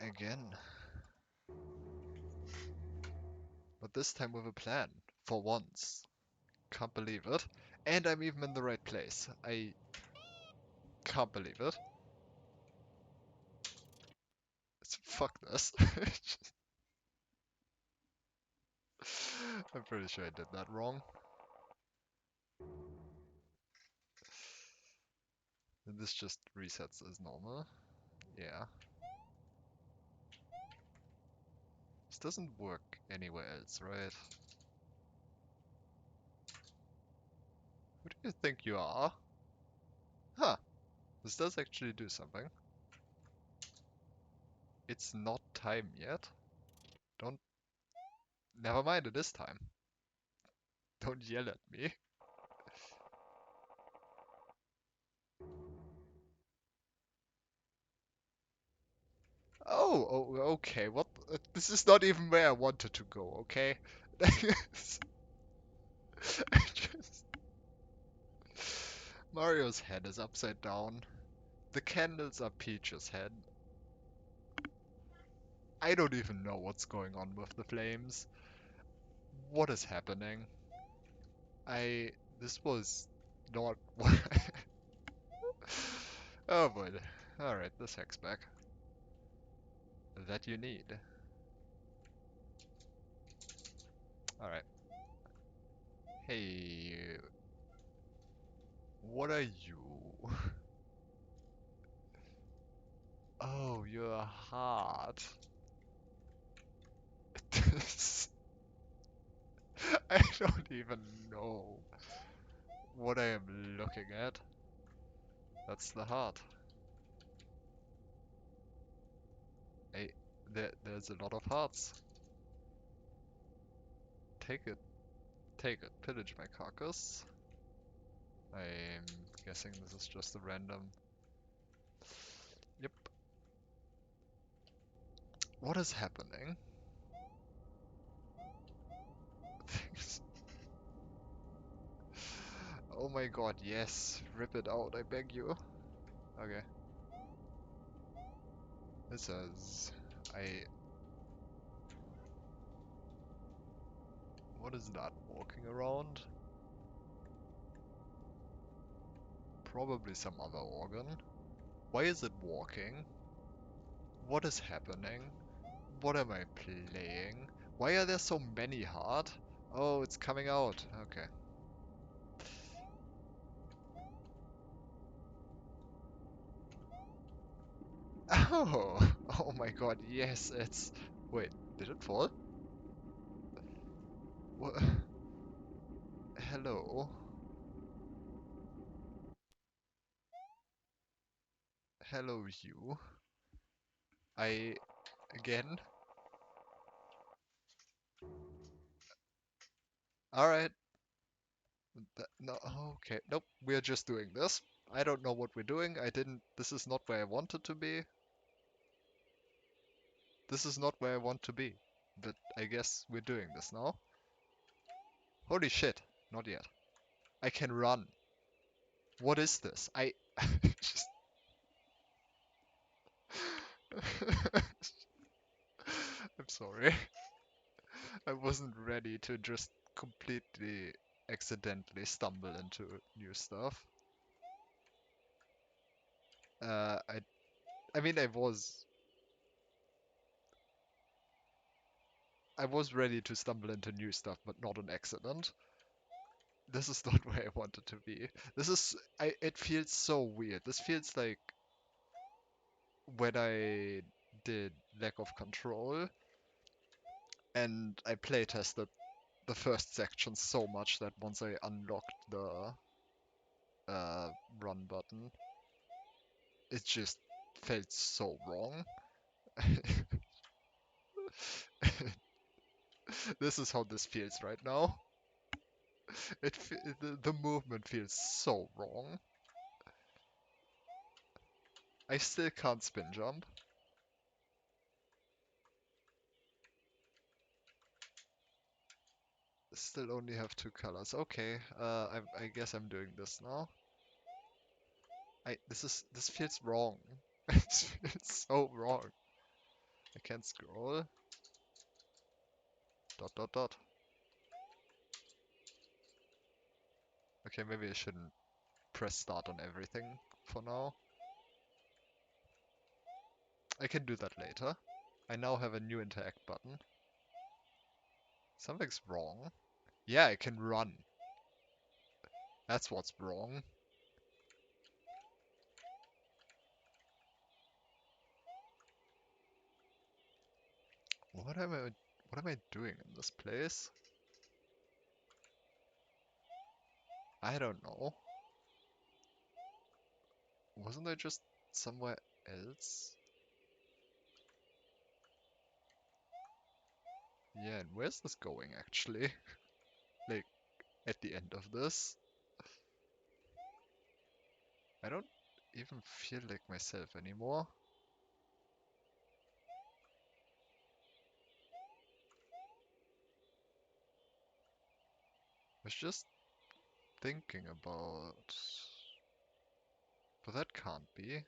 Again. But this time with a plan. For once. Can't believe it. And I'm even in the right place. I can't believe it. Fuck this. I'm pretty sure I did that wrong. And this just resets as normal. Yeah. This doesn't work anywhere else, right? Who do you think you are? Huh. This does actually do something. It's not time yet. Don't... Never mind, it is time. Don't yell at me. Oh, okay. What? This is not even where I wanted to go, okay? Just- Mario's head is upside down. The candles are Peach's head. I don't even know what's going on with the flames. What is happening? This was not what... Oh boy. Alright, this hex back. That you need. Alright. Hey, what are you? Oh, you're a heart. I don't even know what I am looking at. That's the heart. Hey, there's a lot of hearts. Take it. Take it. Pillage my carcass. I'm guessing this is just a random... Yep. What is happening? Oh my god, yes. Rip it out, I beg you. Okay. This says... I... What is that walking around? Probably some other organ. Why is it walking? What is happening? What am I playing? Why are there so many heart? Oh, it's coming out. Okay. Oh, oh my god, yes, it's... Wait, did it fall? What? Hello? Hello, you. I... Again? Alright. No, okay. Nope, we're just doing this. I don't know what we're doing. I didn't... This is not where I wanted to be. This is not where I want to be. But I guess we're doing this now. Holy shit. Not yet. I can run. What is this? I... just... I'm sorry. I wasn't ready to just completely accidentally stumble into new stuff. Uh, I, I mean, I was ready to stumble into new stuff, but not an accident. This is not where I wanted to be. It feels so weird. This feels like when I did Lack of Control, and I playtested the first section so much that once I unlocked the run button, it just felt so wrong. This is how this feels right now. The movement feels so wrong. I still can't spin jump. Still only have two colors. Okay, I guess I'm doing this now. This feels wrong. It feels so wrong. I can't scroll. Dot dot dot. Okay, maybe I shouldn't press start on everything for now. I can do that later. I now have a new interact button. Something's wrong. Yeah, I can run. That's what's wrong. What am I doing in this place? I don't know. Wasn't I just somewhere else? Yeah, and where's this going actually? Like, at the end of this? I don't even feel like myself anymore. I was just thinking about... But that can't be.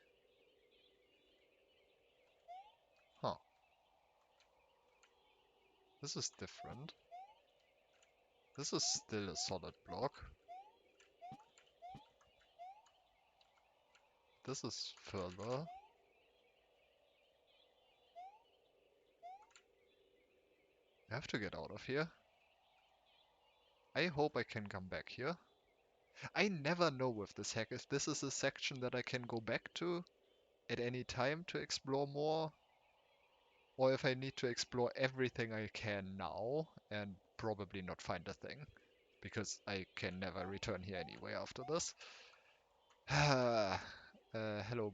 Huh. This is different. This is still a solid block. This is further. I have to get out of here. I hope I can come back here. I never know with this hack if this is a section that I can go back to at any time to explore more, or if I need to explore everything I can now and probably not find a thing, because I can never return here anyway after this. Hello,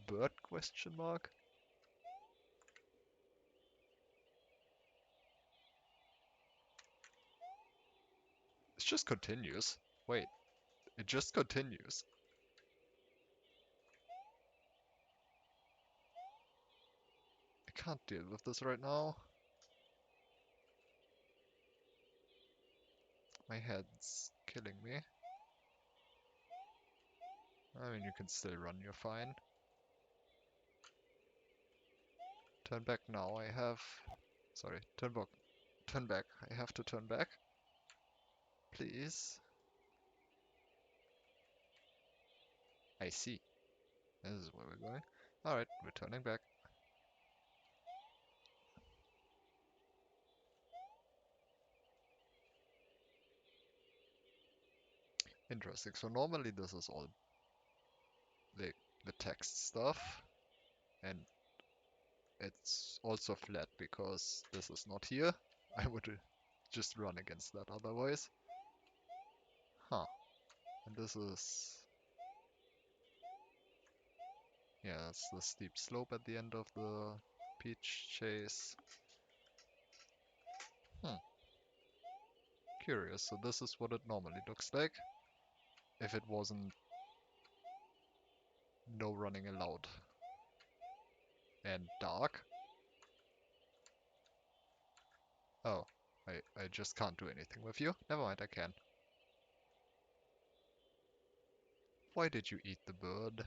bird, question mark? It just continues. Wait, it just continues. I can't deal with this right now. My head's killing me. I mean, you can still run, you're fine. Turn back now, I have... Sorry, turn back. Turn back. I have to turn back. Please. I see. This is where we're going. Alright, we're turning back. Interesting. So normally this is all the text stuff. And it's also flat because this is not here. I would just run against that otherwise. Huh. And this is... Yeah, that's the steep slope at the end of the peach chase. Hmm. Curious. So this is what it normally looks like if it wasn't no running allowed and dark. Oh, I just can't do anything with you. Never mind, I can. Why did you eat the bird?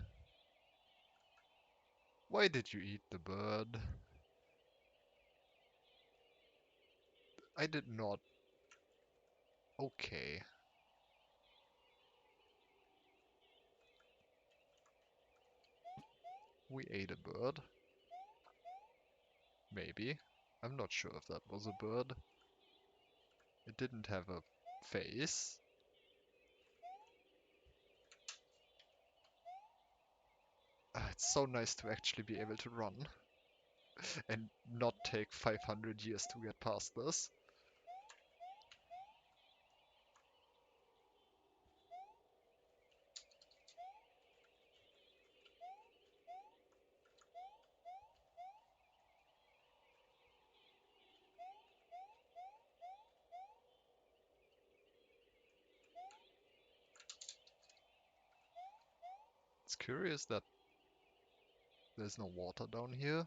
Why did you eat the bird? I did not. Okay. We ate a bird. Maybe. I'm not sure if that was a bird. It didn't have a face. It's so nice to actually be able to run and not take 500 years to get past this. It's curious that there's no water down here.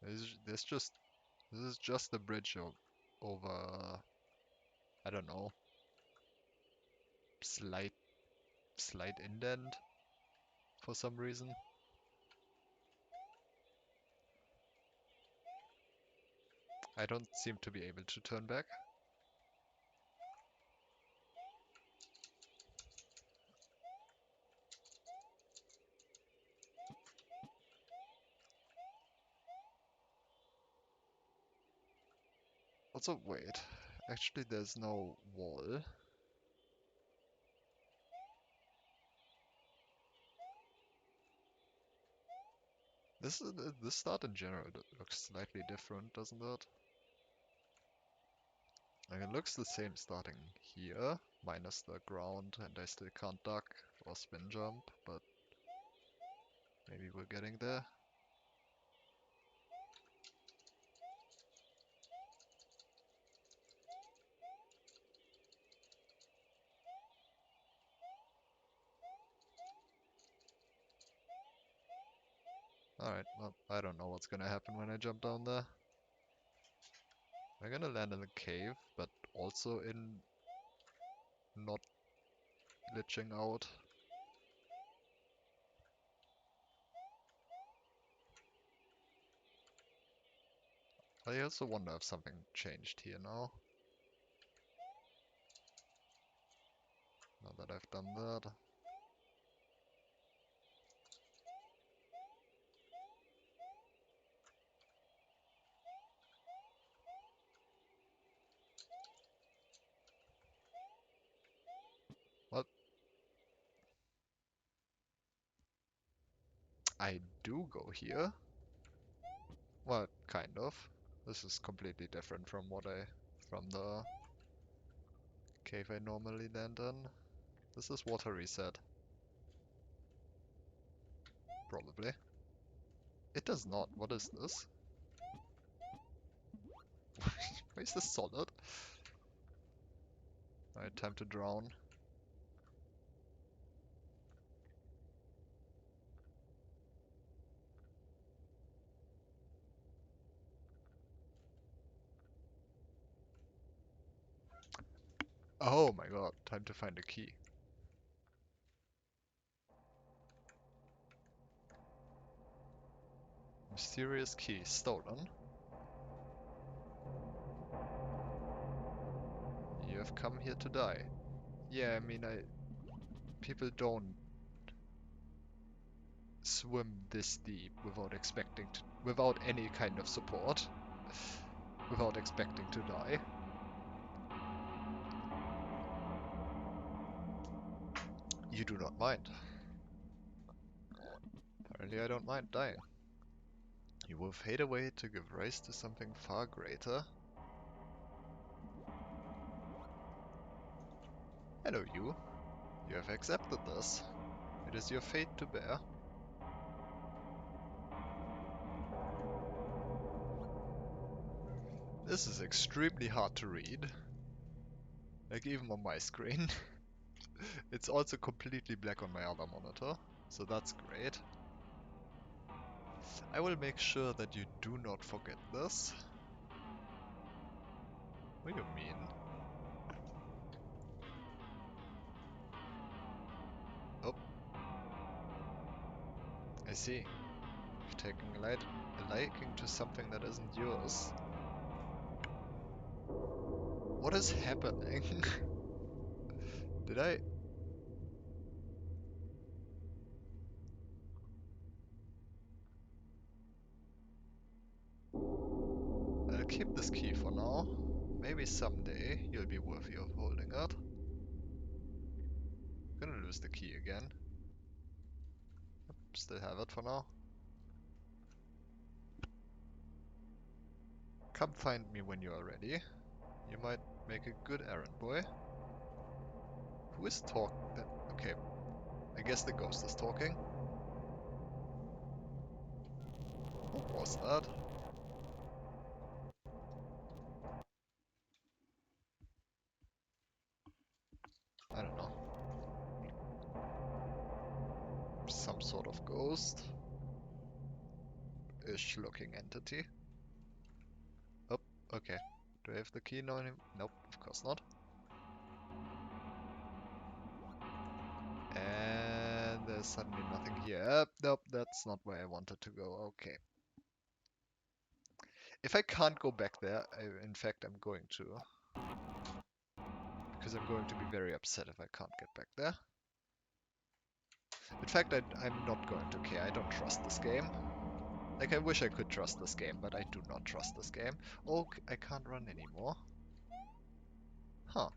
There's just this is just a bridge over I don't know, slight indent for some reason. I don't seem to be able to turn back. Also, wait. Actually, there's no wall. This start in general looks slightly different, doesn't it? Like, it looks the same starting here, minus the ground, and I still can't duck or spin jump, but maybe we're getting there. Alright, well, I don't know what's gonna happen when I jump down there. I'm gonna land in a cave, but also in not glitching out. I also wonder if something changed here now. Now that I've done that. Well, I do go here. Well, kind of. This is completely different from from the cave I normally land in. This is water reset. Probably. It does not. What is this? Why is this solid? Alright, time to drown. Oh my god, time to find a key. Mysterious key stolen. You have come here to die. Yeah, I mean, people don't swim this deep without any kind of support, without expecting to die. You do not mind. Apparently I don't mind dying. You will fade away to give rise to something far greater. Hello, you. You have accepted this. It is your fate to bear. This is extremely hard to read. Like, even on my screen. It's also completely black on my other monitor, so that's great. I will make sure that you do not forget this. What do you mean? Oh, I see. You've taken a liking to something that isn't yours. What is happening? Did I... I'll keep this key for now. Maybe someday you'll be worthy of holding it. Gonna lose the key again. Still have it for now. Come find me when you are ready. You might make a good errand boy. Who is talking? Okay, I guess the ghost is talking. What was that? I don't know. Some sort of ghost-ish looking entity. Oh, okay. Do I have the key now? Nope, of course not. And there's suddenly nothing here. Nope, that's not where I wanted to go. Okay. If I can't go back there, in fact, I'm going to. Because I'm going to be very upset if I can't get back there. In fact, I'm not going to care. I don't trust this game. Like, I wish I could trust this game, but I do not trust this game. Oh, I can't run anymore. Huh.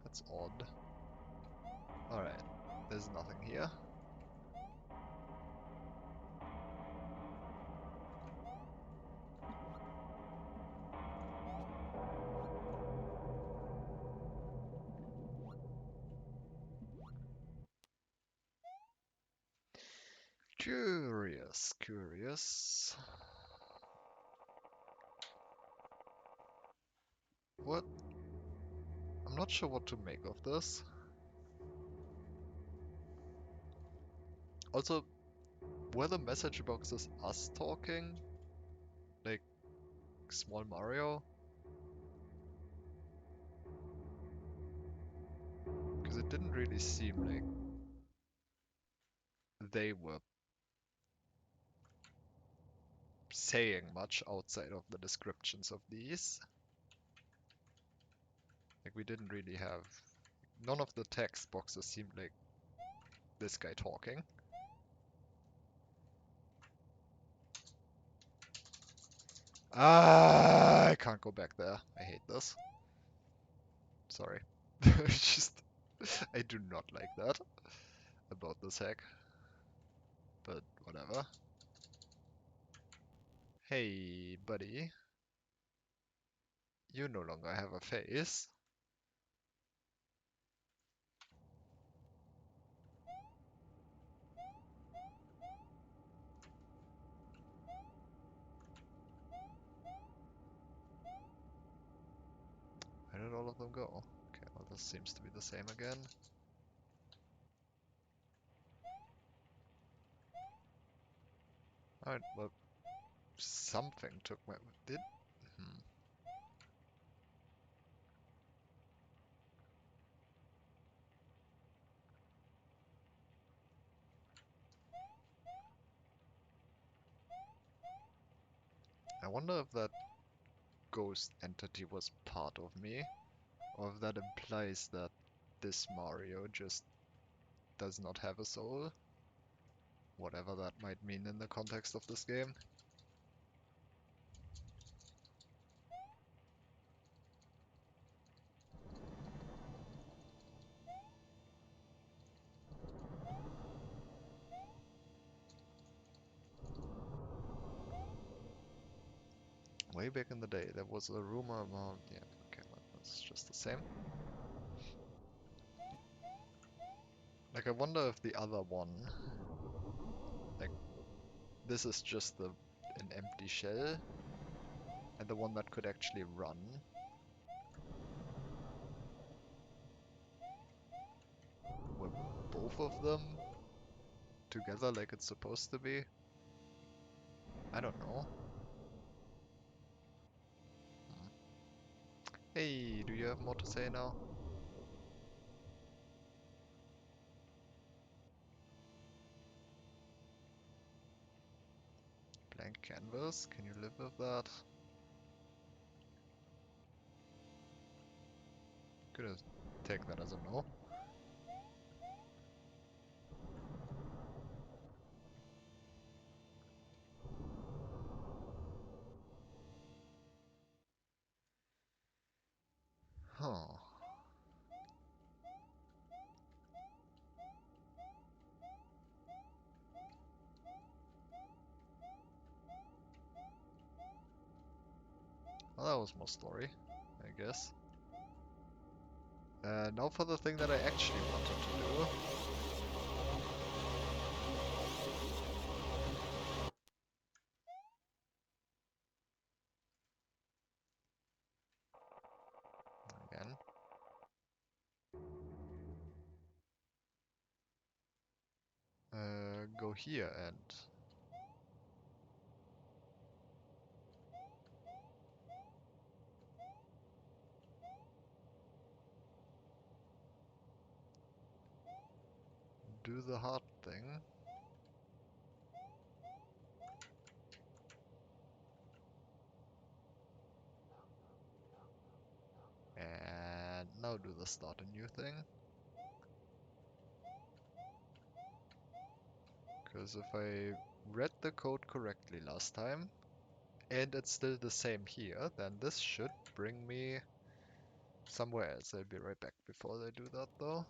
That's odd. Alright. There's nothing here. Curious, curious. What? I'm not sure what to make of this. Also, were the message boxes us talking? Like, Small Mario? Because it didn't really seem like they were saying much outside of the descriptions of these. Like, we didn't really have... None of the text boxes seemed like this guy talking. Ah, I can't go back there. I hate this. Sorry. Just, I do not like that about this hack. But whatever. Hey, buddy. You no longer have a face. Where did all of them go? Okay, well this seems to be the same again. Alright, well, something took my... Did... Hmm. I wonder if that ghost entity was part of me, or if that implies that this Mario just does not have a soul. Whatever that might mean in the context of this game. Way back in the day, there was a rumor about... Yeah, okay, well, that's just the same. Like, I wonder if the other one... Like, this is just an empty shell, and the one that could actually run. Were both of them together like it's supposed to be? I don't know. Hmm. Hey, do you have more to say now? Blank canvas, can you live with that? Gonna take that as a no. Huh. Well, that was more story, I guess. Now for the thing that I actually wanted to do. Again. Go here and... do the hard thing. rather start a new thing. Because if I read the code correctly last time, and it's still the same here, then this should bring me somewhere else. I'll be right back before they do that though.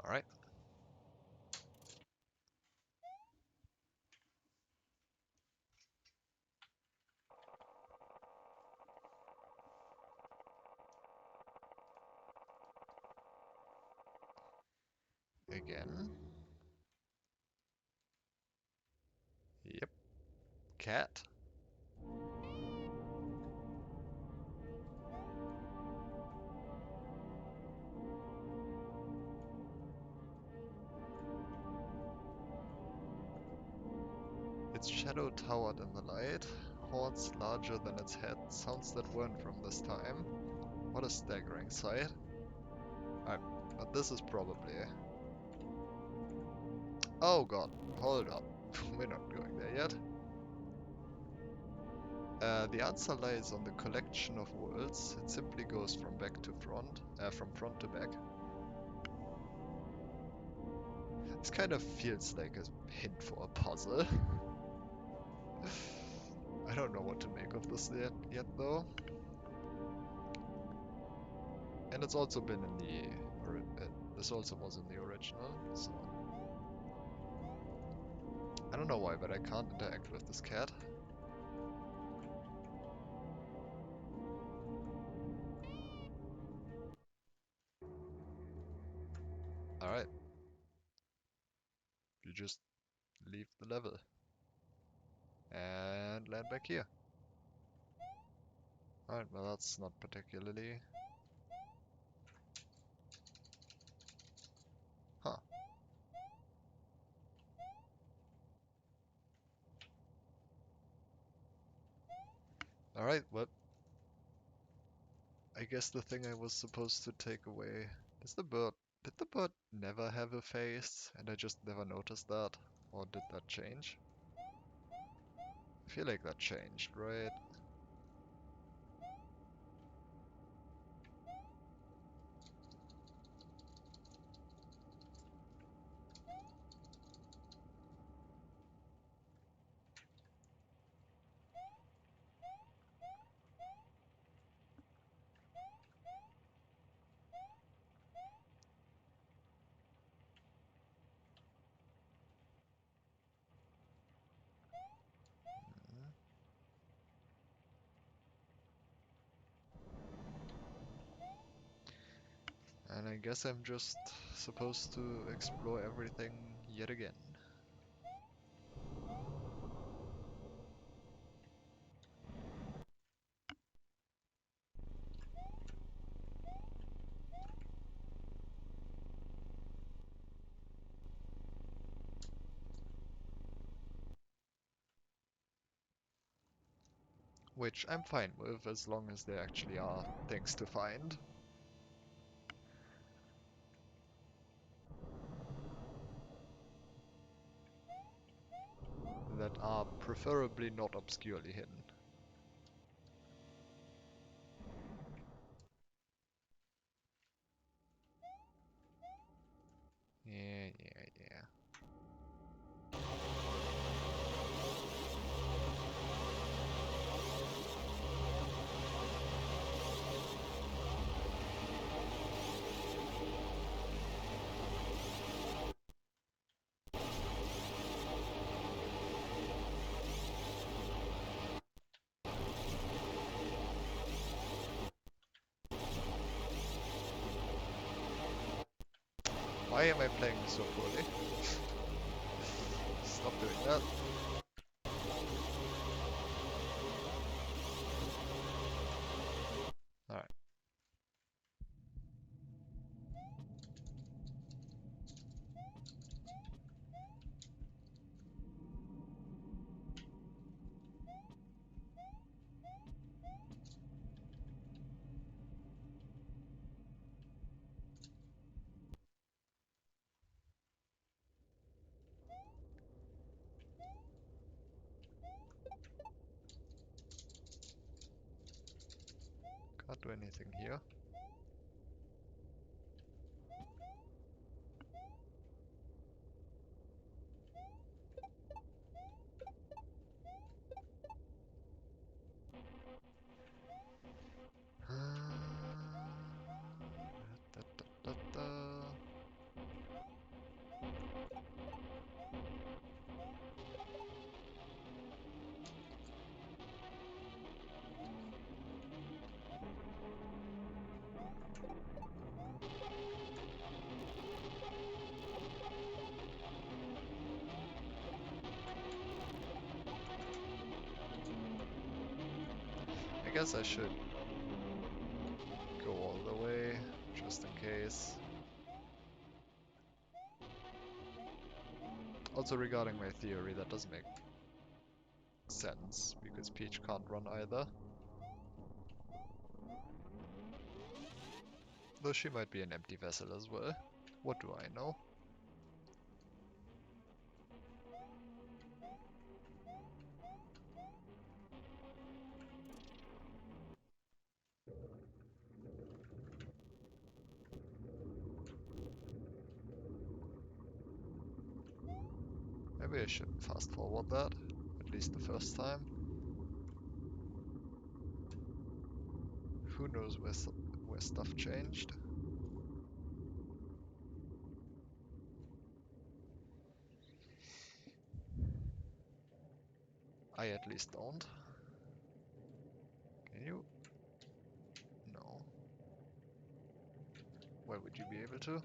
Alright. Again. Yep. Cat. Its shadow towered in the light. Horns larger than its head. Sounds that weren't from this time. What a staggering sight. Alright, but this is probably... Oh god, hold up. We're not going there yet. The answer lies on the collection of worlds. It simply goes from back to front, from front to back. This kind of feels like a hint for a puzzle. I don't know what to make of this yet though. And it's also been in this also was in the original, so... I don't know why, but I can't interact with this cat. Alright. You just leave the level. And land back here. Alright, well that's not particularly... Huh. Alright, well... I guess the thing I was supposed to take away... Did the bird never have a face? And I just never noticed that? Or did that change? I feel like that changed, right? Mhm. And I guess I'm just supposed to explore everything yet again. which I'm fine with as long as there actually are things to find. That are preferably not obscurely hidden. Yeah, yeah, yeah. Why am I playing so poorly? Stop doing that. Alright. Can't do anything here. Da, da, da, da. I guess I should go all the way, just in case. Also regarding my theory, that doesn't make sense, because Peach can't run either. Though she might be an empty vessel as well. What do I know? Maybe I shouldn't fast forward that, at least the first time. Who knows where stuff changed? I at least don't. Can you? No. Where would you be able to?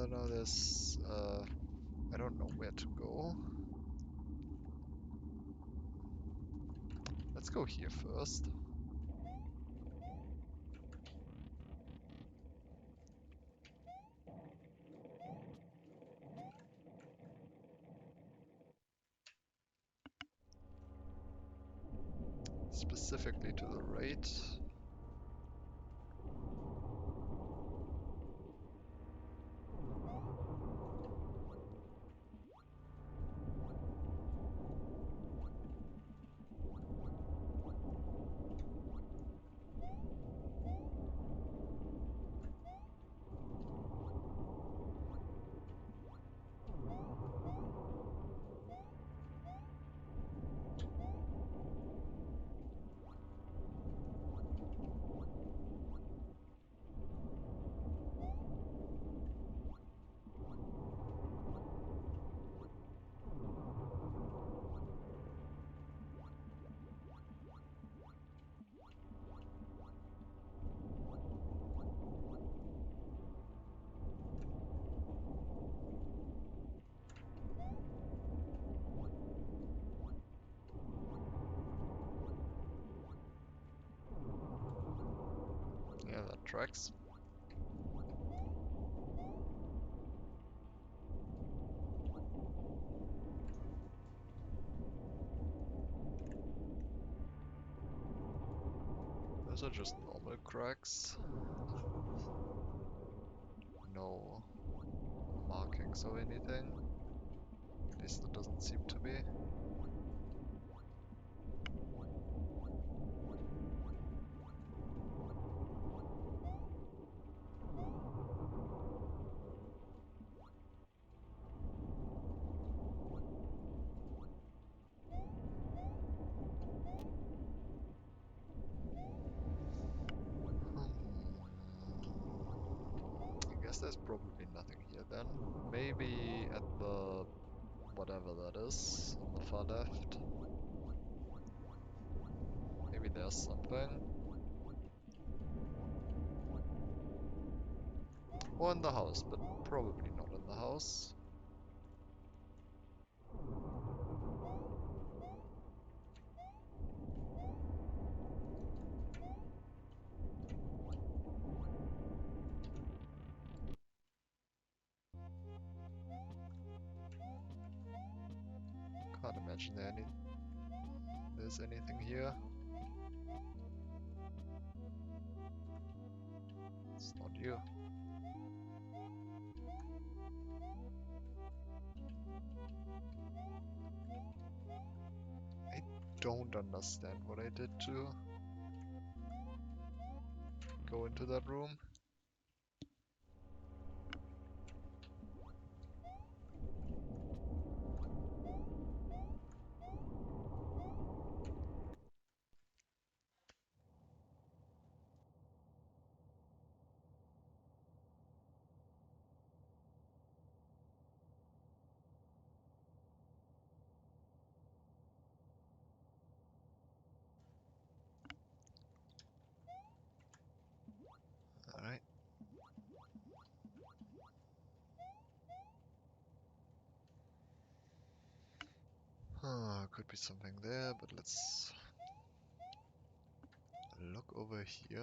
No, there's, I don't know where to go. Let's go here first. Specifically to the right. tracks. Those are just normal cracks. No markings or anything. At least it doesn't seem to be. I guess there's probably nothing here then. Maybe at the whatever that is on the far left. Maybe there's something. Or in the house, but probably not in the house. Can't imagine there's anything here. It's not you. I don't understand what I did to go into that room. Alright. Could be something there, but let's look over here.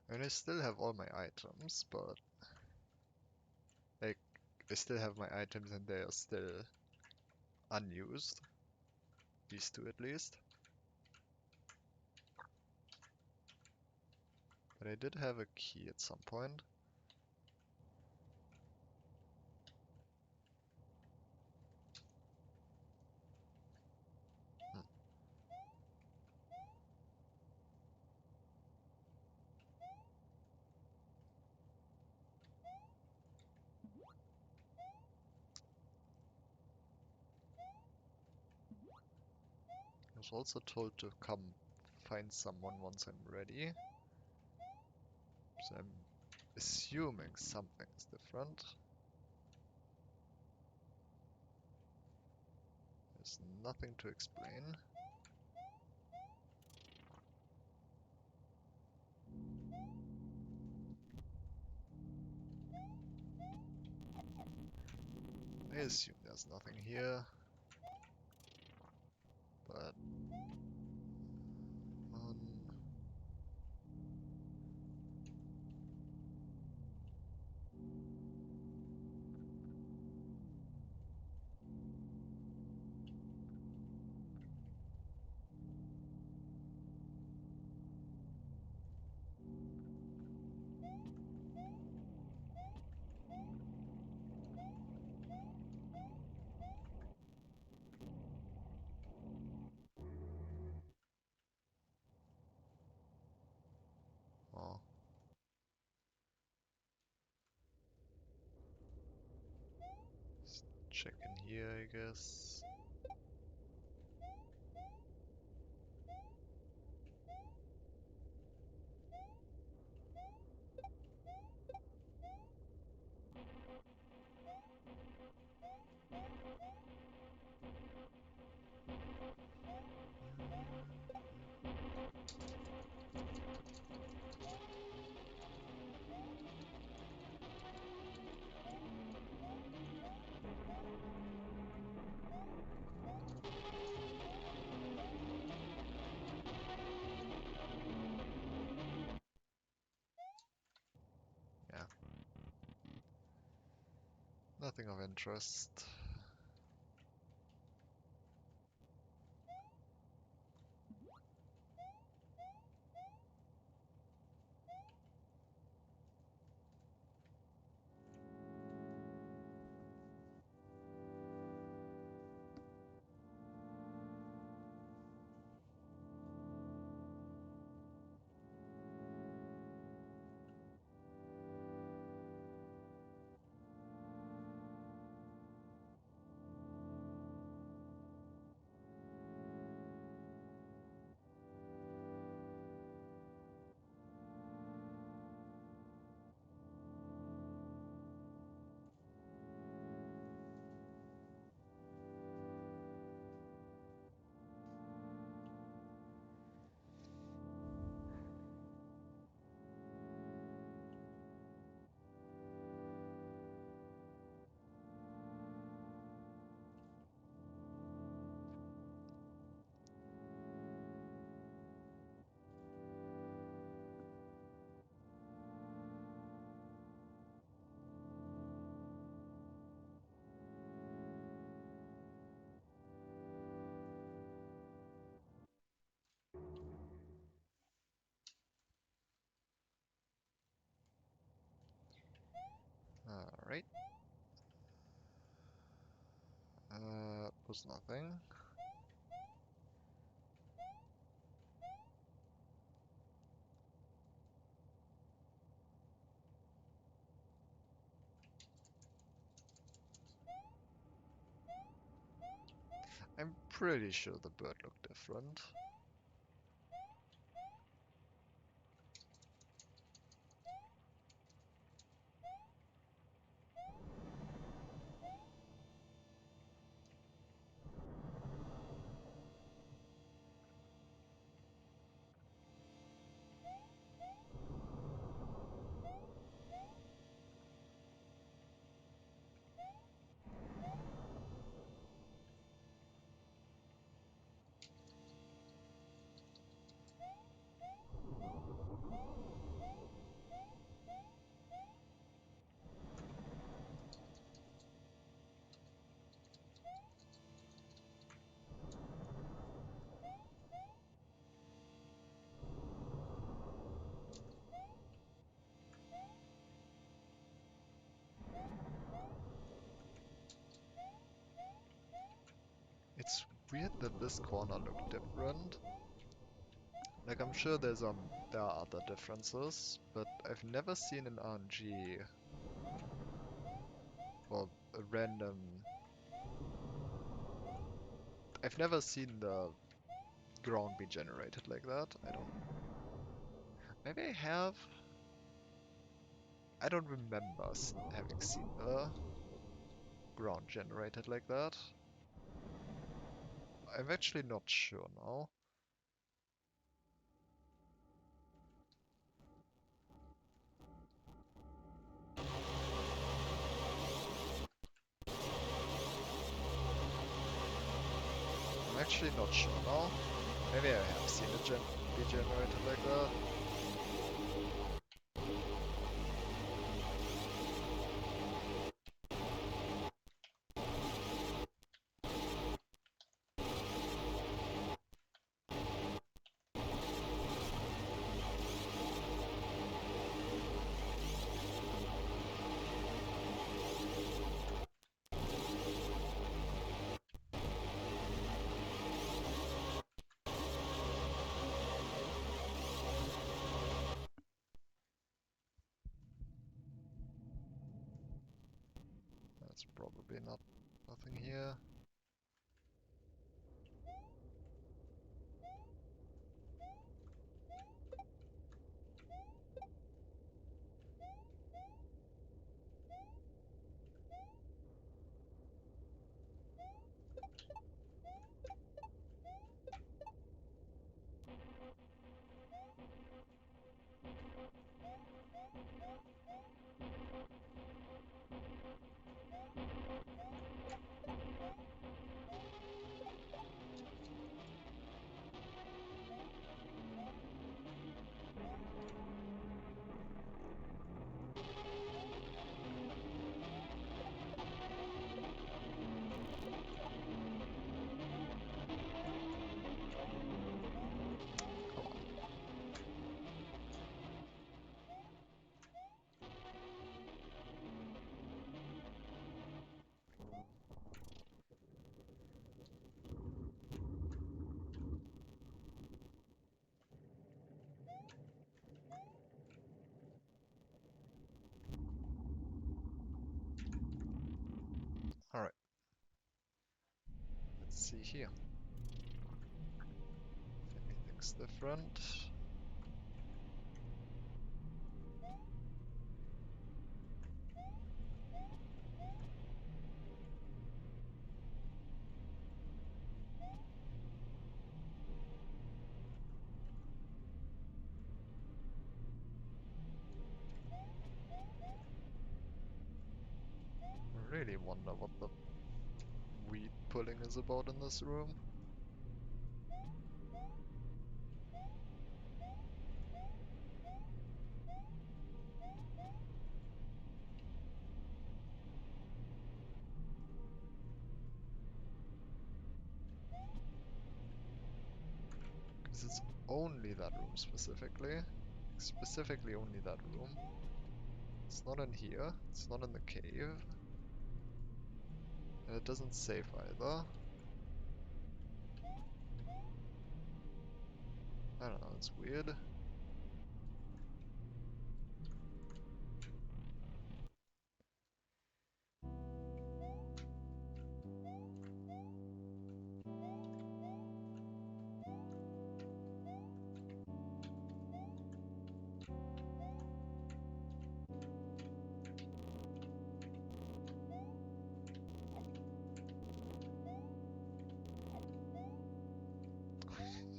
I mean, I still have all my items, but like, I still have my items and they are still unused. These two at least. But I did have a key at some point. Hmm. I was also told to come find someone once I'm ready. So I'm assuming something is different. There's nothing to explain. I assume there's nothing here. But oh, let's check in here, I guess. Yeah. Nothing of interest. Alright. Was nothing. I'm pretty sure the bird looked different. It's weird that this corner looked different. Like, I'm sure there are other differences, but I've never seen an RNG or a random. I've never seen the ground be generated like that. I don't. Maybe I have. I don't remember having seen the ground generated like that. I'm actually not sure now. I'm actually not sure now. Maybe I have seen it be generated like that. That's probably nothing here. see here. If anything's different. I really wonder what the weed pulling is about in this room. Because it's only that room specifically. Specifically only that room. It's not in here. It's not in the cave. And it doesn't save either. I don't know, it's weird.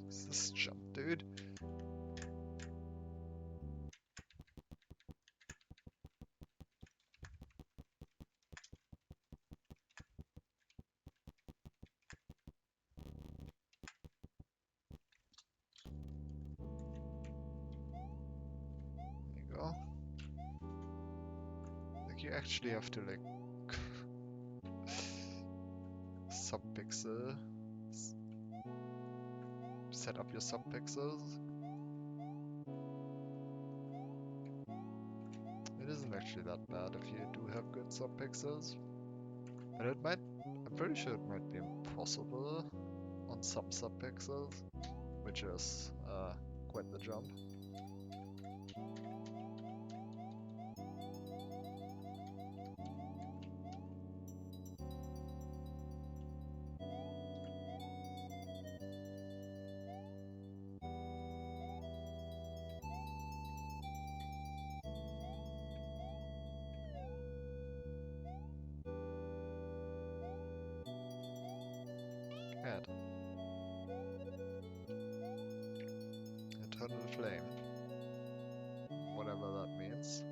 What's this jump, dude? There you go. Like you actually have to like subpixel set up your subpixels. It isn't actually that bad if you do have good subpixels. But it might, I'm pretty sure it might be impossible on some subpixels, which is quite the jump. Add. Eternal flame. Whatever that means.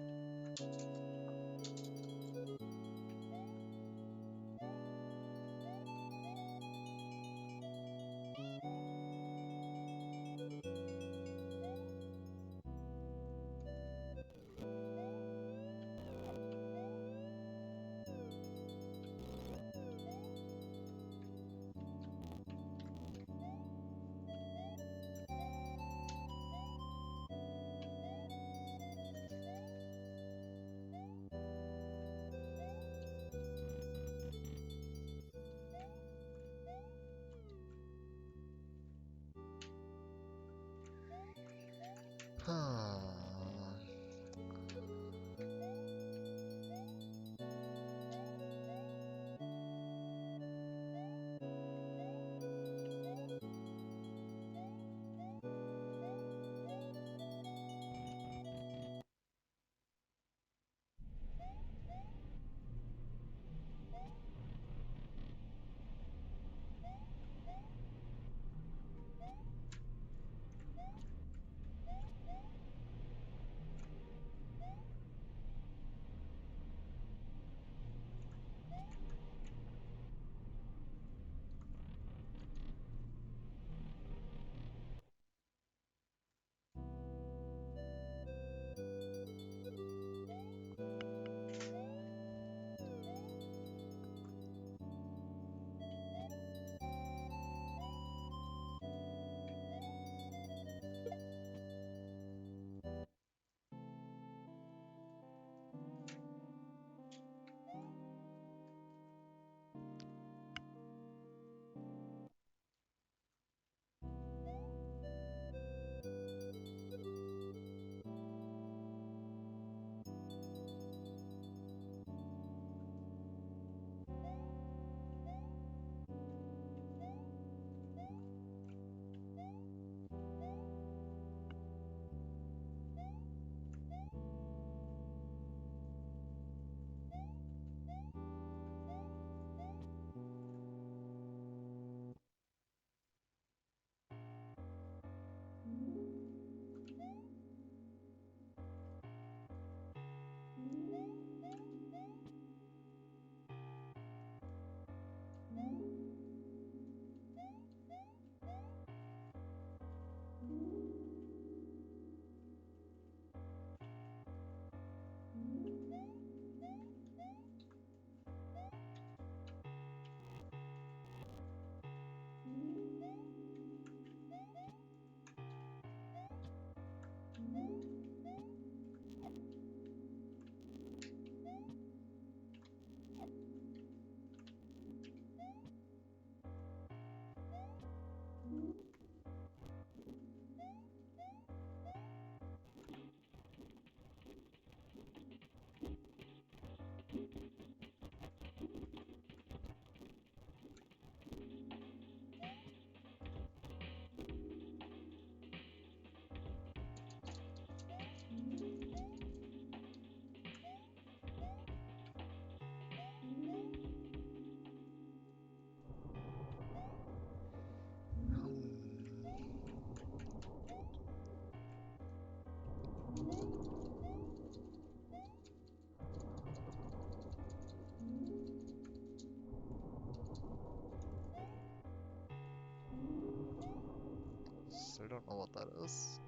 don't know what that is.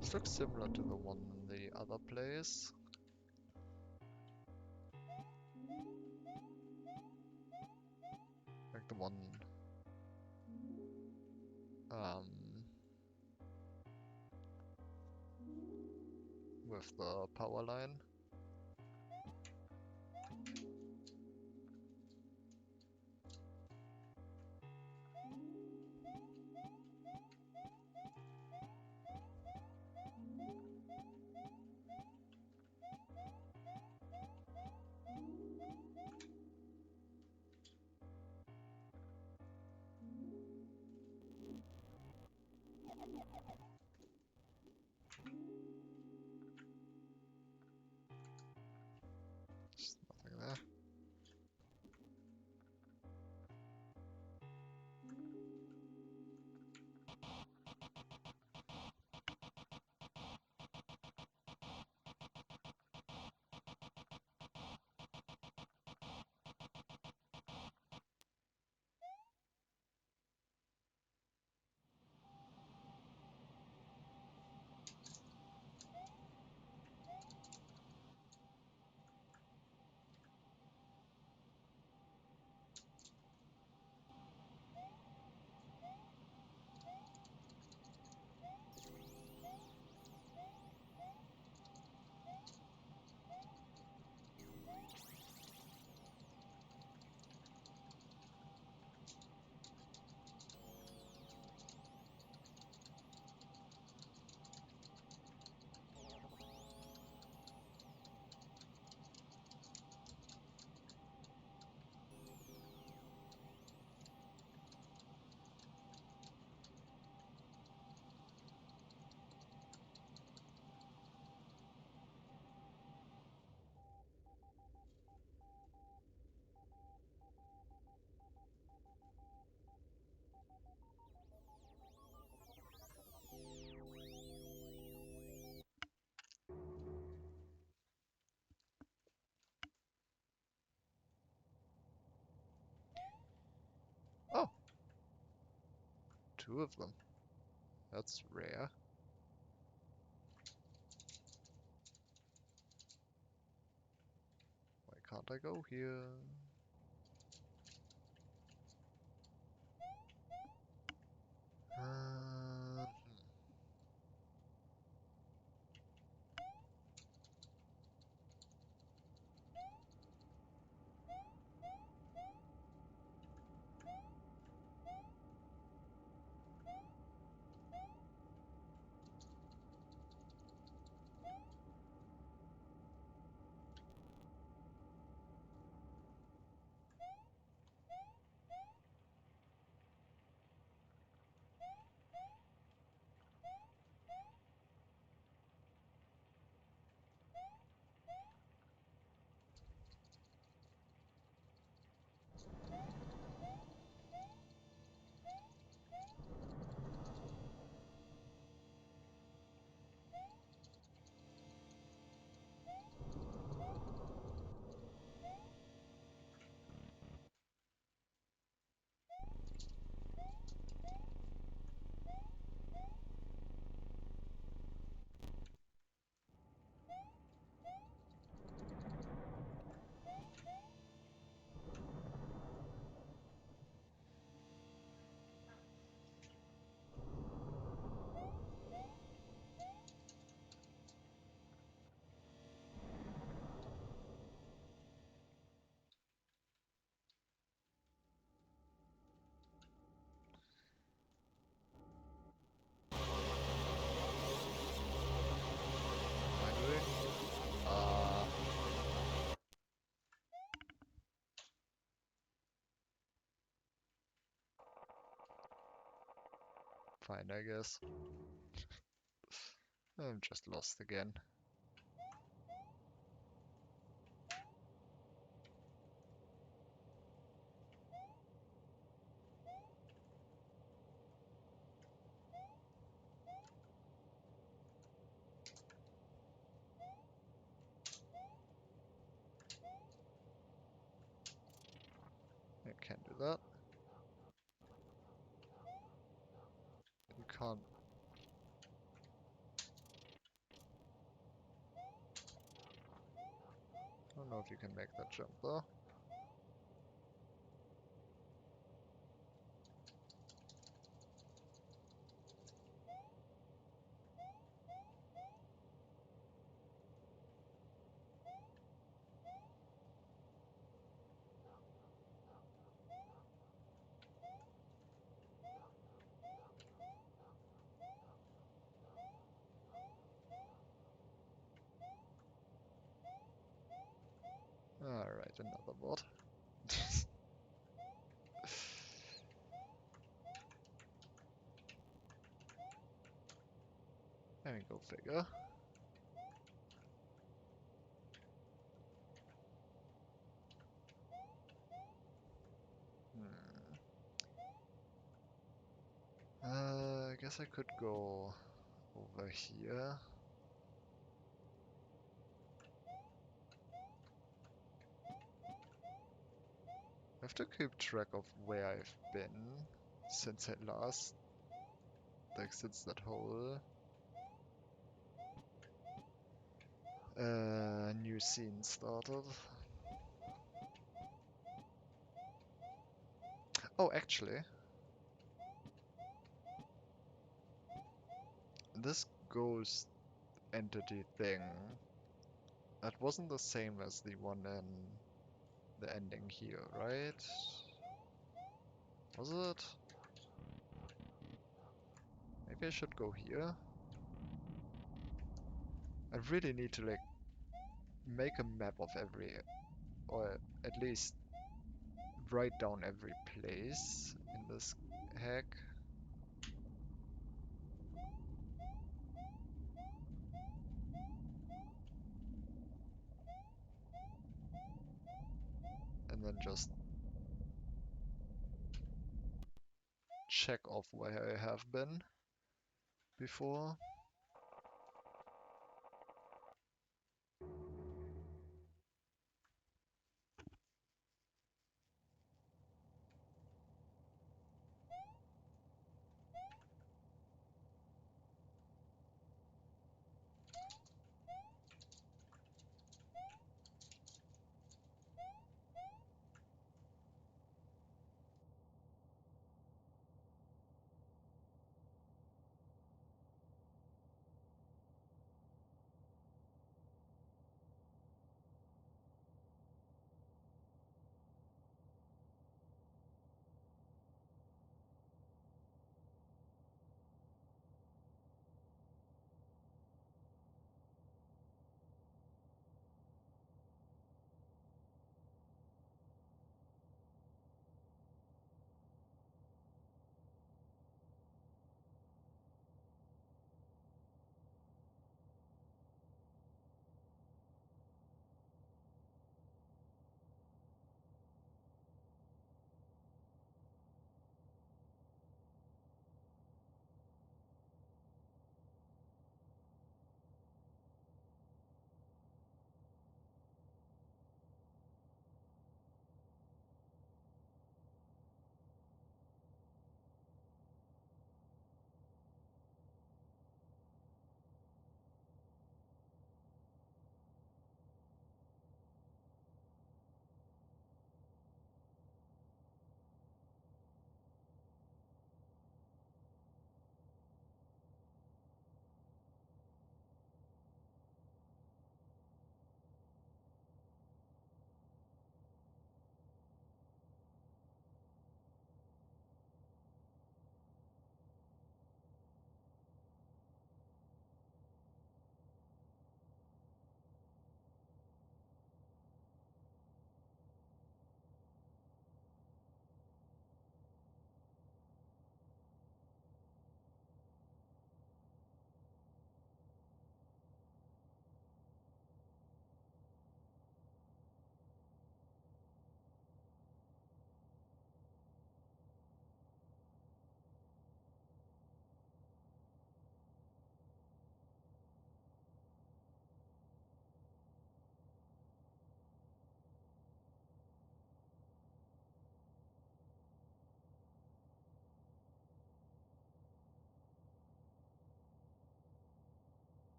This looks similar to the one in the other place. Like the one with the power line. There's nothing there. Oh, two of them. That's rare. Why can't I go here? Hmm. What am I doing? Fine, I guess. I'm just lost again. that. You can't. I don't know if you can make that jump though. Alright, another bot. I mean, go figure. Hmm. I guess I could go over here. I have to keep track of where I've been since I last, like since that whole new scene started. Oh, actually, this ghost entity thing, that wasn't the same as the one in the ending here, right? Was it? Maybe I should go here. I really need to like make a map of every, or at least write down every place in this hack. And then just check off where I have been before.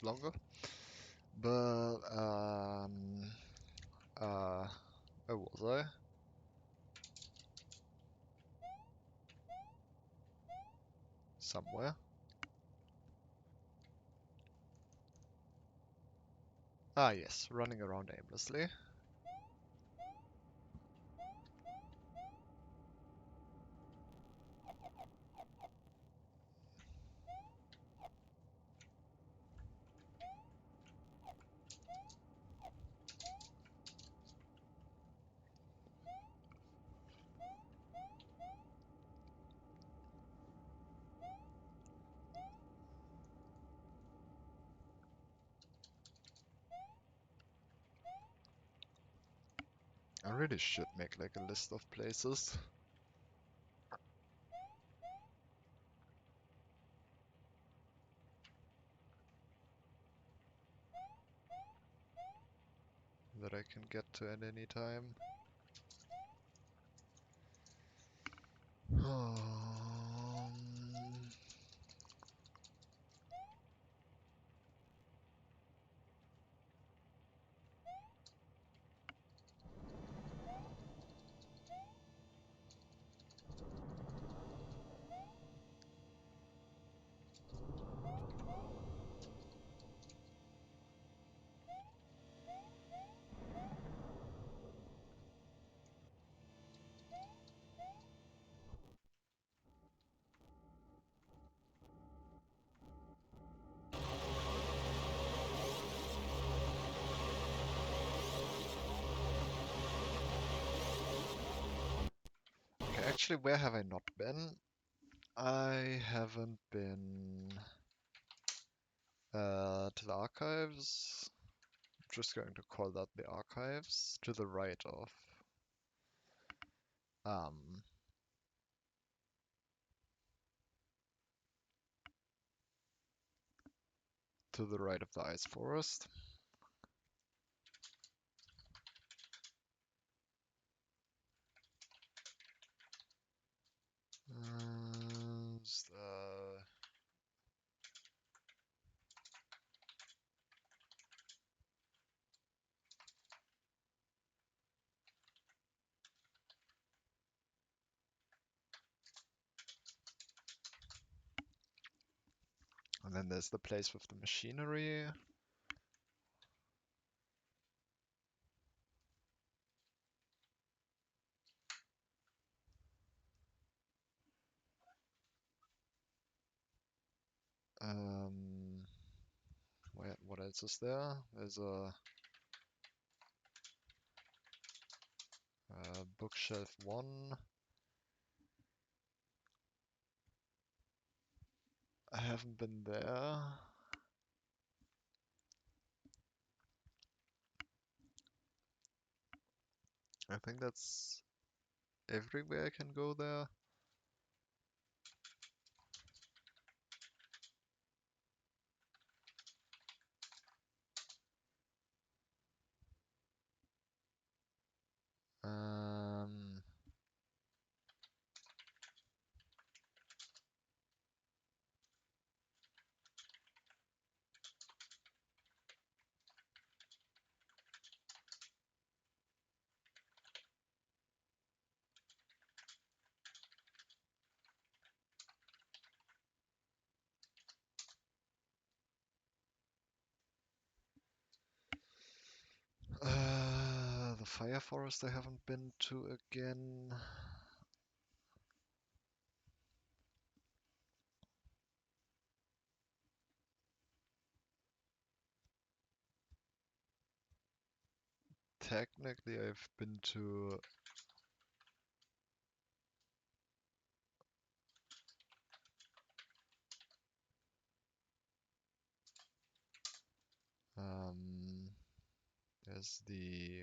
bit longer. But, where was I? Somewhere. Ah, yes, running around aimlessly. I really should make like a list of places. That I can get to at any time. Okay, actually, where have I not been? I haven't been to the archives. I'm just going to call that the archives to the right of um to the right of the ice forest. S- uh, and then there's the place with the machinery. Um, what else is there? There's a bookshelf 1. I haven't been there. I think that's everywhere I can go there. Um, the fire forest I haven't been to again. Technically, I've been to um, there's the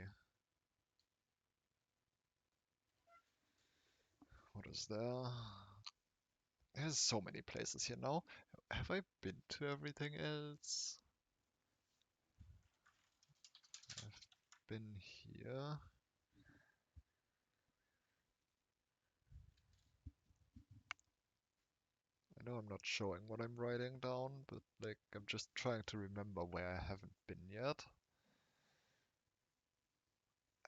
what is there? There's so many places here now. Have I been to everything else? I've been here. I know I'm not showing what I'm writing down, but like I'm just trying to remember where I haven't been yet.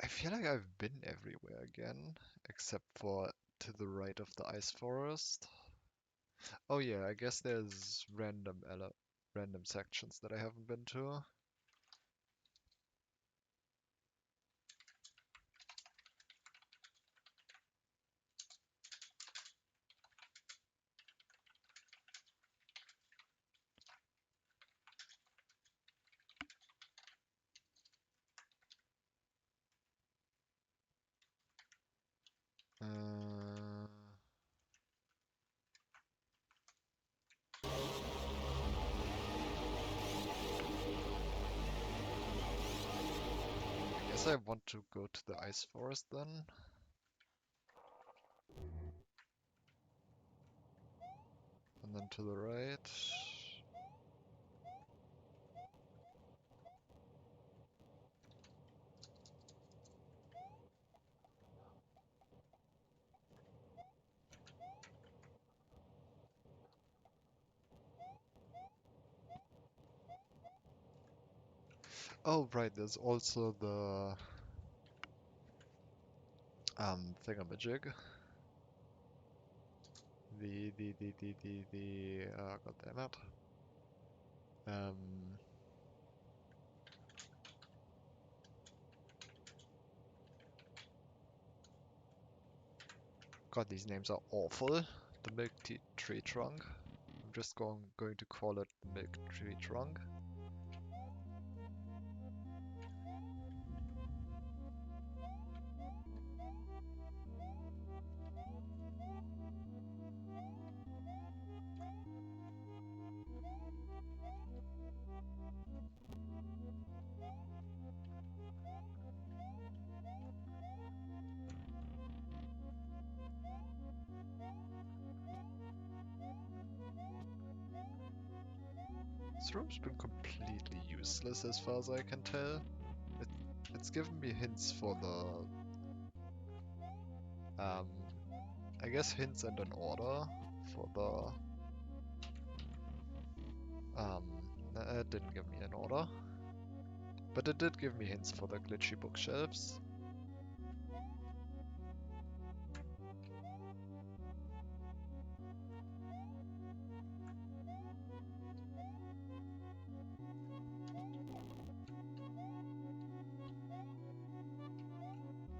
I feel like I've been everywhere again, except for to the right of the ice forest. Oh yeah, I guess there's random sections that I haven't been to. Uh, I guess I want to go to the ice forest then. And then to the right. Oh right, there's also the thingamajig. God damn it. Um, God, these names are awful. The milk tea tree trunk. I'm just going to call it the milk tree trunk. This room's been completely useless as far as I can tell. It, it's given me hints for I guess hints and an order for the, it didn't give me an order. But it did give me hints for the glitchy bookshelves.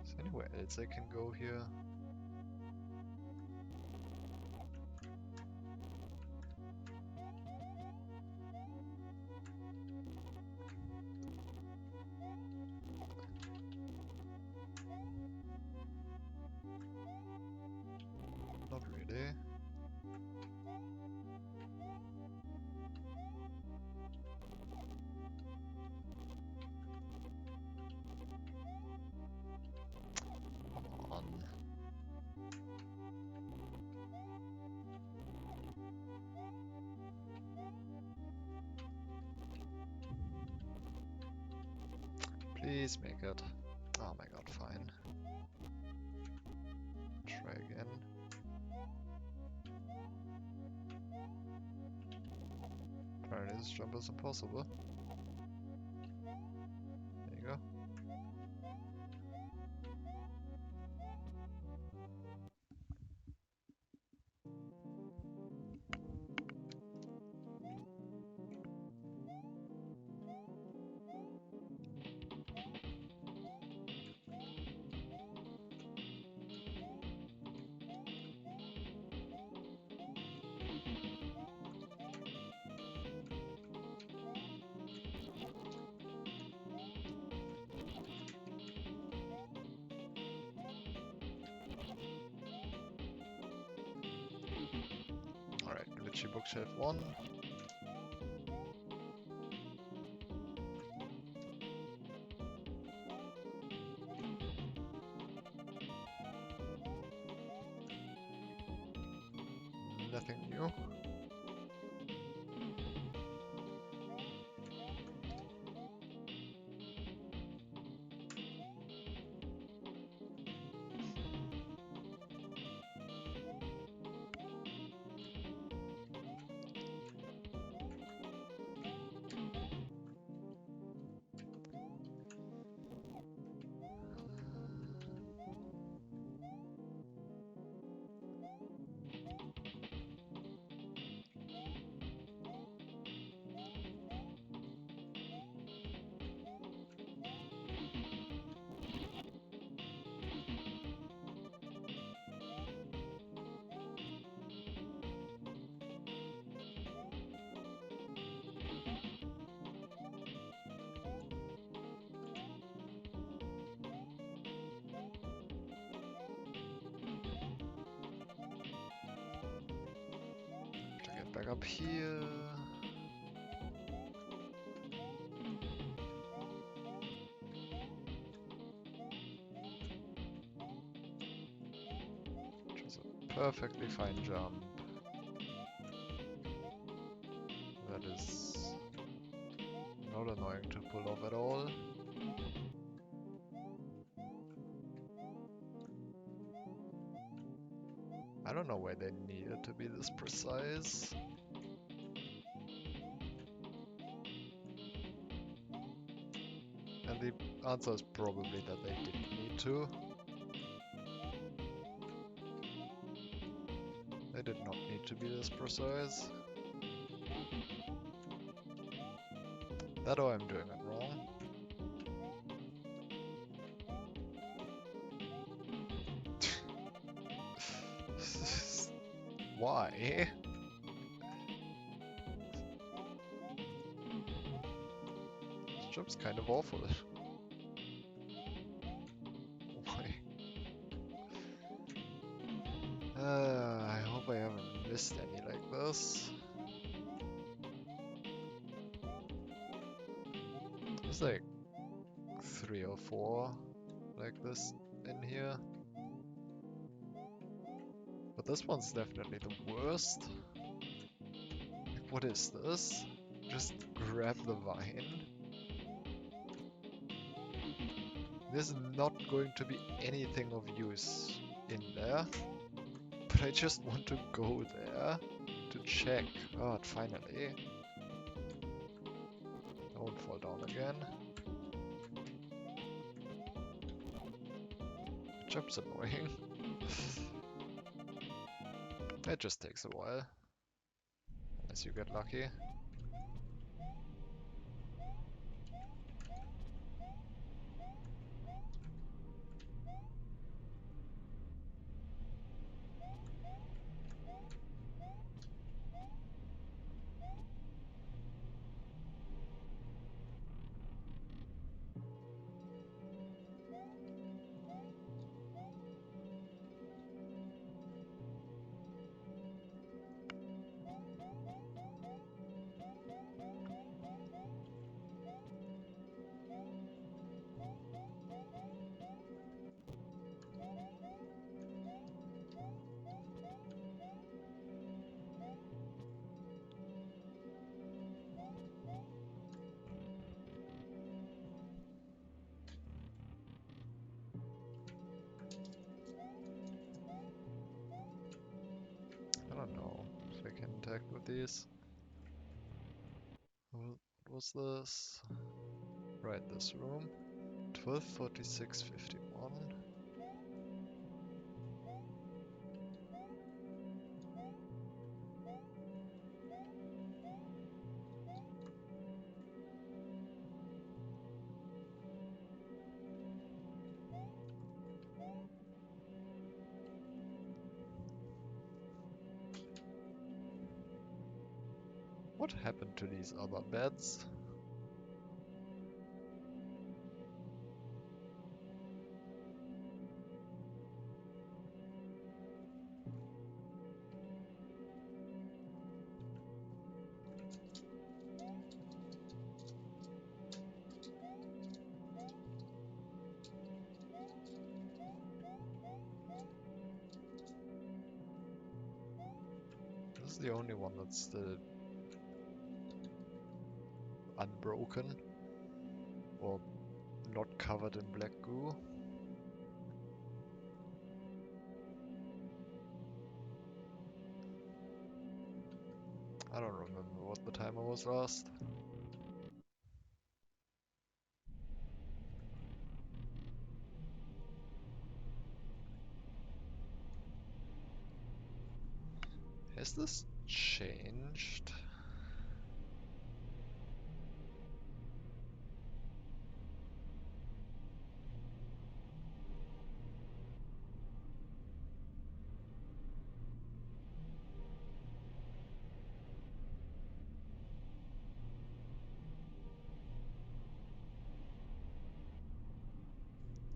Is there anywhere else I can go here? Not really. Come on. Please make it. Oh my god, fine. Try again. Apparently this jump is impossible. There you go. Alright, glitchy bookshelf 1. Nothing new. up here. Which is a perfectly fine jump. That is not annoying to pull off at all. I don't know why they needed to be this precise. And the answer is probably that they didn't need to. They did not need to be this precise. That or I'm doing it wrong. Why? This job's kind of awful. Why? I hope I haven't missed any like this. There's like 3 or 4 like this in here. But this one's definitely the worst. Like, what is this? Just grab the vine. There's not going to be anything of use in there. But I just want to go there to check. Oh, finally. I won't fall down again. The jump's annoying. It just takes a while. Unless you get lucky. I don't know if I can interact with these. What was this? Right, this room. 124651. What happened to these other beds? This is the only one that's still unbroken or not covered in black goo. I don't remember what the timer was last. Has this changed?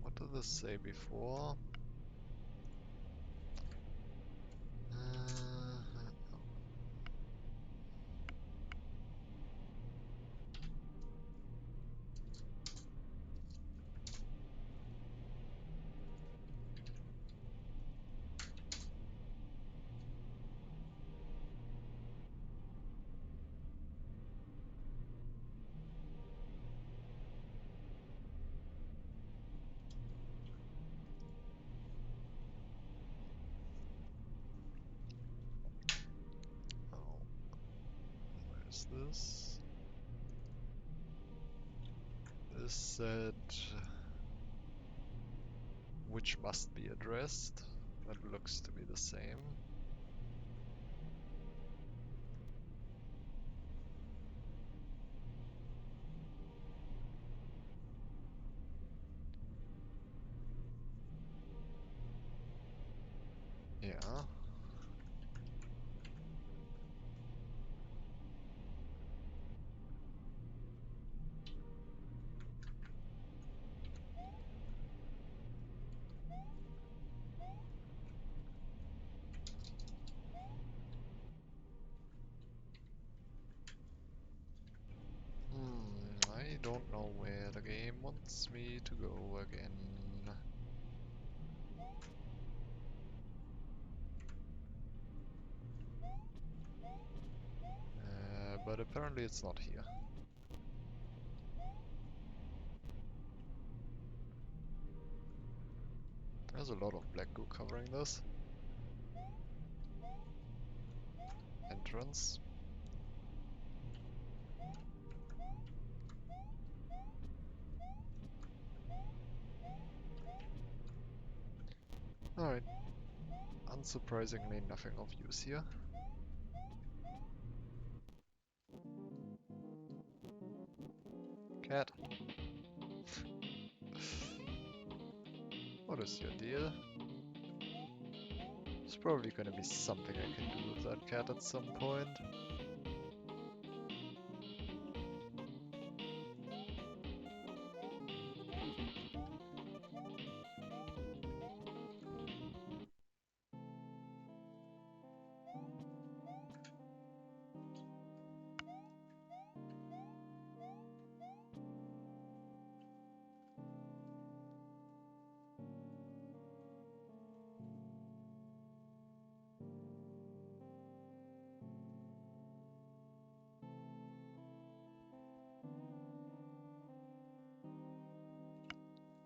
What did this say before? is this? This said which must be addressed. That looks to be the same. Yeah. I don't know where the game wants me to go again. But apparently it's not here. There's a lot of black goo covering this. Entrance. Alright. Unsurprisingly, nothing of use here. Cat. What is your deal? There's probably gonna be something I can do with that cat at some point.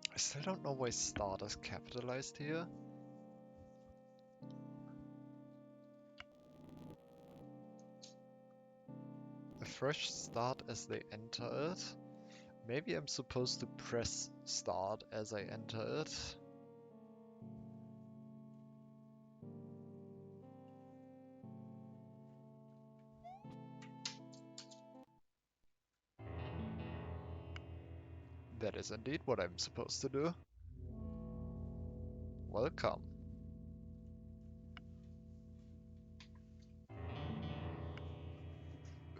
I still don't know why start is capitalized here. A fresh start as they enter it. Maybe I'm supposed to press start as I enter it. That is indeed what I'm supposed to do. Welcome.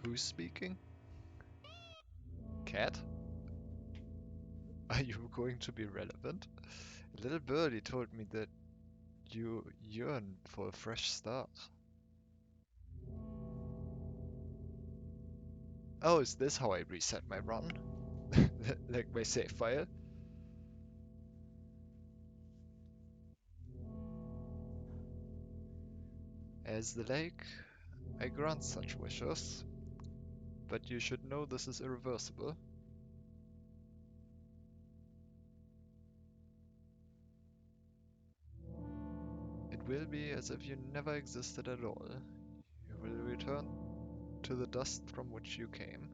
Who's speaking? Cat? Are you going to be relevant? Little birdie told me that you yearn for a fresh start. Oh, is this how I reset my run? Like my save file? As the lake, I grant such wishes, but you should know this is irreversible. It will be as if you never existed at all. You will return to the dust from which you came.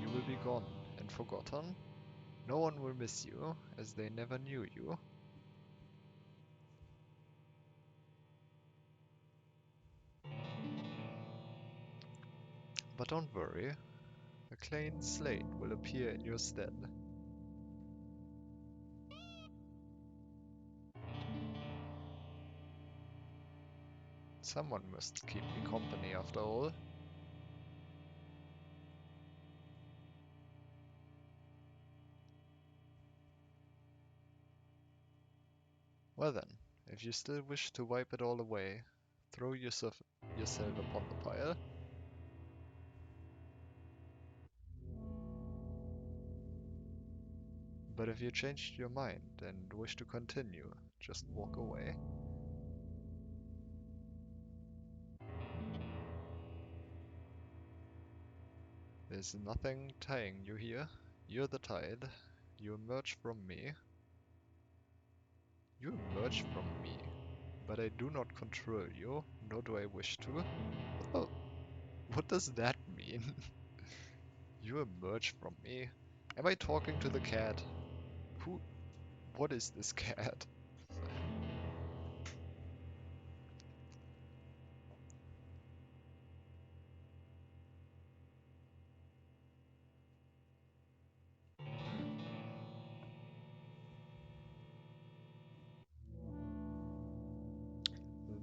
You will be gone and forgotten. No one will miss you, as they never knew you. But don't worry, a clean slate will appear in your stead. Someone must keep me company after all. Well then, if you still wish to wipe it all away, throw yourself upon the pile. But if you changed your mind and wish to continue, just walk away. There's nothing tying you here. You're the tide. You emerge from me. You emerge from me, but I do not control you, nor do I wish to. Oh, what does that mean? You emerge from me. Am I talking to the cat? Who? What is this cat?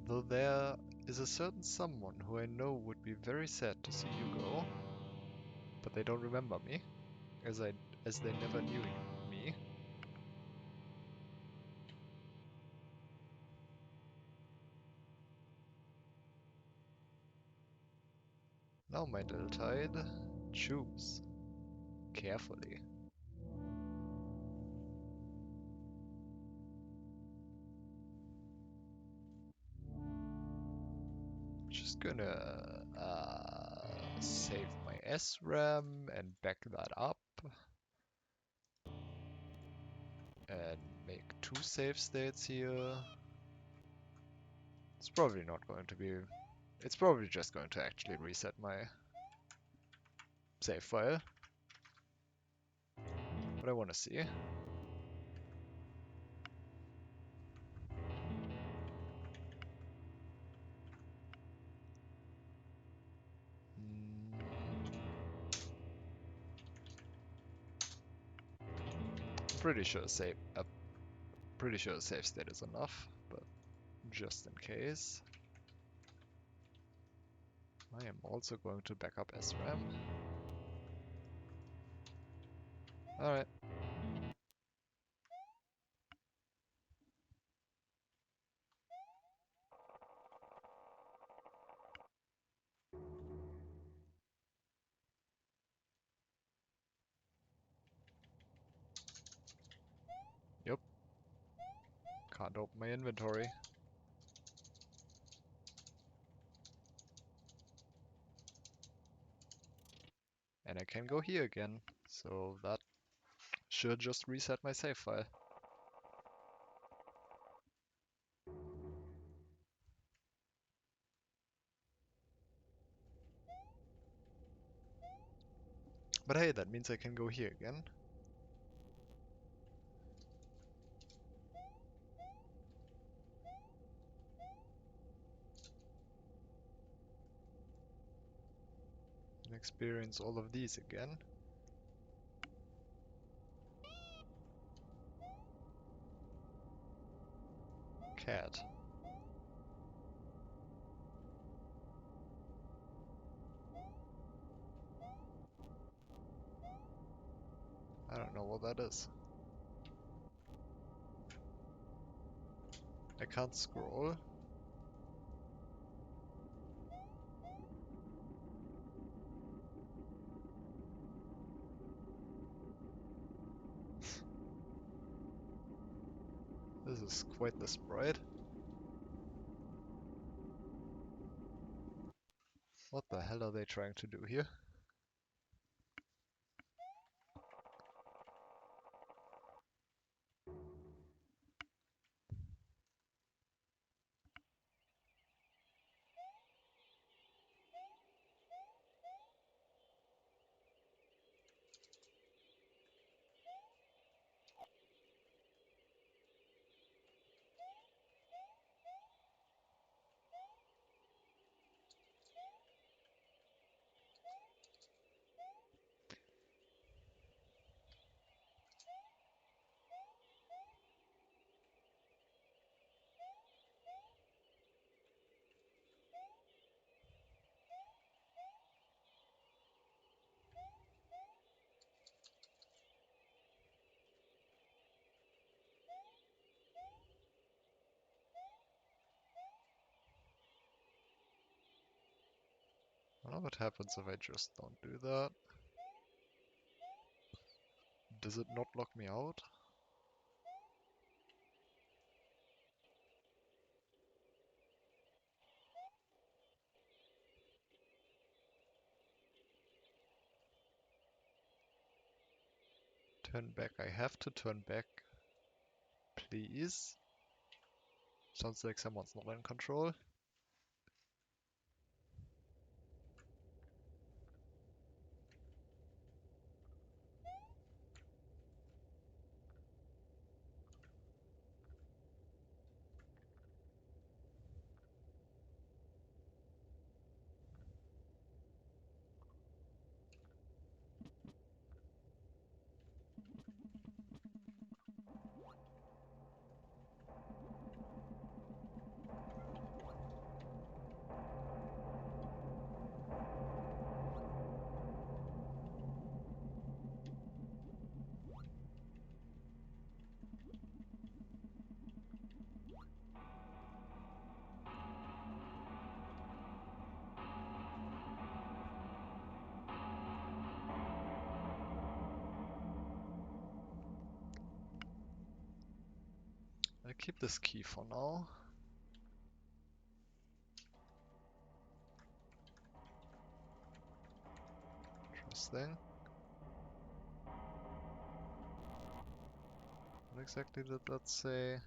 Though there is a certain someone who I know would be very sad to see you go, but they don't remember me, as I as they never knew me. Now, my little tide, choose carefully. Just gonna save my SRAM and back that up and make 2 save states here. It's probably not going to be. It's probably just going to actually reset my save file. But I want to see. Mm, pretty sure pretty sure save state is enough, but just in case, I am also going to back up SRAM. Alright. Yep. Can't open my inventory. And I can go here again, so that should just reset my save file. But hey, that means I can go here again. And experience all of these again. Cat. I don't know what that is. I can't scroll. This is quite the sprite. What the hell are they trying to do here? I don't know what happens if I just don't do that. Does it not lock me out? Turn back. I have to turn back. Please. Sounds like someone's not in control. I'll keep this key for now. Interesting. What exactly did that say?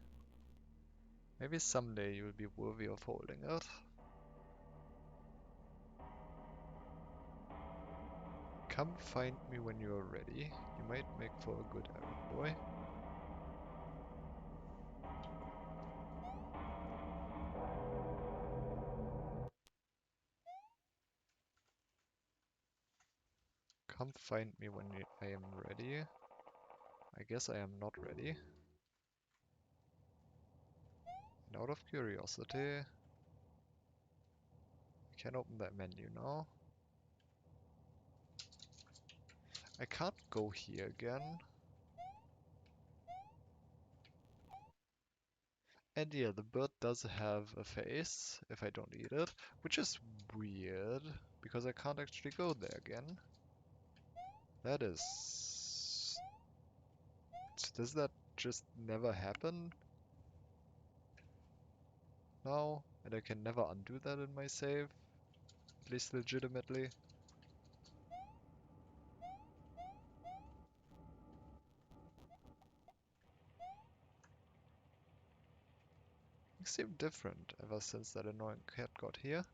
Maybe someday you'll be worthy of holding it. Come find me when you are ready. You might make for a good errand boy. Come find me when I am ready. I guess I am not ready. And out of curiosity, I can open that menu now. I can't go here again. And yeah, the bird does have a face if I don't eat it, which is weird because I can't actually go there again. That is... Does that just never happen now? And I can never undo that in my save? At least legitimately? You seem different ever since that annoying cat got here.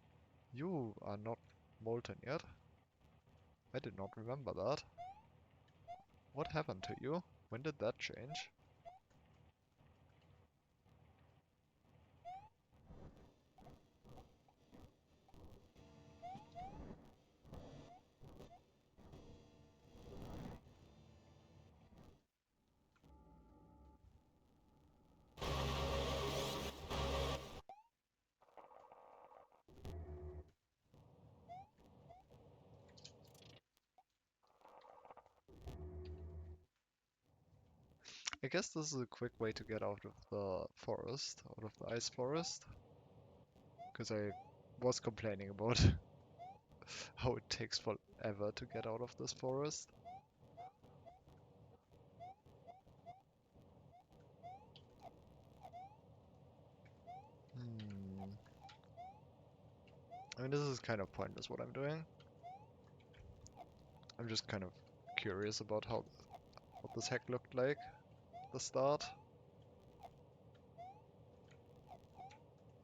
You are not molten yet. I did not remember that. What happened to you? When did that change? I guess this is a quick way to get out of the forest, out of the ice forest. Because I was complaining about how it takes forever to get out of this forest. Hmm. I mean, this is kind of pointless what I'm doing. I'm just kind of curious about how what this heck looked like at the start.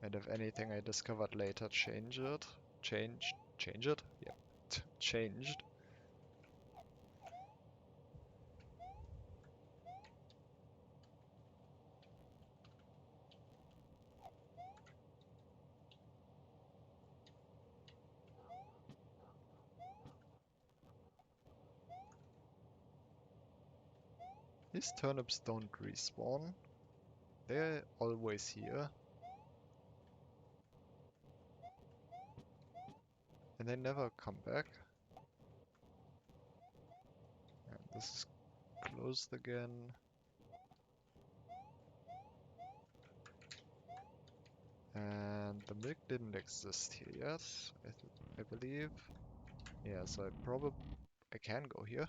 And if anything I discovered later change it. Change it? Yep. Changed. These turnips don't respawn. They're always here. And they never come back. And this is closed again. And the milk didn't exist here yet, I believe. Yeah, so I can go here.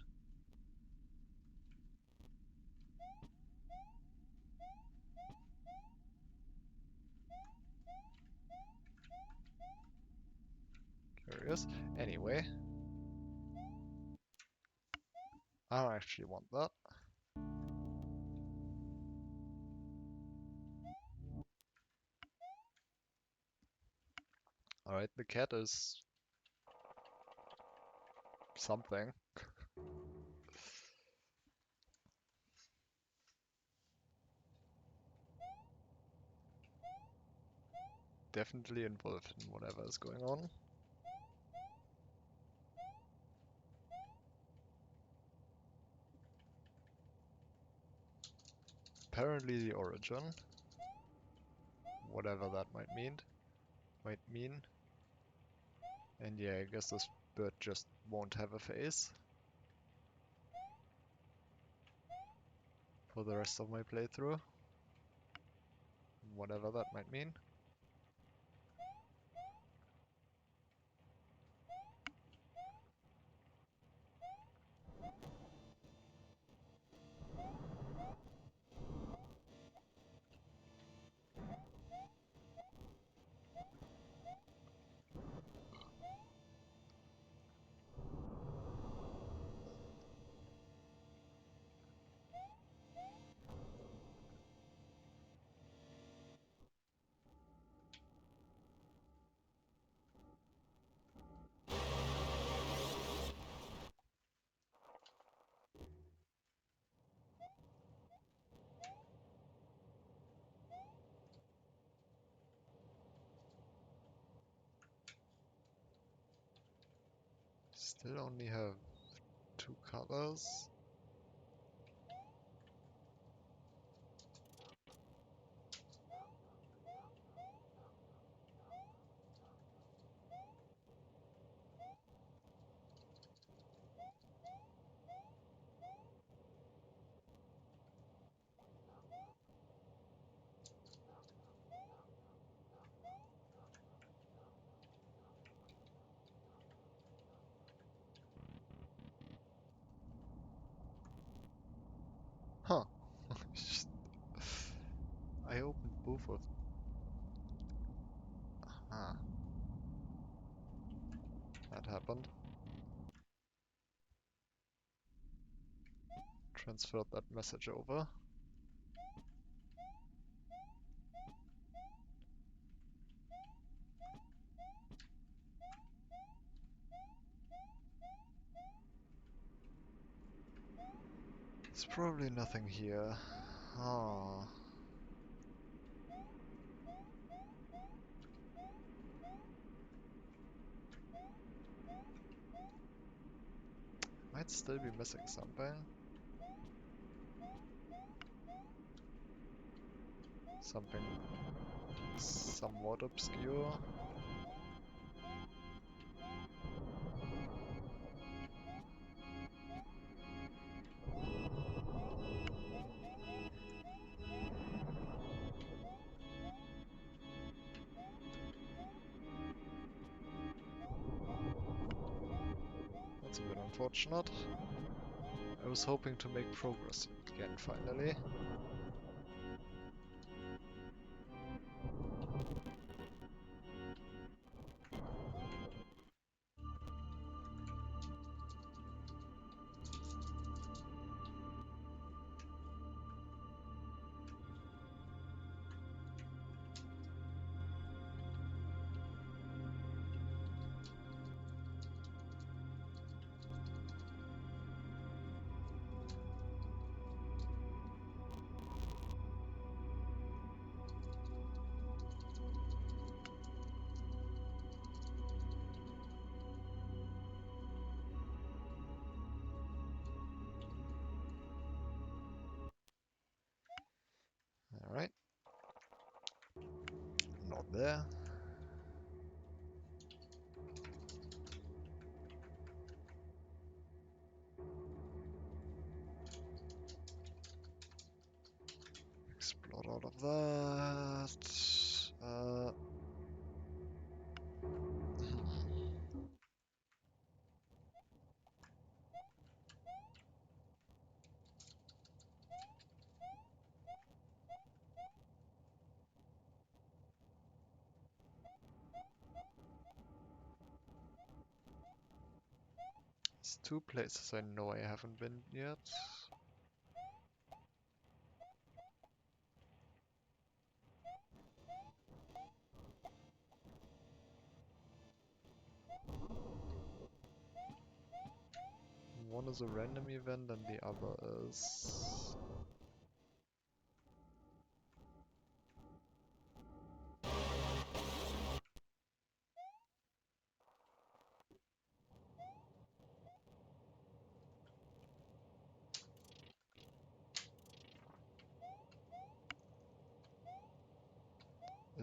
Curious. Anyway, I don't actually want that. Alright, the cat is something. Definitely involved in whatever is going on. Apparently the origin, whatever that might mean. And yeah, I guess this bird just won't have a face for the rest of my playthrough, whatever that might mean. Still only have 2 colors. Huh. I opened both of... Ah, that happened. Transferred that message over. There's probably nothing here. Ah. Might still be missing something. Something somewhat obscure. That's a bit unfortunate. I was hoping to make progress again, finally. Alright. Not there. Explode all of that. There's 2 places I know I haven't been yet. One is a random event and the other is...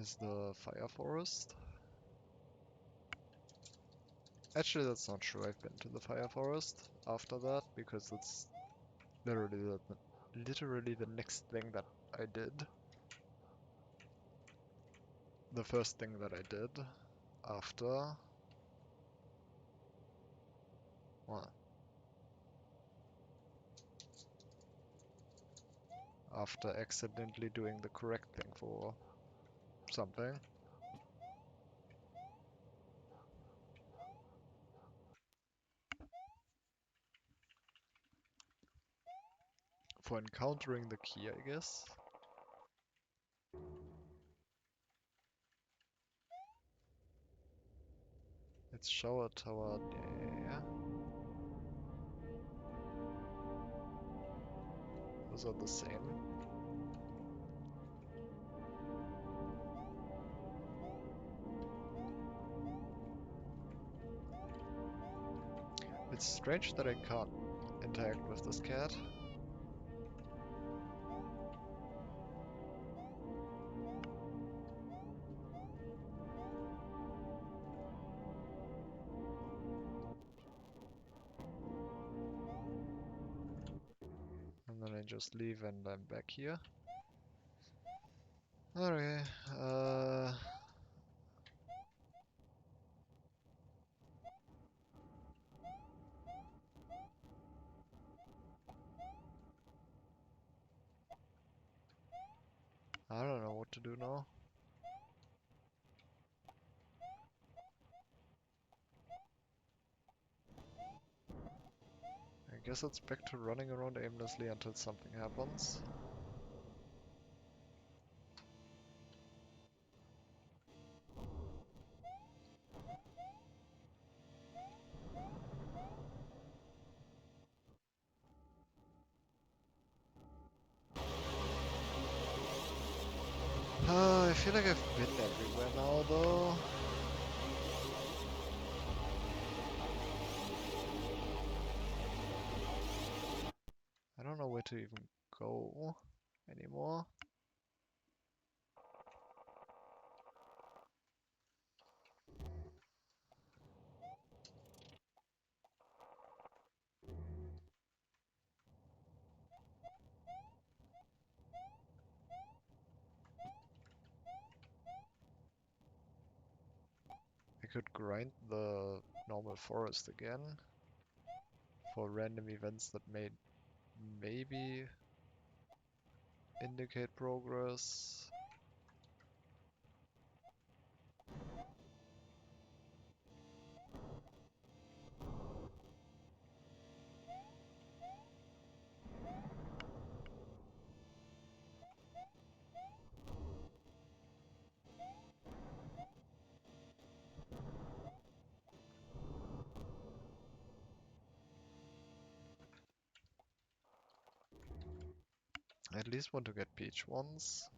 is the Fire Forest. Actually, that's not true. I've been to the Fire Forest after that because it's literally the next thing that I did. The first thing that I did after... What? After accidentally doing the correct thing for something. For encountering the key, I guess. It's Shower Tower, yeah. Those are the same. It's strange that I can't interact with this cat. And then I just leave and I'm back here. Okay, I don't know what to do now. I guess it's back to running around aimlessly until something happens. I feel like I've been everywhere now though. I don't know where to even go anymore. I could grind the normal forest again for random events that may maybe indicate progress. I at least want to get peach ones.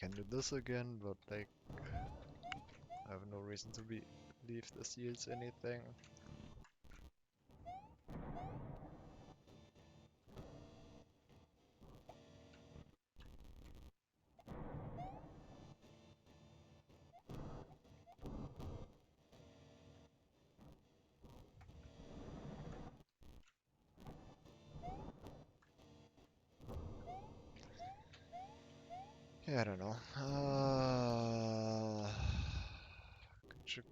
can do this again, but like, I have no reason to believe this yields anything. Yeah, I don't know.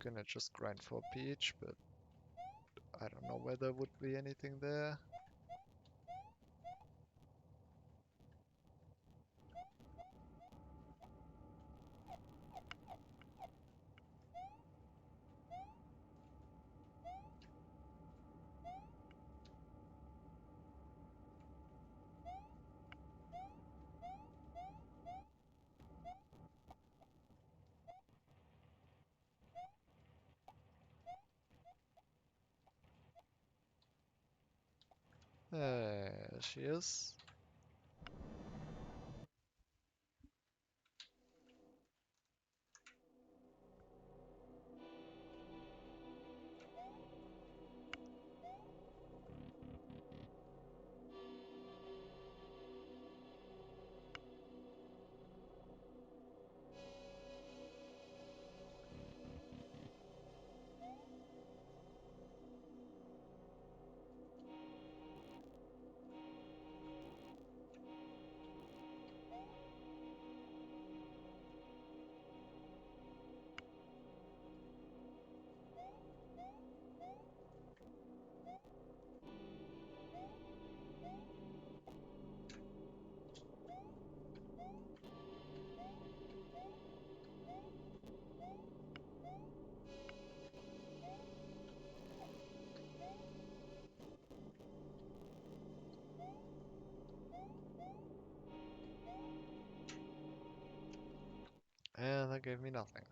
Gonna just grind for peach, but I don't know whether there would be anything there. There she is. And that gave me nothing.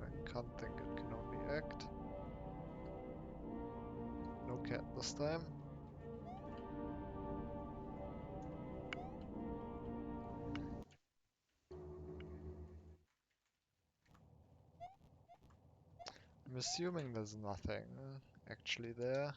I can't think it can only act. No cat this time. I'm assuming there's nothing actually there.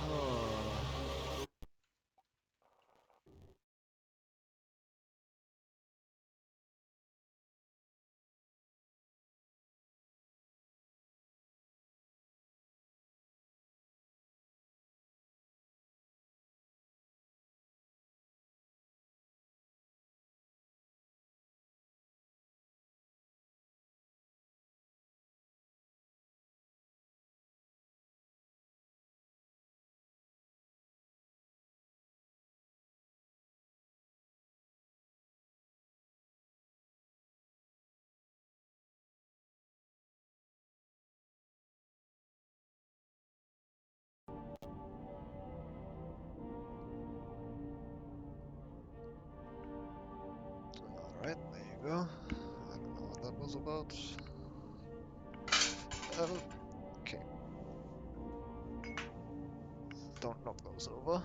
Oh. Alright, there you go. I don't know what that was about. Okay. don't knock those over.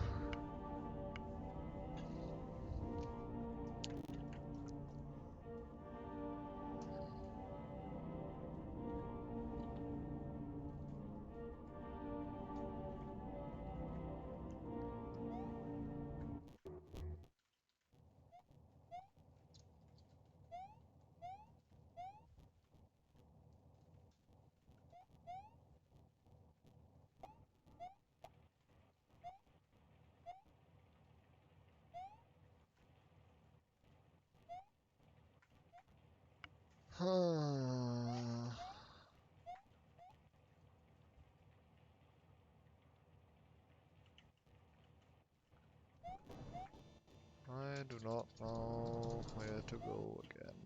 I do not know where to go again.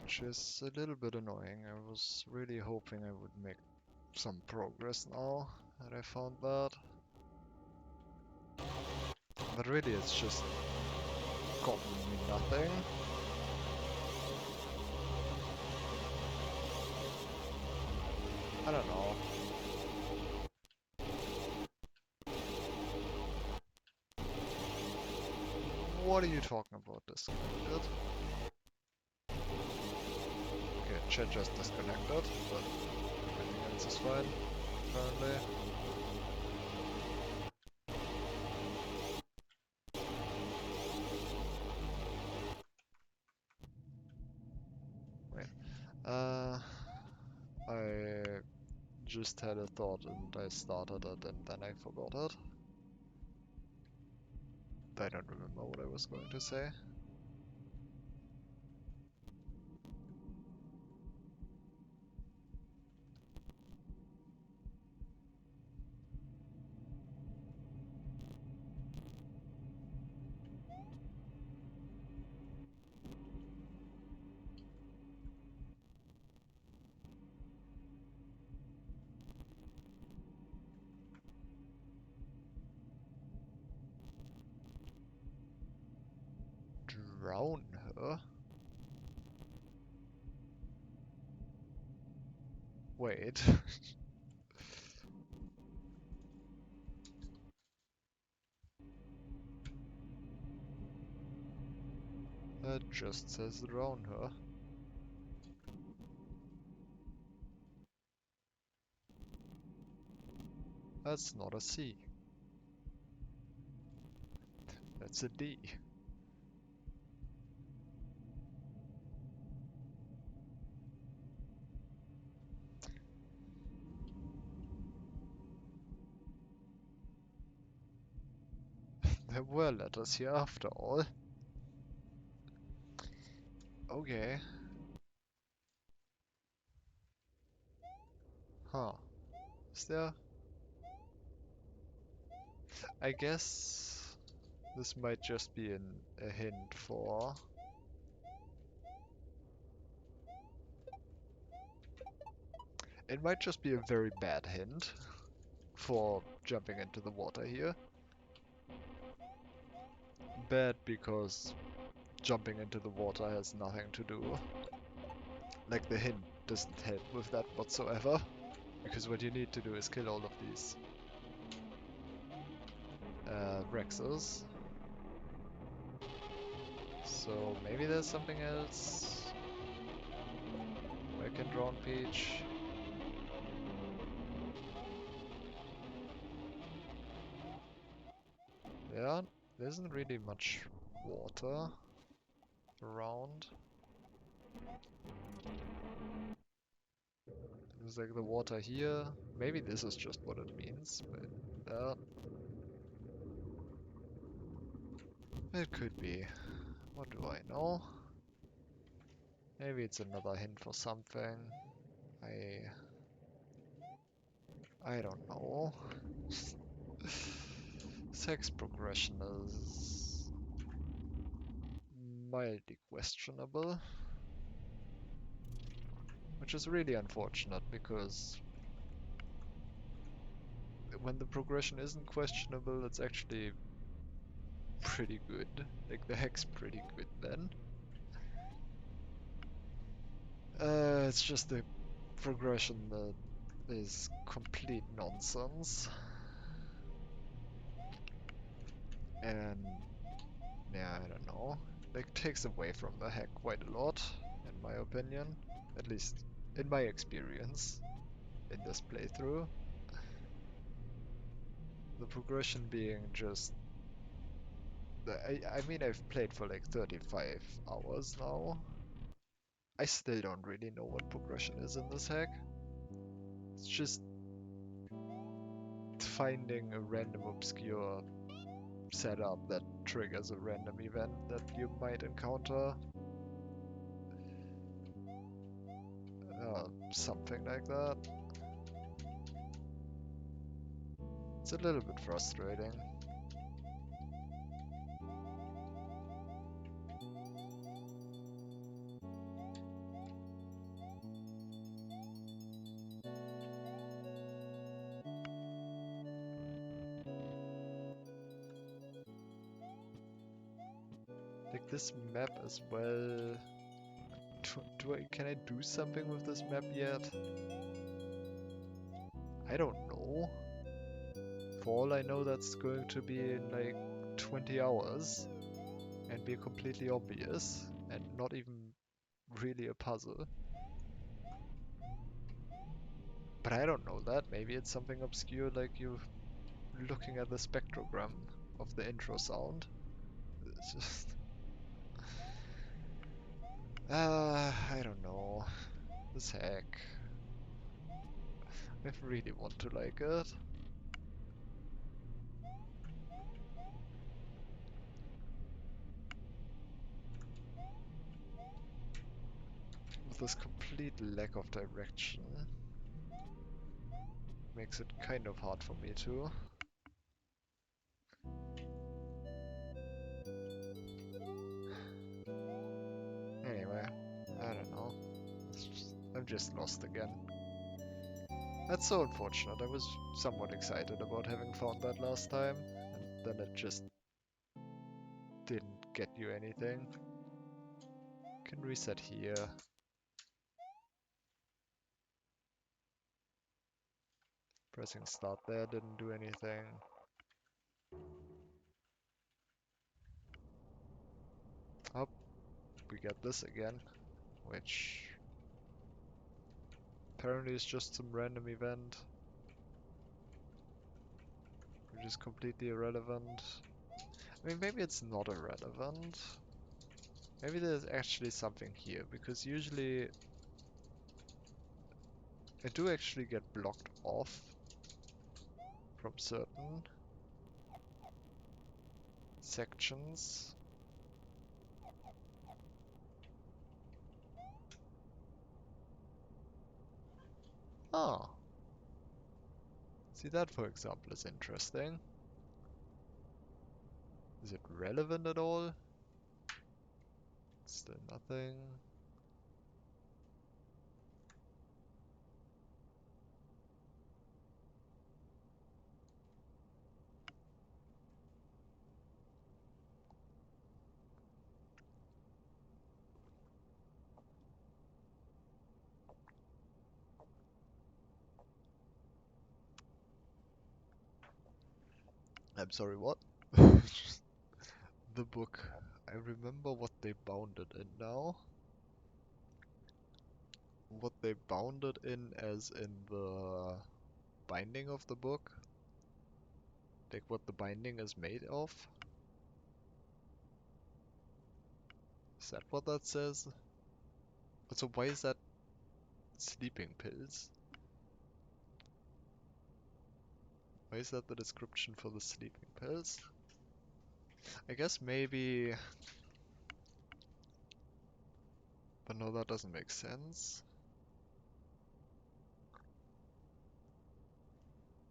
Which is a little bit annoying. I was really hoping I would make some progress now that I found that. But really it's just gotten me nothing. I don't know. What are you talking about, disconnected? Okay, chat just disconnected, but everything else is fine, apparently. Wait. I just had a thought and I started it and then I forgot it. I don't remember what I was going to say. Drown her? Wait. That just says drown her. That's not a C. That's a D. There were letters here after all. Okay. Huh. Is there? I guess this might just be a hint for... It might just be a very bad hint for jumping into the water here. Bad because jumping into the water has nothing to do. Like, the hint doesn't help with that whatsoever. Because what you need to do is kill all of these Rexes. So maybe there's something else I can draw on page. Yeah, there isn't really much water around. There's like the water here. Maybe this is just what it means, but it could be. What do I know? Maybe it's another hint for something. I don't know. Sex progression is mildly questionable, which is really unfortunate because when the progression isn't questionable, it's actually pretty good. Like, the heck's pretty good then. It's just a progression that is complete nonsense. And yeah, I don't know. Like takes away from the hack quite a lot, in my opinion. At least in my experience in this playthrough. The progression being just I mean I've played for like 35 hours now. I still don't really know what progression is in this hack. It's just finding a random obscure setup that triggers a random event that you might encounter. Something like that. It's a little bit frustrating. Like this map as well. Can I do something with this map yet? I don't know. For all I know, that's going to be in like 20 hours and be completely obvious and not even really a puzzle. But I don't know that. Maybe it's something obscure like you looking at the spectrogram of the intro sound. It's just... I don't know. This hack. I really want to like it. With this complete lack of direction, makes it kind of hard for me to. Anyway, I don't know. I'm just lost again. That's so unfortunate. I was somewhat excited about having found that last time, and then it just didn't get you anything. Can reset here. Pressing start there didn't do anything. Up, we get this again, which apparently is just some random event, which is completely irrelevant. I mean, maybe it's not irrelevant. Maybe there's actually something here, because usually I do actually get blocked off from certain sections. Ah, see that for example is interesting. Is it relevant at all? Still nothing. I'm sorry, what? The book. I remember what they bound it in now. What they bound it in as in the binding of the book. Like what the binding is made of. Is that what that says? So why is that sleeping pills? Why is that the description for the sleeping pills? I guess maybe... But no, that doesn't make sense.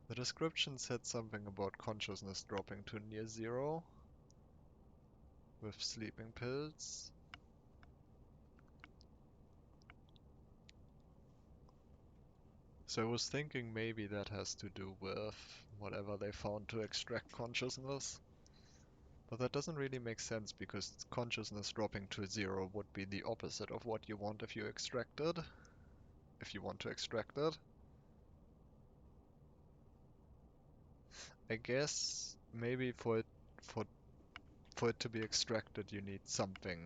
The description said something about consciousness dropping to near zero with sleeping pills. So I was thinking maybe that has to do with whatever they found to extract consciousness. But that doesn't really make sense because consciousness dropping to zero would be the opposite of what you want if you extracted. If you want to extract it. I guess maybe for for it to be extracted you need something,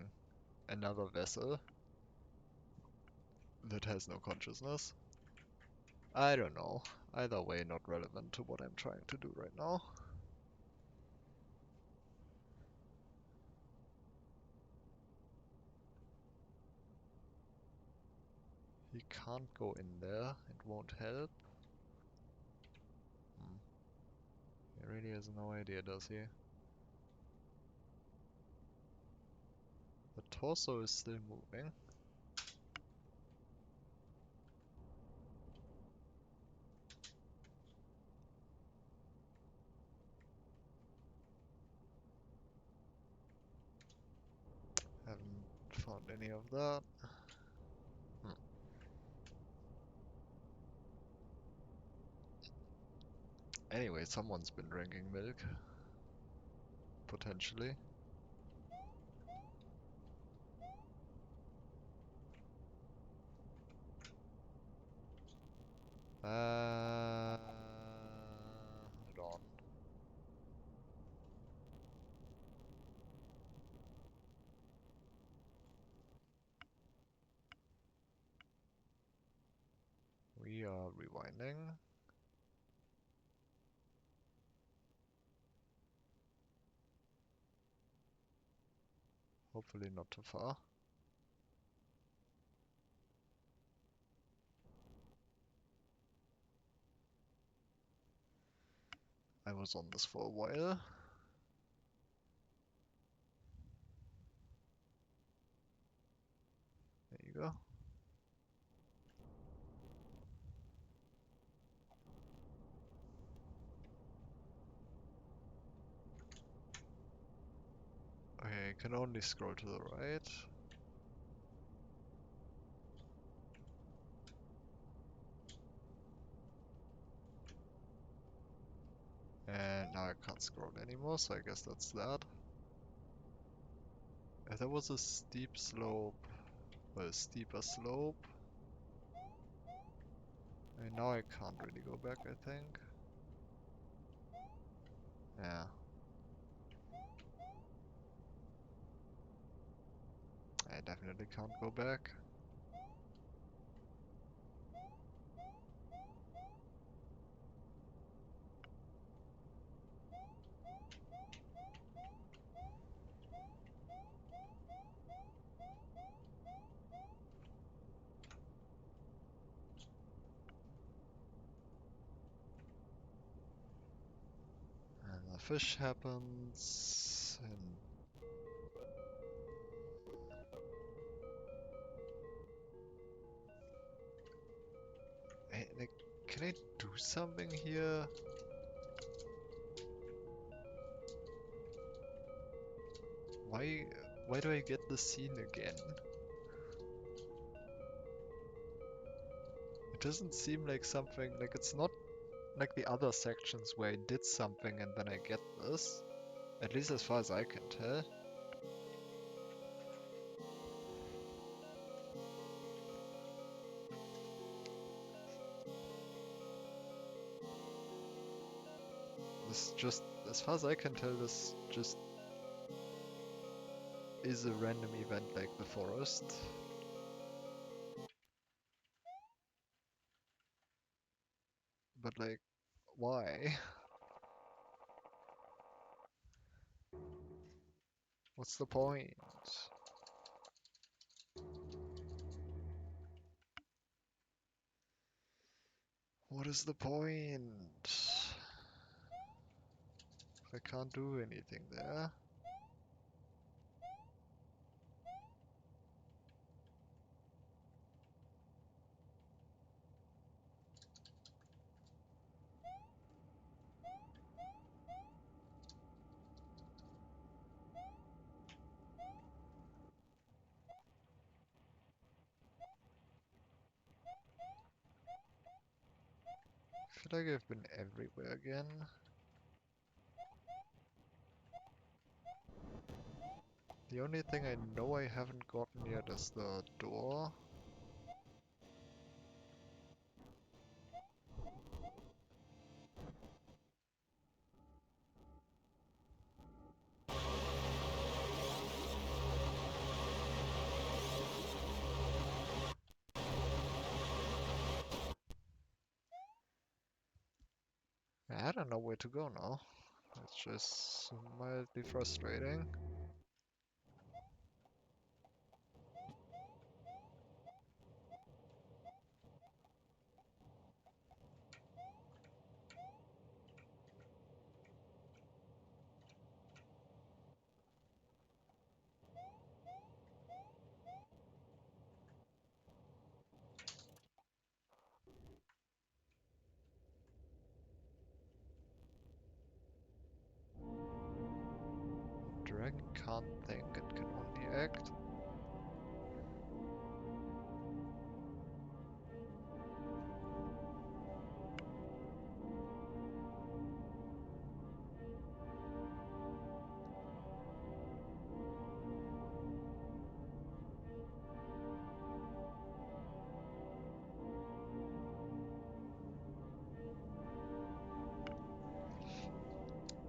another vessel that has no consciousness. I don't know. Either way, not relevant to what I'm trying to do right now. He can't go in there, it won't help. Hmm. He really has no idea, does he? The torso is still moving. Haven't found any of that. Hmm. Anyway, someone's been drinking milk. Potentially. Hold on. We are rewinding. Hopefully not too far. I was on this for a while. There you go. Okay, I can only scroll to the right. And now I can't scroll anymore, so I guess that's that. If there was a steep slope, or a steeper slope. And now I can't really go back, I think. Yeah. I definitely can't go back. And the fish happens, and like, can I do something here? Why, why do I get the scene again? It doesn't seem like something, like it's not like the other sections where I did something and then I get this. At least as far as I can tell. This just, as far as I can tell, this just is a random event like the forest. But like, why? What's the point? What is the point? I can't do anything there. I feel like I've been everywhere again. The only thing I know I haven't gotten yet is the door. I don't know where to go now. It's just mildly frustrating. Dragon can't think, it can only act.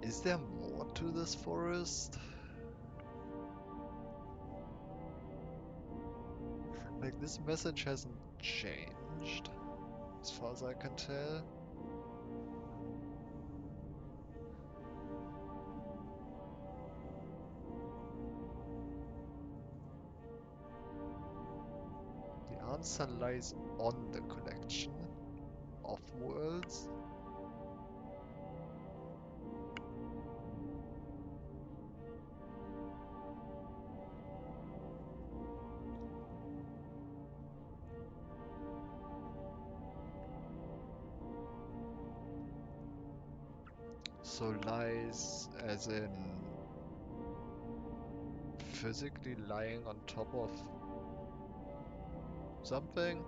Is there more to this forest? Like, this message hasn't changed, as far as I can tell. The answer lies on the collection of worlds. So lies as in physically lying on top of something?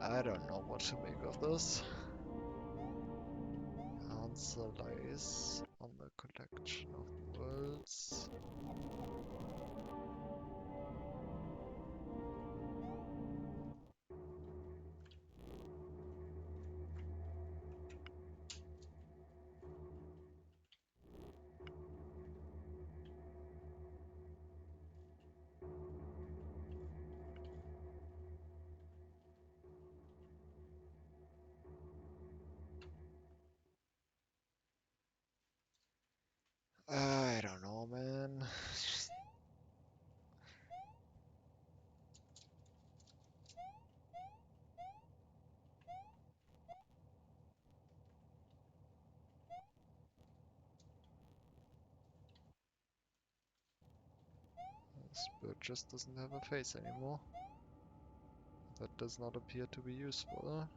I don't know what to make of this. Answer lies on the collection of worlds. I don't know, man. This bird just doesn't have a face anymore. That does not appear to be useful.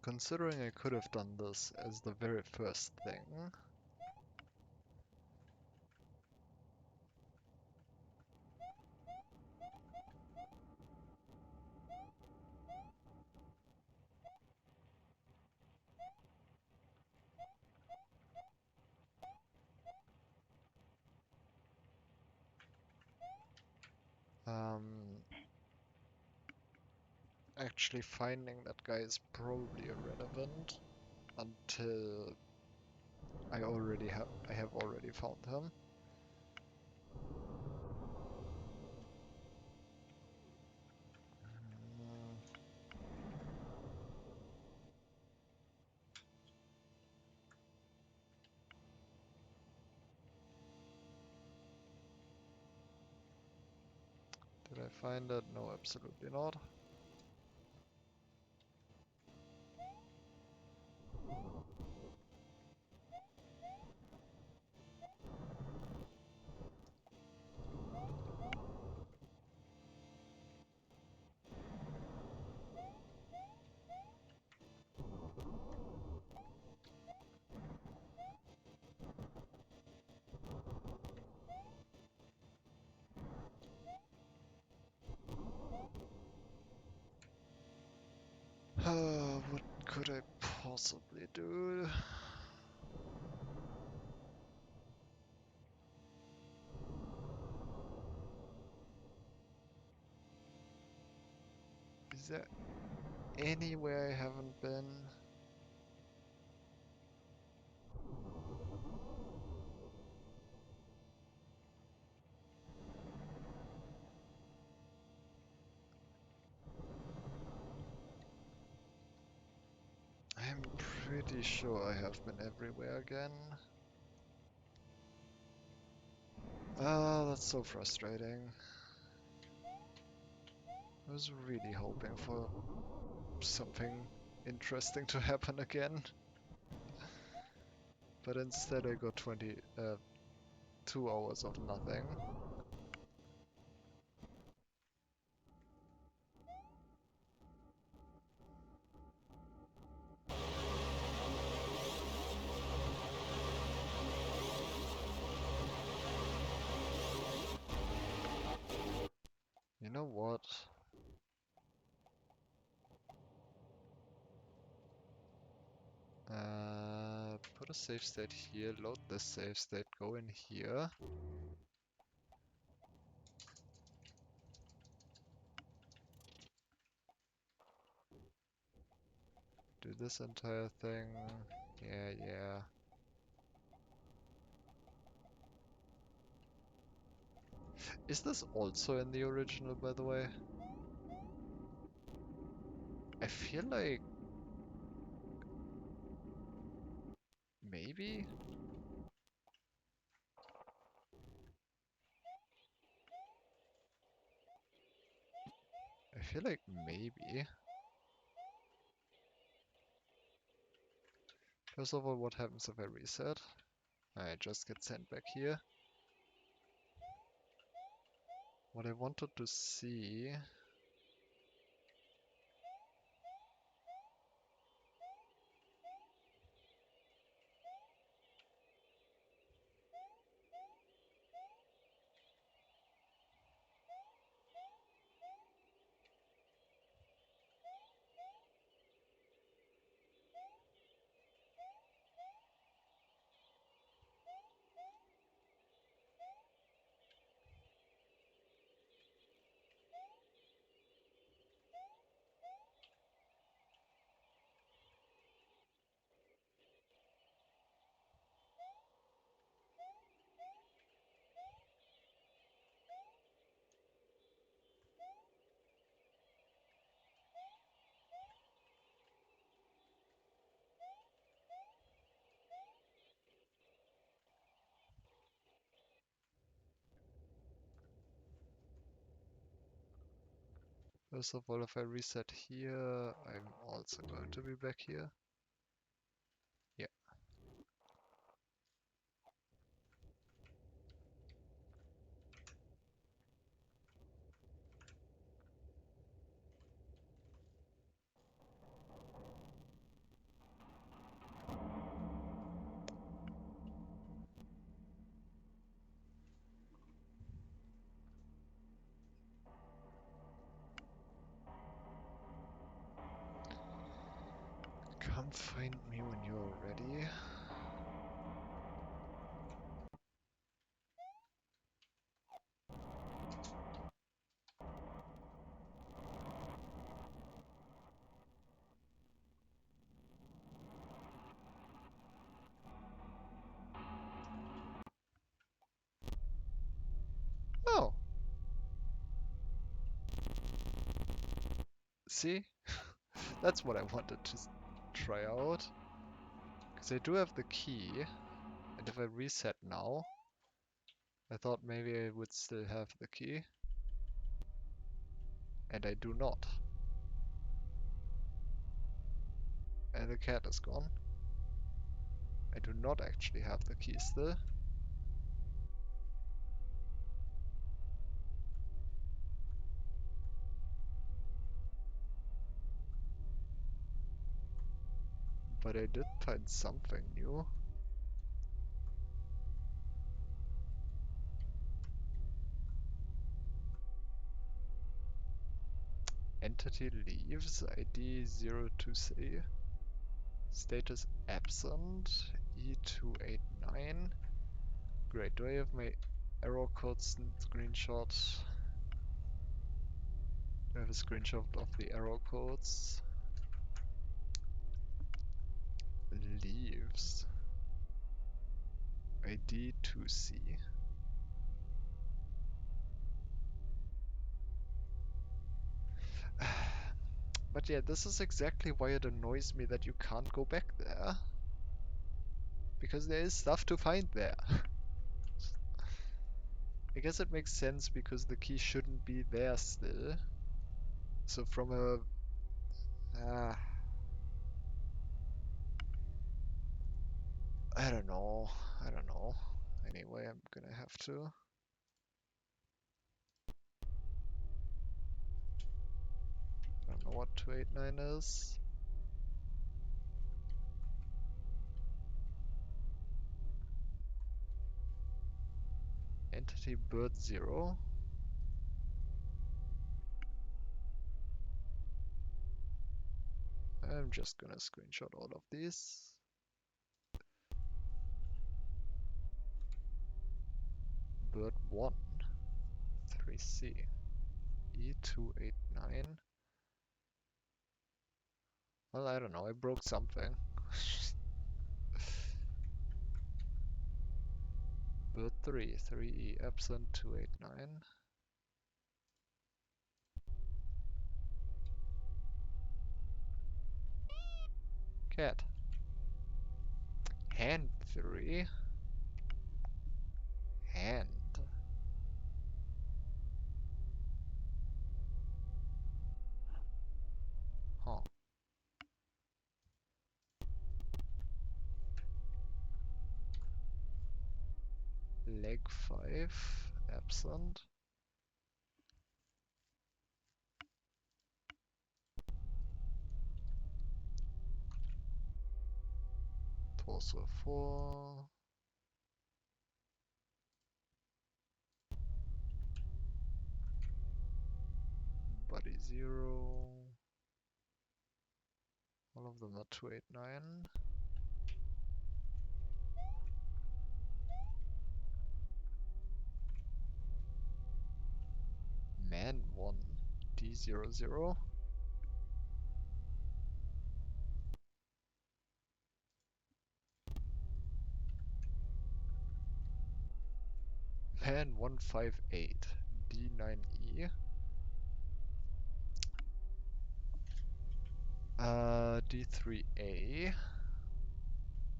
considering I could have done this as the very first thing. Um, Actually finding that guy is probably irrelevant until I have already found him. Mm, Did I find it? No, absolutely not. What could I possibly do? Is there anywhere I haven't been? I'm pretty sure I have been everywhere again. Ah, that's so frustrating. I was really hoping for something interesting to happen again, but instead I got 2 hours of nothing. You know what? Put a save state here, load this save state, go in here. Do this entire thing. Yeah. Is this also in the original, by the way? I feel like maybe? I feel like maybe. First of all, what happens if I reset? I just get sent back here. What I wanted to see... First of all, if I reset here, I'm also going to be back here. Yeah. Come find me when you're ready. Oh, see? That's what I wanted to try out. Because I do have the key, and if I reset now, I thought maybe I would still have the key. And I do not. And the cat is gone. I do not actually have the key still. But I did find something new. Entity leaves, ID 02C. Status absent, E289. Great, do I have my error codes screenshot? Do I have a screenshot of the error codes? Leaves. ID 2C. But yeah, this is exactly why it annoys me that you can't go back there. Because there is stuff to find there. I guess it makes sense because the key shouldn't be there still. So from a... Ah, I don't know. I don't know. Anyway, I'm gonna have to. I don't know what 289 is. Entity bird 0. I'm just gonna screenshot all of these. Bird 1. 3C. E289. Well, I don't know. I broke something. Bird 3. 3E. Absent 289. Cat. Hand 3. Hand. Huh. Leg 5. Absent. Torso 4. Body 0. All of them are 289. Man 1. D00. Man 158. D9E. D3A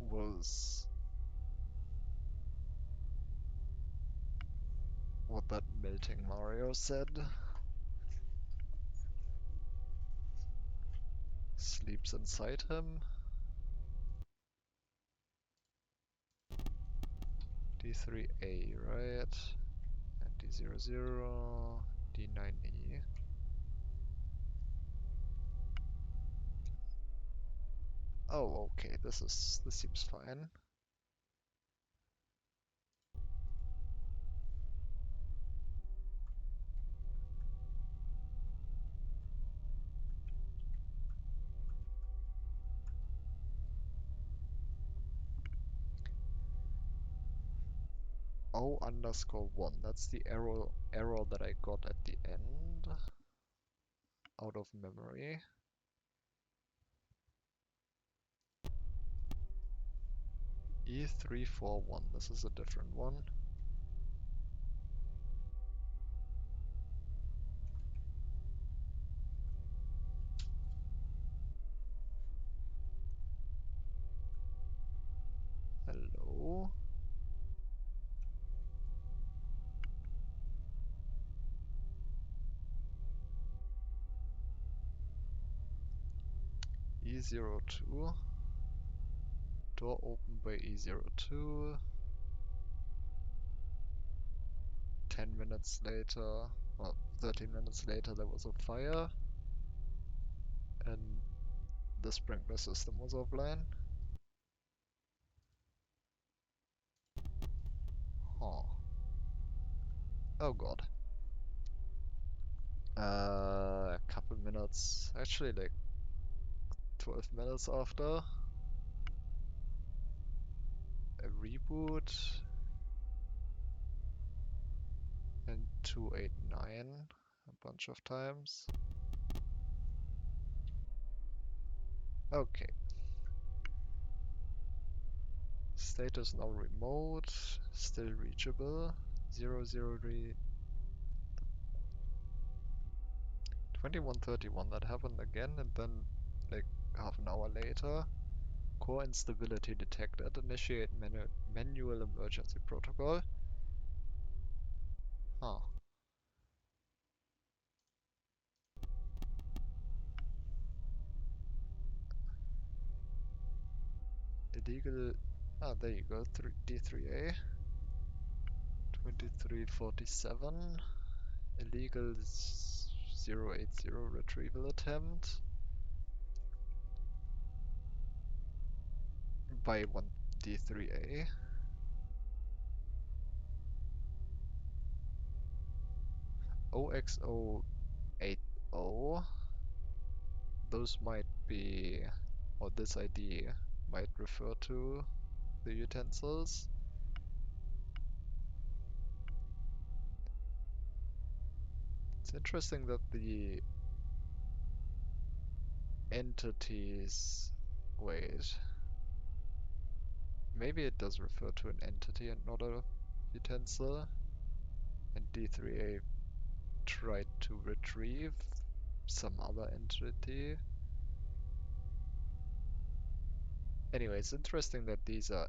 was what that melting Mario said. Sleeps inside him. D3A, right? And D00, D9E. Oh, okay, this seems fine. O_1. That's the error that I got at the end, out of memory. E341, this is a different one. Hello? E02. Door opened by E02. 10 minutes later, well, 13 minutes later, there was a fire, and the sprinkler system was offline. Huh. Oh god. A couple minutes, actually like 12 minutes after, a reboot, and 289 a bunch of times. Okay. Status now remote, still reachable. 003 2131, that happened again, and then like half an hour later, core instability detected, initiate manual emergency protocol. Huh. Illegal, there you go, D3A. 2347, illegal 080 retrieval attempt by one D3A. OXO80, those might be, or this ID might refer to the utensils. It's interesting that the entities, wait, maybe it does refer to an entity and not a utensil, and D3A tried to retrieve some other entity. Anyway, it's interesting that these are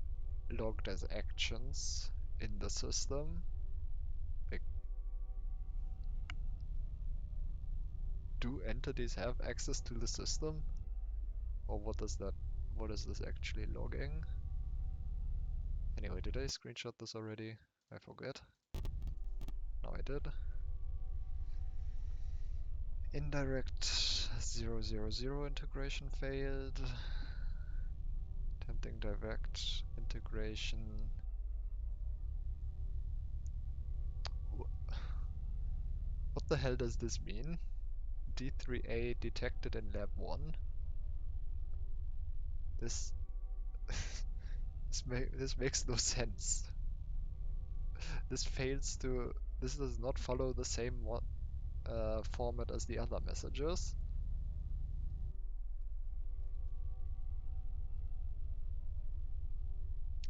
logged as actions in the system. Like, do entities have access to the system? Or what is this actually logging? Anyway, did I screenshot this already? I forget. No, I did. Indirect 000 integration failed. Attempting direct integration. What the hell does this mean? D3A detected in lab 1. This this makes no sense. This fails to. This does not follow the same format as the other messages.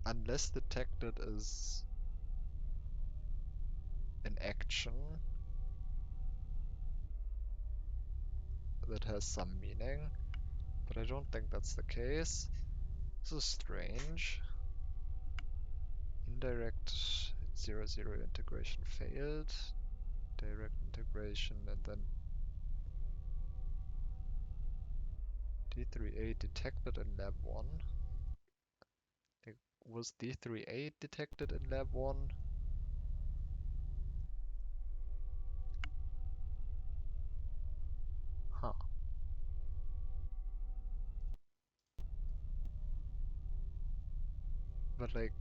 Unless detected is an action that has some meaning, but I don't think that's the case. This is strange. Indirect 0 integration failed. Direct integration and then D3A detected in lab 1. Like, was D3A detected in lab 1? Huh. But like,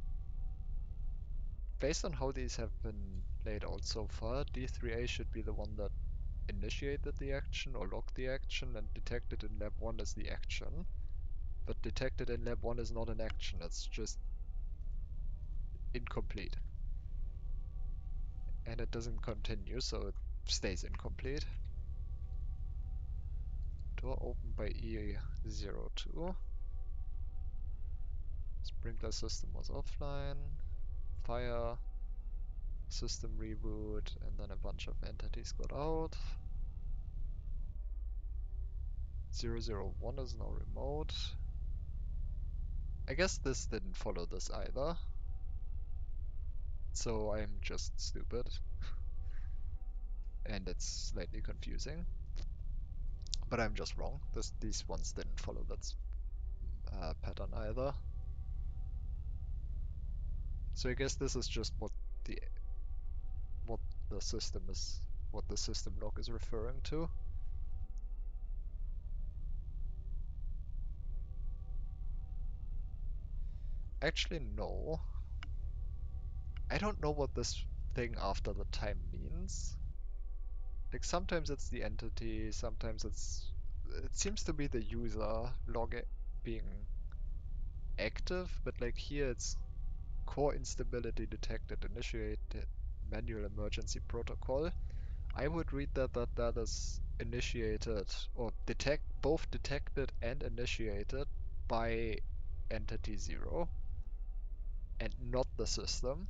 based on how these have been laid out so far, D3A should be the one that initiated the action or logged the action, and detected in lab 1 is the action. But detected in lab 1 is not an action, it's just incomplete. and it doesn't continue, so it stays incomplete. Door opened by E02. Sprinkler system was offline. Fire. System reboot, and then a bunch of entities got out. 001 is now remote. I guess this didn't follow this either. So I'm just stupid. And it's slightly confusing. But I'm just wrong. These ones didn't follow that pattern either. So I guess this is just the what the system is, what the system log is referring to. Actually, no. I don't know what this thing after the time means. Like sometimes it's the entity, sometimes it seems to be the user log being active, but like here it's core instability detected, initiate manual emergency protocol. I would read that is initiated or both detected and initiated by entity 0 and not the system,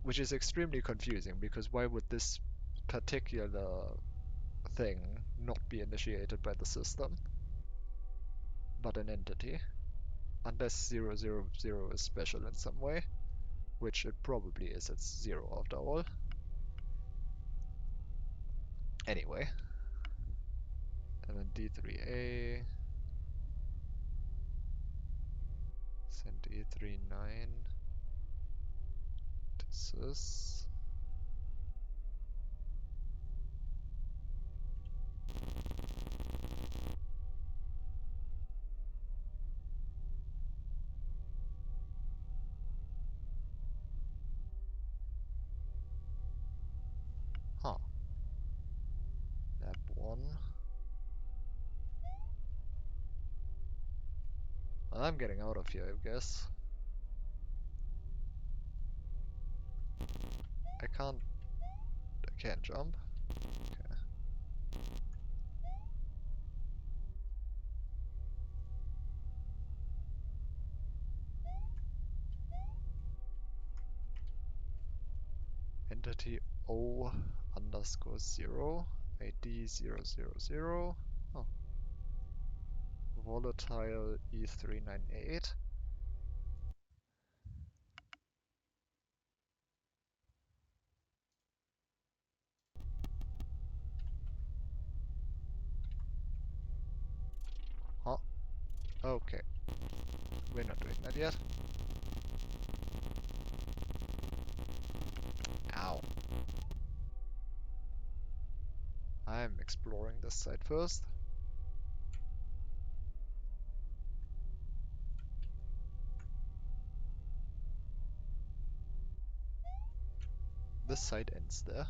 which is extremely confusing because why would this particular thing not be initiated by the system, but an entity? Unless 000 is special in some way, which it probably is, it's 0 after all. Anyway, and then D3A, send E39 to sys. Huh, lab 1. I'm getting out of here, I guess. I can't jump. Okay. Entity O underscore 0, ID 000. Oh, volatile E398. Huh? Okay, we're not doing that yet. Ow. I'm exploring this side first. This side ends there.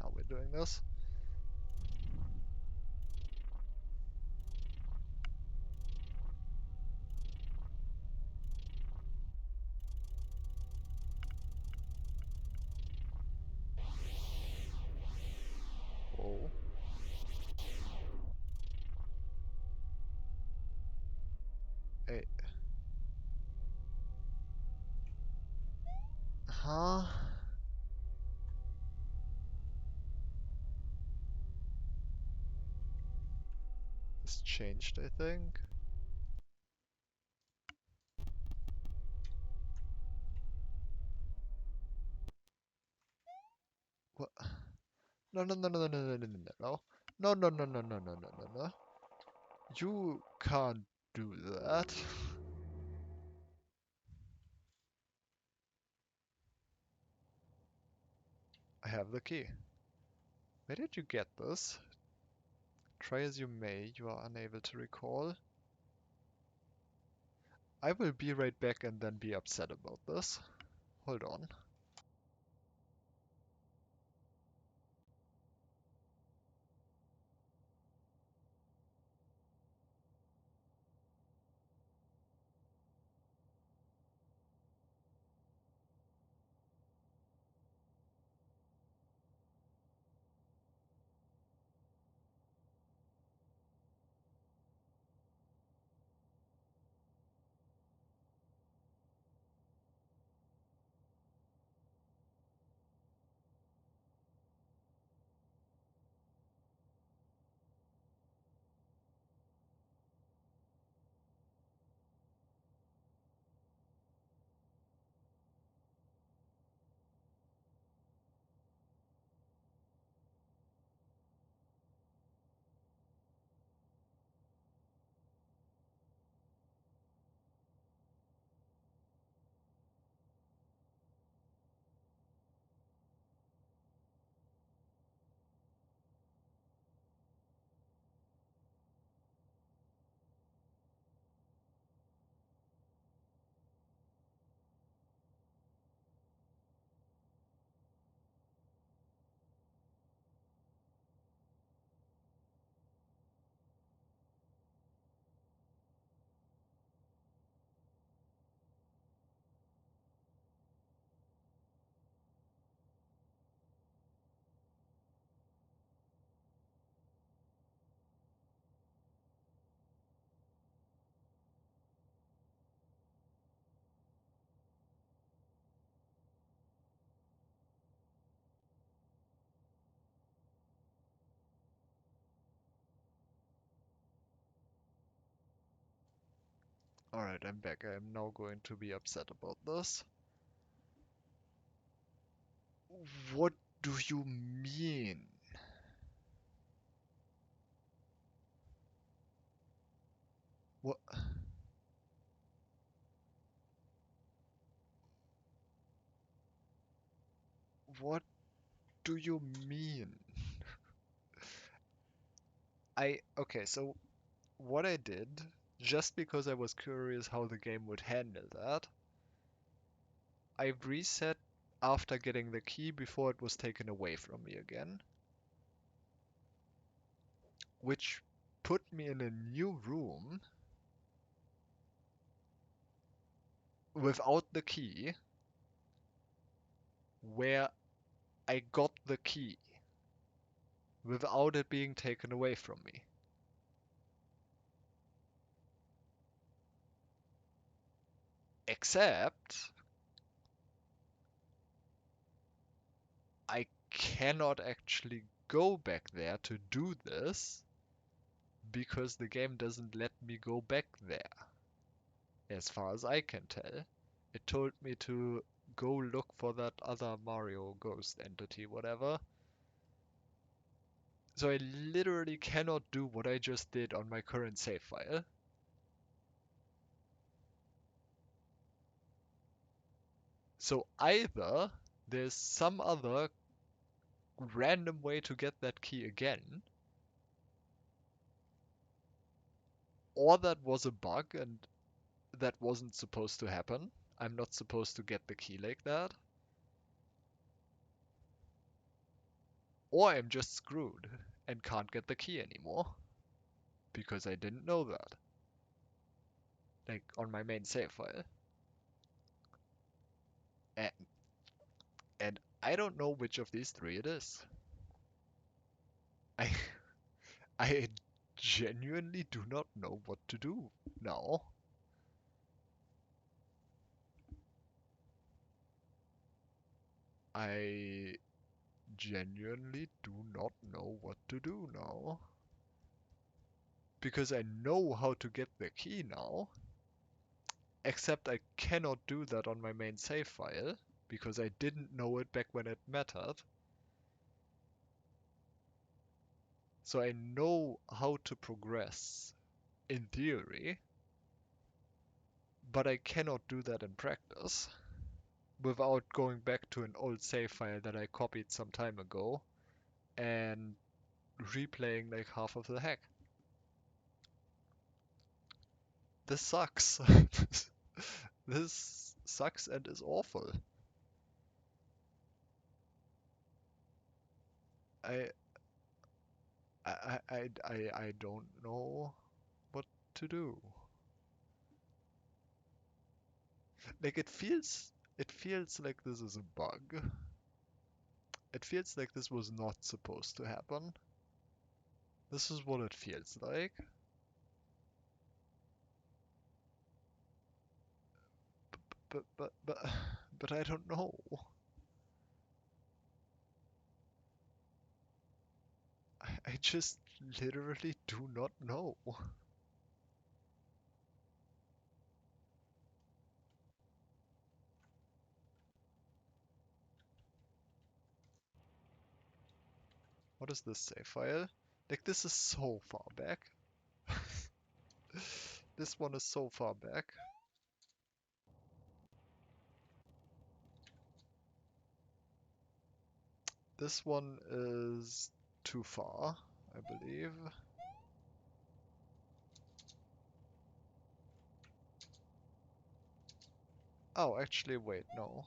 Now we're doing this. Whoa. Hey. Huh? This changed, I think. What? No, no, no, no, no, no, no, no, no. No, no, no, no, no, no, no, no, no. You can't do that. I have the key. Where did you get this? Try as you may, you are unable to recall. I will be right back and then be upset about this. Hold on. Alright, I'm back. I'm now going to be upset about this. What do you mean? What? What do you mean? Okay, so what I did, just because I was curious how the game would handle that, I reset after getting the key before it was taken away from me again, which put me in a new room without the key where I got the key without it being taken away from me. Except I cannot actually go back there to do this because the game doesn't let me go back there, as far as I can tell. It told me to go look for that other Mario ghost entity, whatever. So I literally cannot do what I just did on my current save file. So either there's some other random way to get that key again, or that was a bug and that wasn't supposed to happen. I'm not supposed to get the key like that. Or I'm just screwed and can't get the key anymore because I didn't know that. Like on my main save file. And, and I don't know which of these three it is. I I genuinely do not know what to do now. I genuinely do not know what to do now. Because I know how to get the key now, except I cannot do that on my main save file, because I didn't know it back when it mattered. So I know how to progress in theory, but I cannot do that in practice without going back to an old save file that I copied some time ago and replaying like half of the hack. This sucks. This sucks and is awful. I I don't know what to do. Like it feels like this is a bug. It feels like this was not supposed to happen. This is what it feels like. But but I don't know. I just literally do not know. What is this save file? Like this is so far back. This one is so far back. This one is too far, I believe. Oh, actually, wait, no.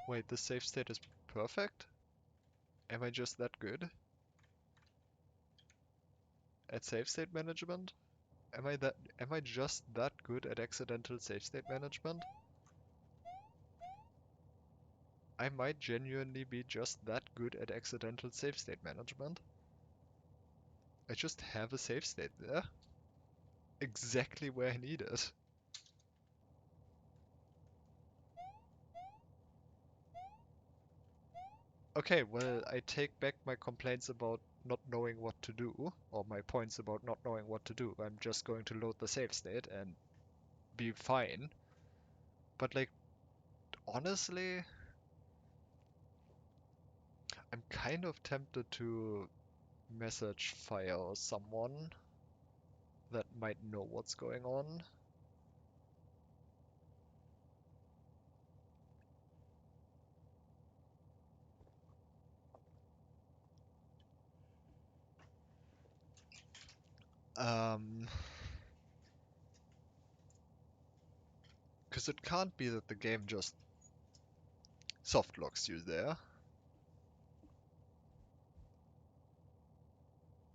Wait, the save state is perfect? Am I just that good at save state management? Am I just that good at accidental save state management? I might genuinely be just that good at accidental save state management. I just have a save state there. Exactly where I need it. Okay, well, I take back my complaints about not knowing what to do, or my points about not knowing what to do. I'm just going to load the save state and be fine. But like, honestly, I'm kind of tempted to message fire someone that might know what's going on. Um, because it can't be that the game just soft locks you there.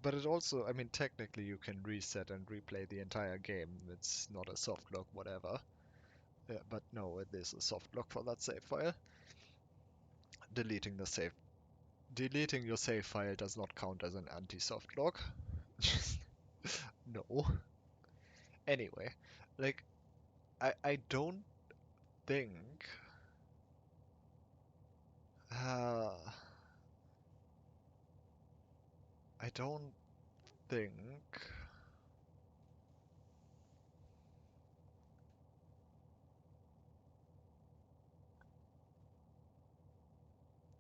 But it also, I mean, technically you can reset and replay the entire game. It's not a soft lock, whatever. But no, it is a soft lock for that save file. Deleting the save, deleting your save file does not count as an anti-soft lock. No. Anyway, like, I don't think, uh, I don't think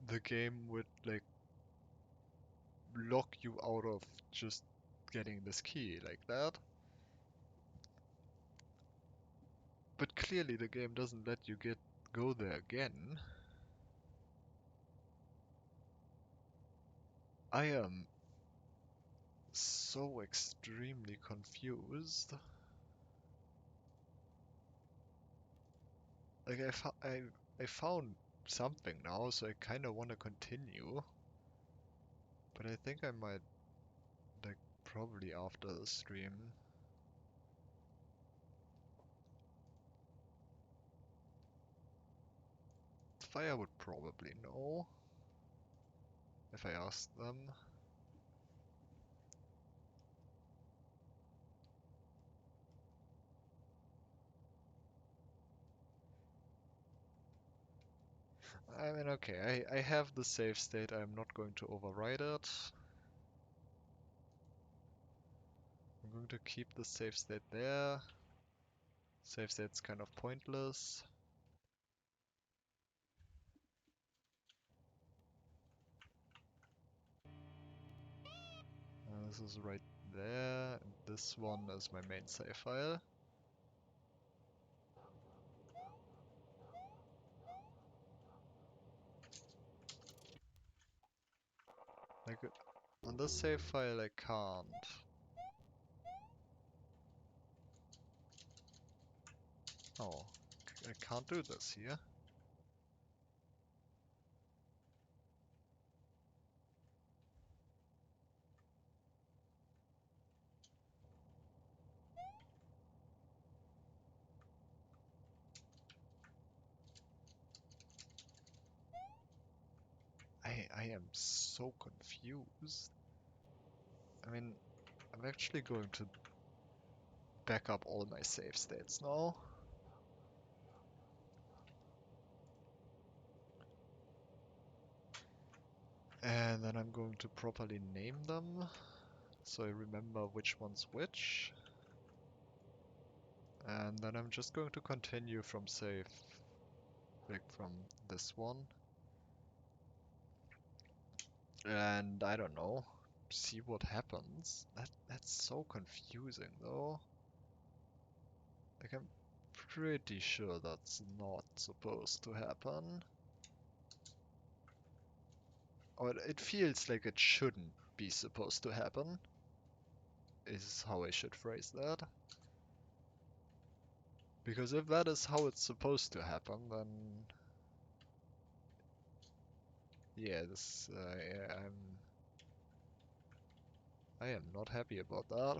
the game would like lock you out of just getting this key like that. But clearly the game doesn't let you go there again. I am so extremely confused. Like I found something now, so I kind of want to continue. But I think I might like probably after the stream. Fire would probably know if I asked them. I mean, okay, I have the save state. I'm not going to override it. I'm going to keep the save state there. Save state's kind of pointless. This is right there, and this one is my main save file. Like, on this save file I can't. Oh, I can't do this here. I am so confused. I mean, I'm actually going to back up all my save states now. And then I'm going to properly name them, so I remember which one's which. And then I'm just going to continue from save, like from this one. And I don't know, see what happens. That's so confusing though. Like I'm pretty sure that's not supposed to happen. Or it feels like it shouldn't be supposed to happen, is how I should phrase that. Because if that is how it's supposed to happen, then yeah, yeah, I am not happy about that.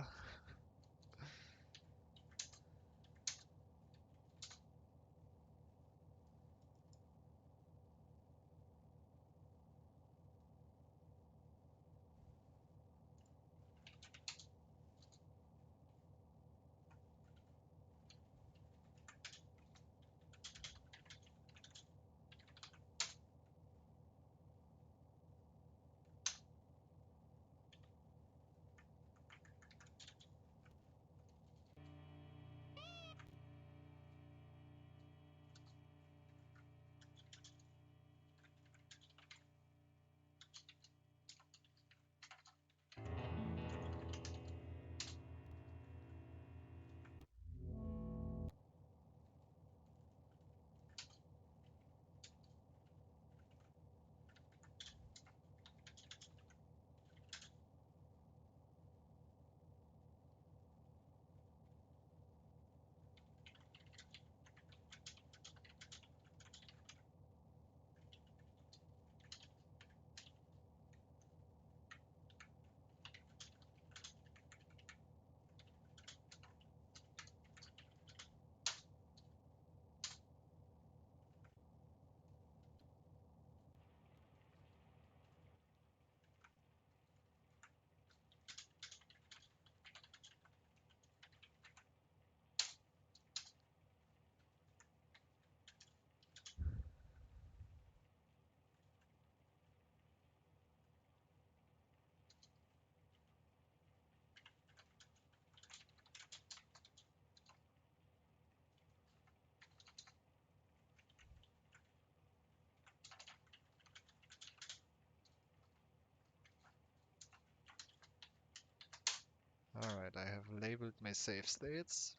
have labeled my save states.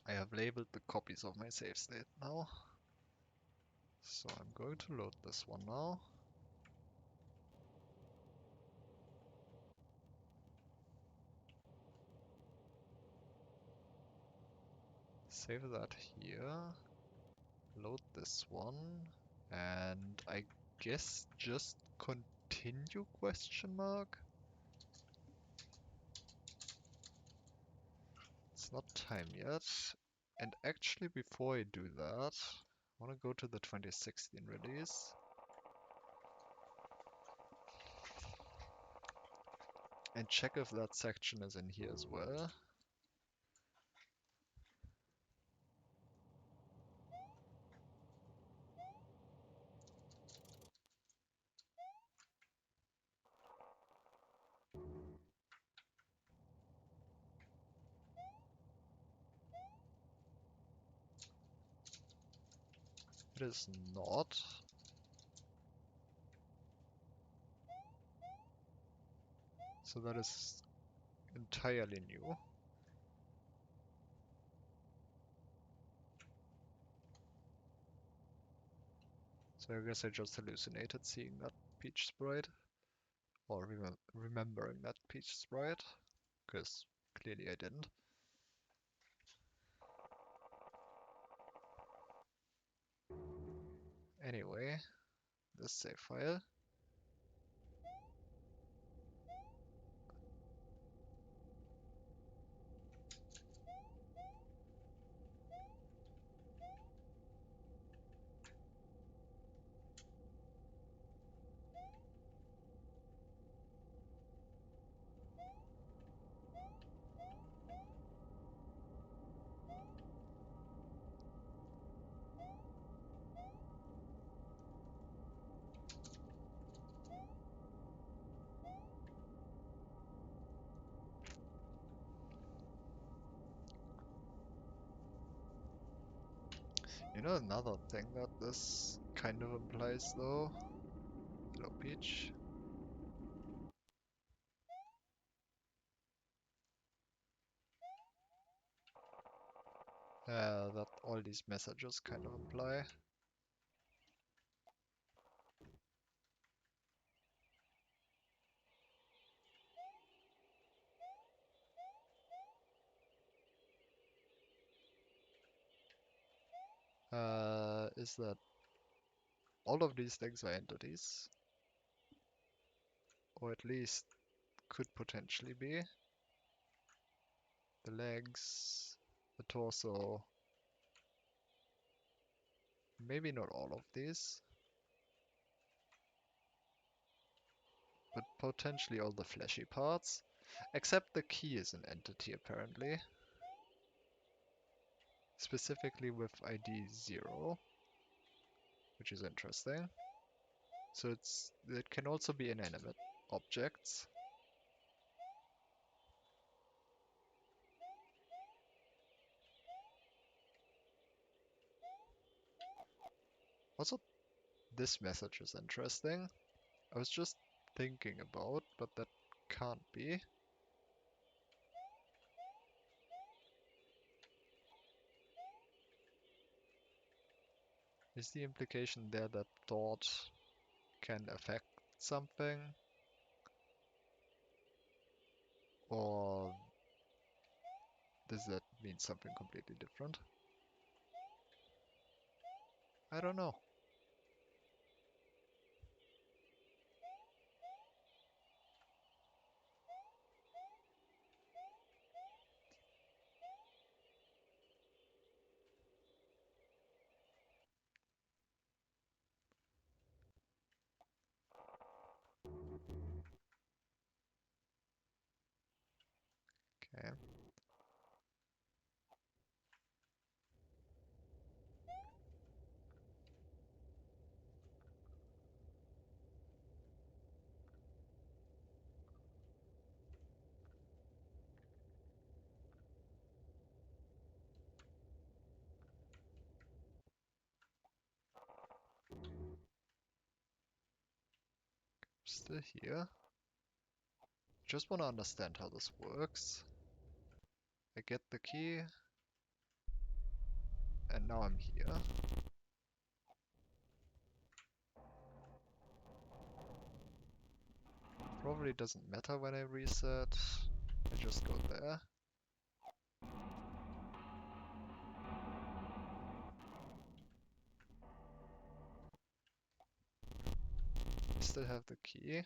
I have labeled the copies of my save state now. So I'm going to load this one now. Save that here. Load this one. And I guess just continue question mark? It's not time yet. And actually before I do that, I want to go to the 2016 release. And check if that section is in here as well. It is not. So that is entirely new. So I guess I just hallucinated seeing that peach sprite. Or remembering that peach sprite. Because clearly I didn't. Anyway, this save file. You know another thing that this kind of implies though? Hello, Peach. That all these messages kind of imply. Is that all of these things are entities. Or at least could potentially be. The legs, the torso. Maybe not all of these. But potentially all the fleshy parts. Except the key is an entity apparently. Specifically with ID 0. Which is interesting. So it can also be inanimate objects. Also, this message is interesting. I was just thinking about, but that can't be. Is the implication there that thought can affect something? Or does that mean something completely different? I don't know. Okay. Still here. Just want to understand how this works. I get the key, and now I'm here. Probably doesn't matter when I reset. I just go there. I still have the key.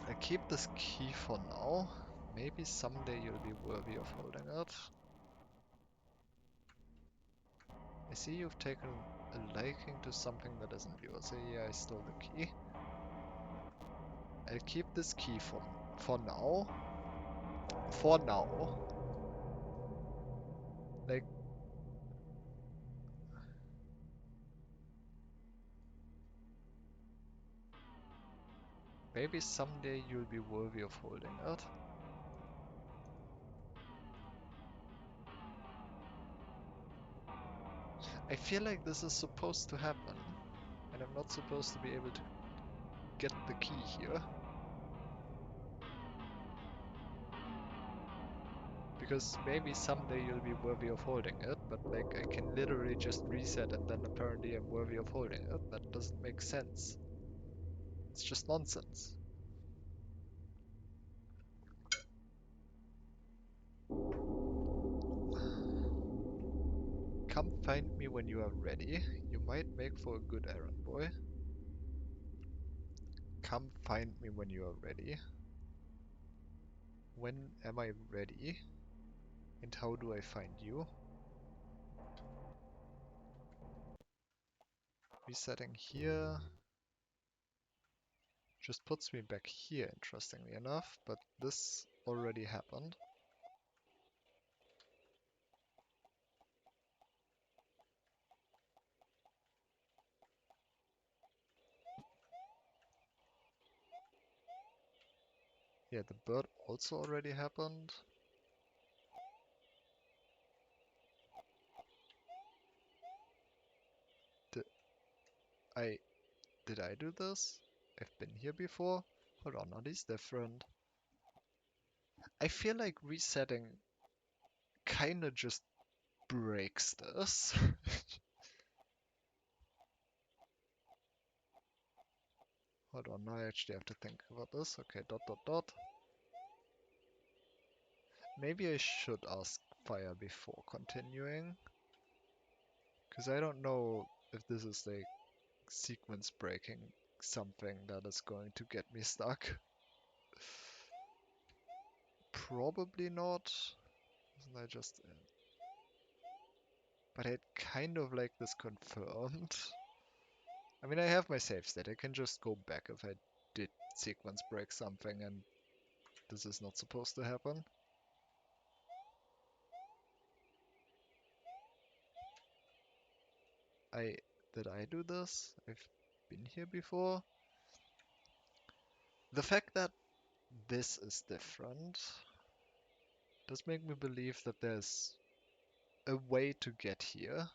I keep this key for now. Maybe someday you'll be worthy of holding it. I see you've taken a liking to something that isn't yours. So yeah, I stole the key. I'll keep this key for now. For now. Like, maybe someday you'll be worthy of holding it. I feel like this is supposed to happen, and I'm not supposed to be able to get the key here. Because maybe someday you'll be worthy of holding it, but like I can literally just reset and then apparently I'm worthy of holding it. That doesn't make sense. It's just nonsense. Come find me when you are ready. You might make for a good errand boy. Come find me when you are ready. When am I ready? And how do I find you? Resetting here just puts me back here, interestingly enough, but this already happened. Yeah, the bird also already happened. Did I did I do this? I've been here before? Hold on, are these different? I feel like resetting kinda just breaks this. Hold on, now I actually have to think about this. Okay, dot dot dot. Maybe I should ask fire before continuing. Because I don't know if this is like sequence breaking something that is going to get me stuck. Probably not. Isn't I just... But I'd kind of like this confirmed. I mean, I have my save state. I can just go back if I did sequence break something and this is not supposed to happen. Did I do this? I've been here before. The fact that this is different does make me believe that there's a way to get here.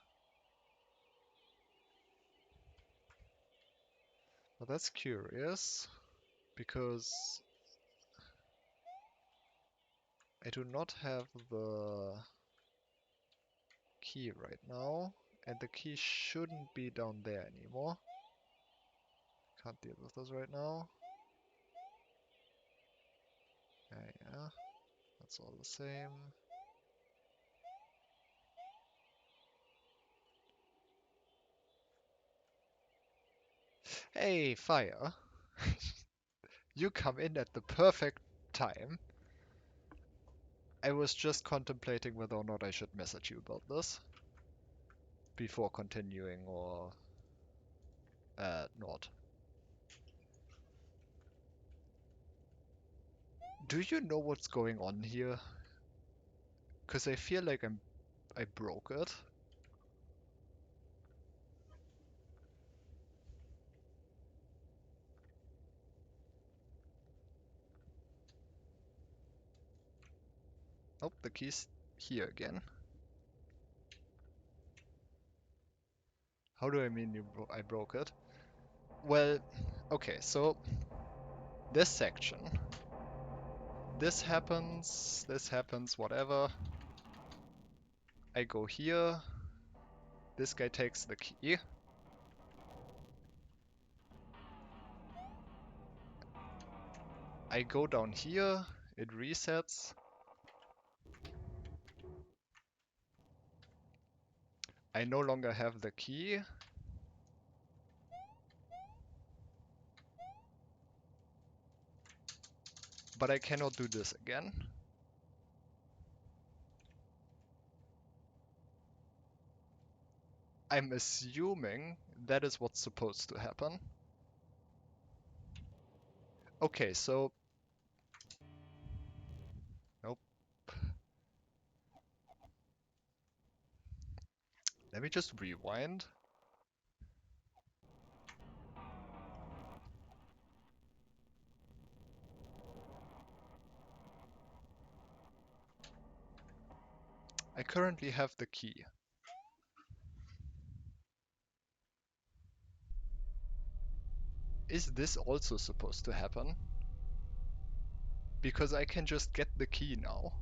Well, that's curious, because I do not have the key right now, and the key shouldn't be down there anymore. Can't deal with this right now. Yeah, that's all the same. Hey, fire! You come in at the perfect time. I was just contemplating whether or not I should message you about this before continuing or not. Do you know what's going on here? Because I feel like I broke it. Oh, the key's here again. How do I mean I broke it? Well, Okay, so this section. This happens, whatever. I go here. This guy takes the key. I go down here. It resets. I no longer have the key. But I cannot do this again. I'm assuming that is what's supposed to happen. Okay, so... Nope. Let me just rewind. I currently have the key. Is this also supposed to happen? Because I can just get the key now.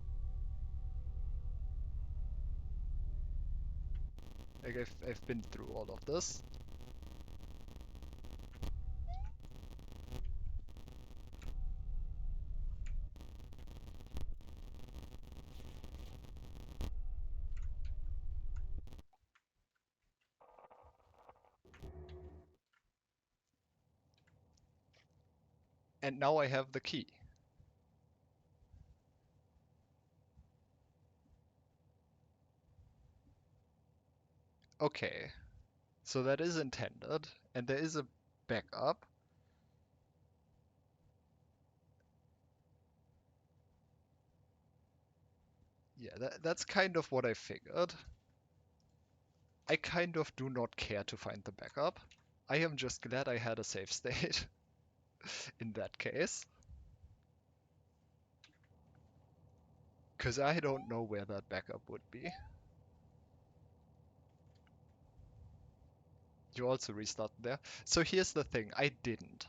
Like, I've been through all of this. And now I have the key. Okay, so that is intended, and there is a backup. Yeah, that's kind of what I figured. I kind of do not care to find the backup. I am just glad I had a save state in that case. Because I don't know where that backup would be. You also restart there. So here's the thing, I didn't.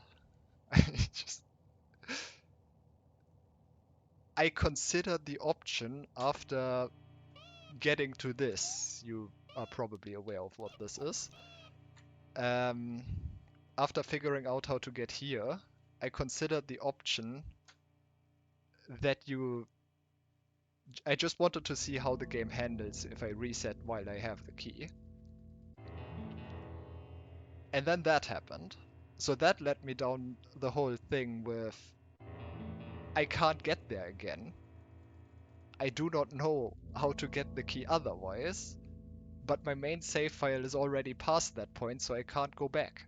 I just... I considered the option after getting to this. You are probably aware of what this is. Um, After figuring out how to get here, I considered the option that you... I just wanted to see how the game handles if I reset while I have the key. And then that happened. So that led me down the whole thing with I can't get there again. I do not know how to get the key otherwise, but my main save file is already past that point, so I can't go back.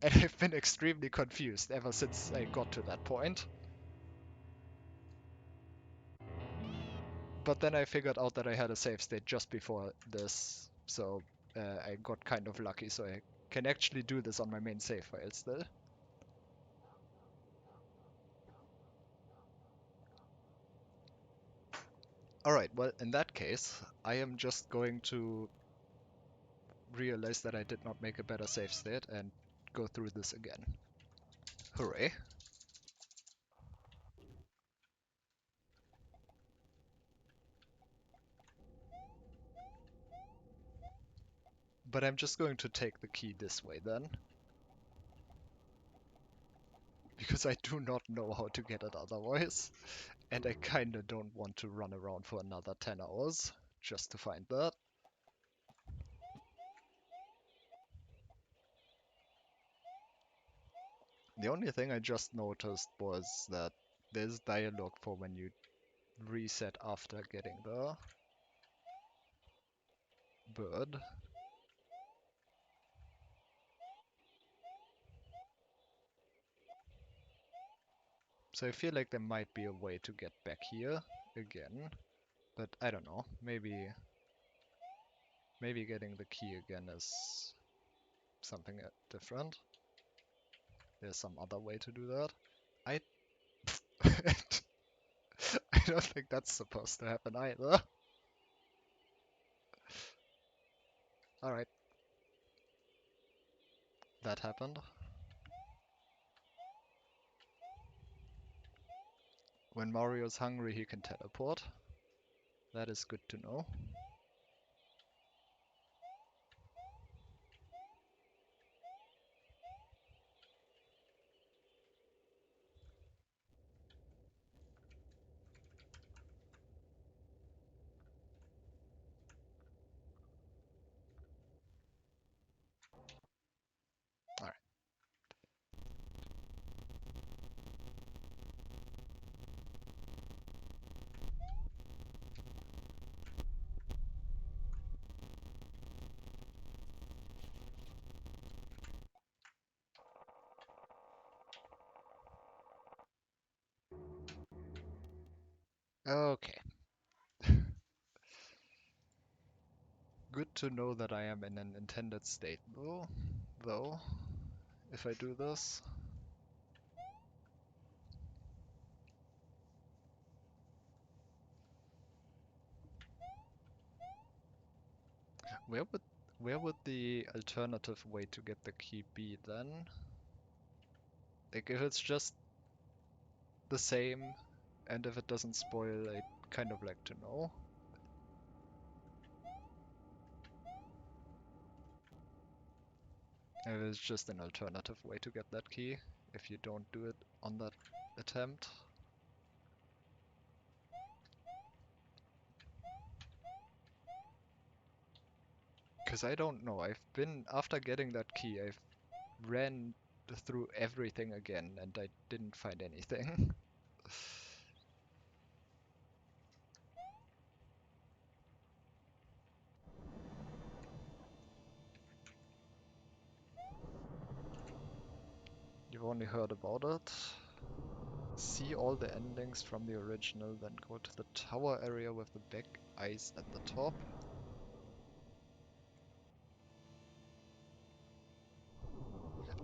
And I've been extremely confused ever since I got to that point. But then I figured out that I had a save state just before this, so I got kind of lucky, so I can actually do this on my main save file still. Alright, well, in that case, I am just going to realize that I did not make a better save state and go through this again. Hooray. But I'm just going to take the key this way then. Because I do not know how to get it otherwise. And I kinda don't want to run around for another 10 hours just to find that. The only thing I just noticed was that there's dialogue for when you reset after getting the bird. So I feel like there might be a way to get back here again. But I don't know. Maybe getting the key again is something different. There's some other way to do that. I I don't think that's supposed to happen either. Alright. That happened. When Mario's hungry, he can teleport. That is good to know. Alright. Okay. Good to know that I am in an intended state though, if I do this. Where would where would the alternative way to get the key be then? Like if it's just the same and if it doesn't spoil, I'd kind of like to know. If it's just an alternative way to get that key if you don't do it on that attempt. Because I don't know. After getting that key, I've ran through everything again and I didn't find anything. You've only heard about it. See all the endings from the original, then go to the tower area with the big eyes at the top.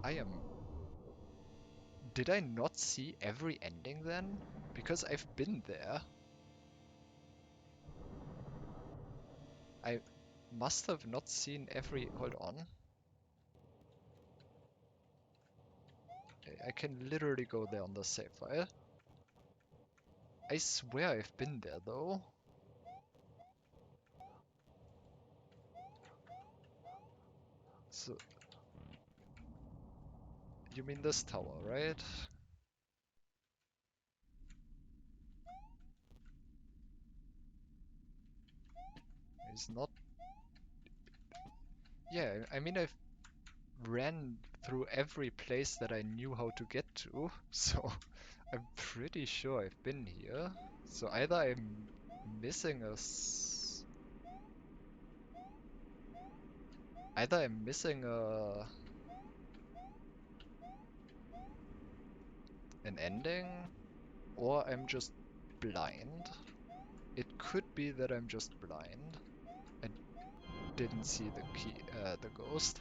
I am... Did I not see every ending then? Because I've been there. I must have not seen every... Hold on. I can literally go there on the save file. I swear I've been there though. So, you mean this tower, right? It's not... Yeah, I mean I've ran through every place that I knew how to get to, so I'm pretty sure I've been here. So either I'm missing a... Either I'm missing an ending, or I'm just blind. It could be that I'm just blind. I didn't see the key, the ghost.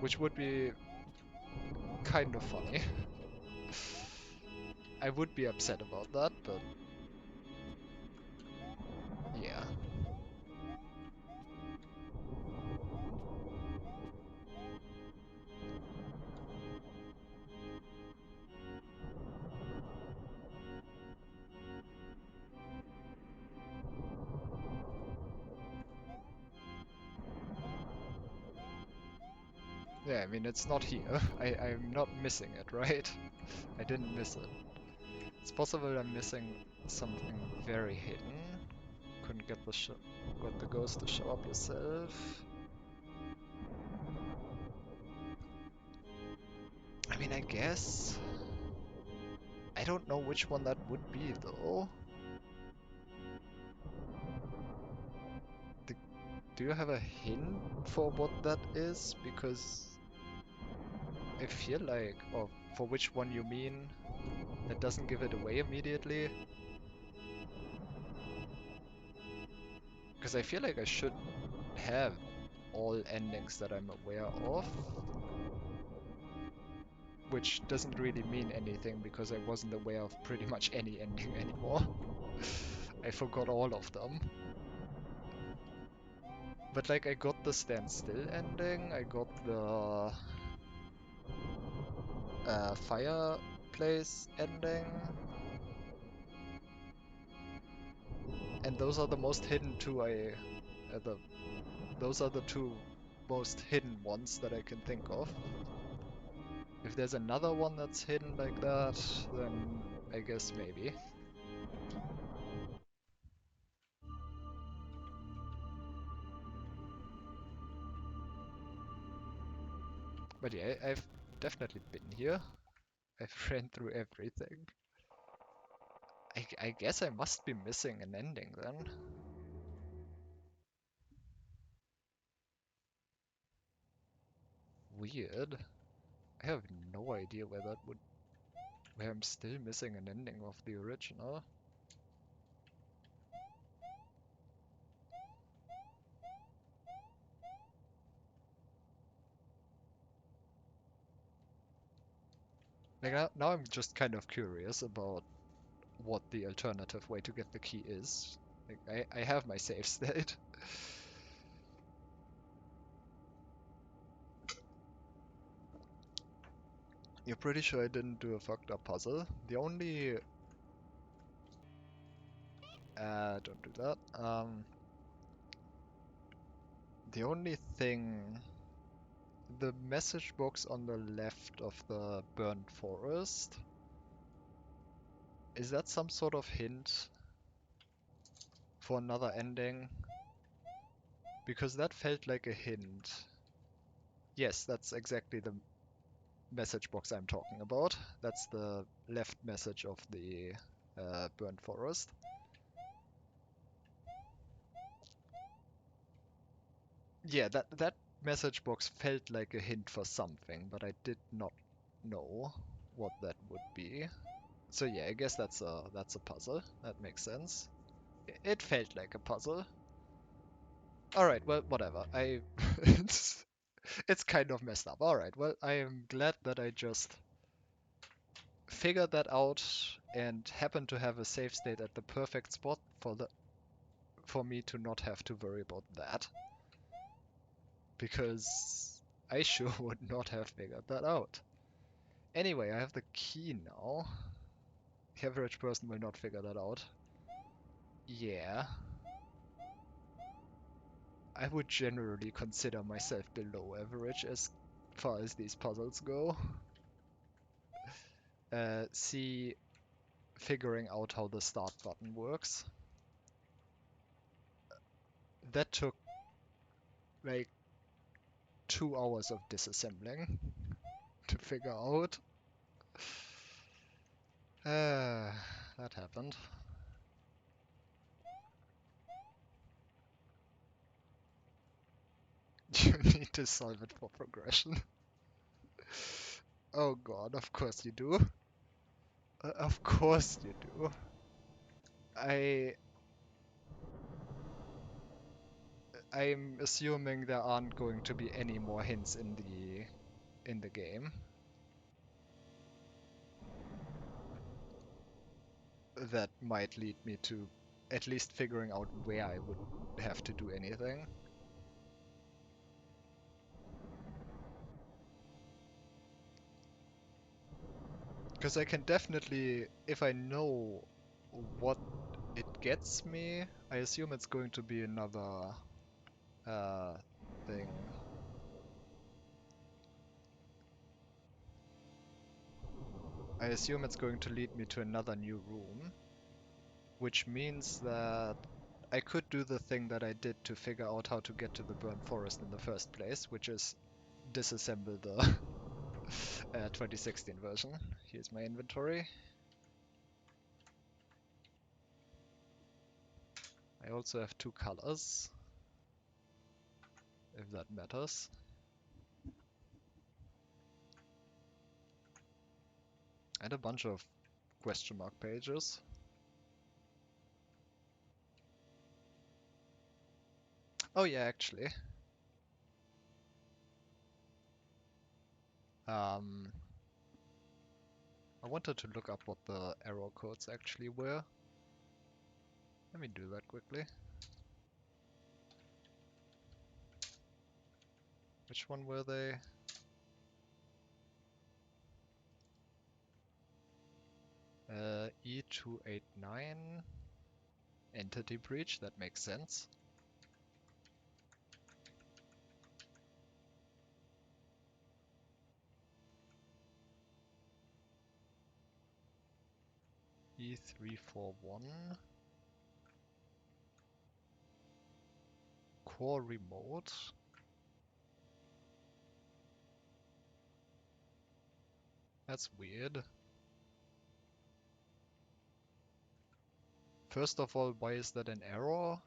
Which would be kind of funny. I would be upset about that, but yeah. Yeah, I mean, it's not here. I'm not missing it, right? I didn't miss it. It's possible I'm missing something very hidden. Couldn't get got the ghost to show up yourself. I mean, I guess. I don't know which one that would be, though. D do you have a hint for what that is? Because I feel like, or for which one you mean, that doesn't give it away immediately. Because I feel like I should have all endings that I'm aware of. Which doesn't really mean anything because I wasn't aware of pretty much any ending anymore. I forgot all of them. But like, I got the standstill ending, I got the fireplace ending, and those are the most hidden two those are the two most hidden ones that I can think of. If there's another one that's hidden like that, then I guess maybe. But yeah, I've definitely been here. I've ran through everything. I guess I must be missing an ending then. Weird. I have no idea where I'm still missing an ending of the original. Like now I'm just kind of curious about what the alternative way to get the key is. Like I have my save state. You're pretty sure I didn't do a fucked up puzzle? The only don't do that. The only thing, the message box on the left of the burnt forest, is that some sort of hint for another ending? Because that felt like a hint. Yes, that's exactly the message box I'm talking about. That's the left message of the burnt forest. Yeah, that message box felt like a hint for something, but I did not know what that would be. So yeah, I guess that's a puzzle. That makes sense. It felt like a puzzle. All right, well, whatever. It's kind of messed up. All right, well, I am glad that I just figured that out and happened to have a save state at the perfect spot for me to not have to worry about that, because I sure would not have figured that out. Anyway, I have the key now. The average person will not figure that out. Yeah. I would generally consider myself below average as far as these puzzles go. See, figuring out how the start button works. That took like 2 hours of disassembling to figure out. That happened. You need to solve it for progression. Oh god, of course you do. Of course you do. I I'm assuming there aren't going to be any more hints in the game that might lead me to at least figuring out where I would have to do anything. Because I can definitely, if I know what it gets me, I assume it's going to be another uh, thing. I assume it's going to lead me to another new room, which means that I could do the thing that I did to figure out how to get to the burnt forest in the first place, which is disassemble the 2016 version. Here's my inventory. I also have two colors, if that matters. And a bunch of question mark pages. Oh yeah, actually. Um, I wanted to look up what the error codes actually were. Let me do that quickly. Which one were they? E289. Entity breach, that makes sense. E341. Core remote. That's weird. First of all, why is that an error?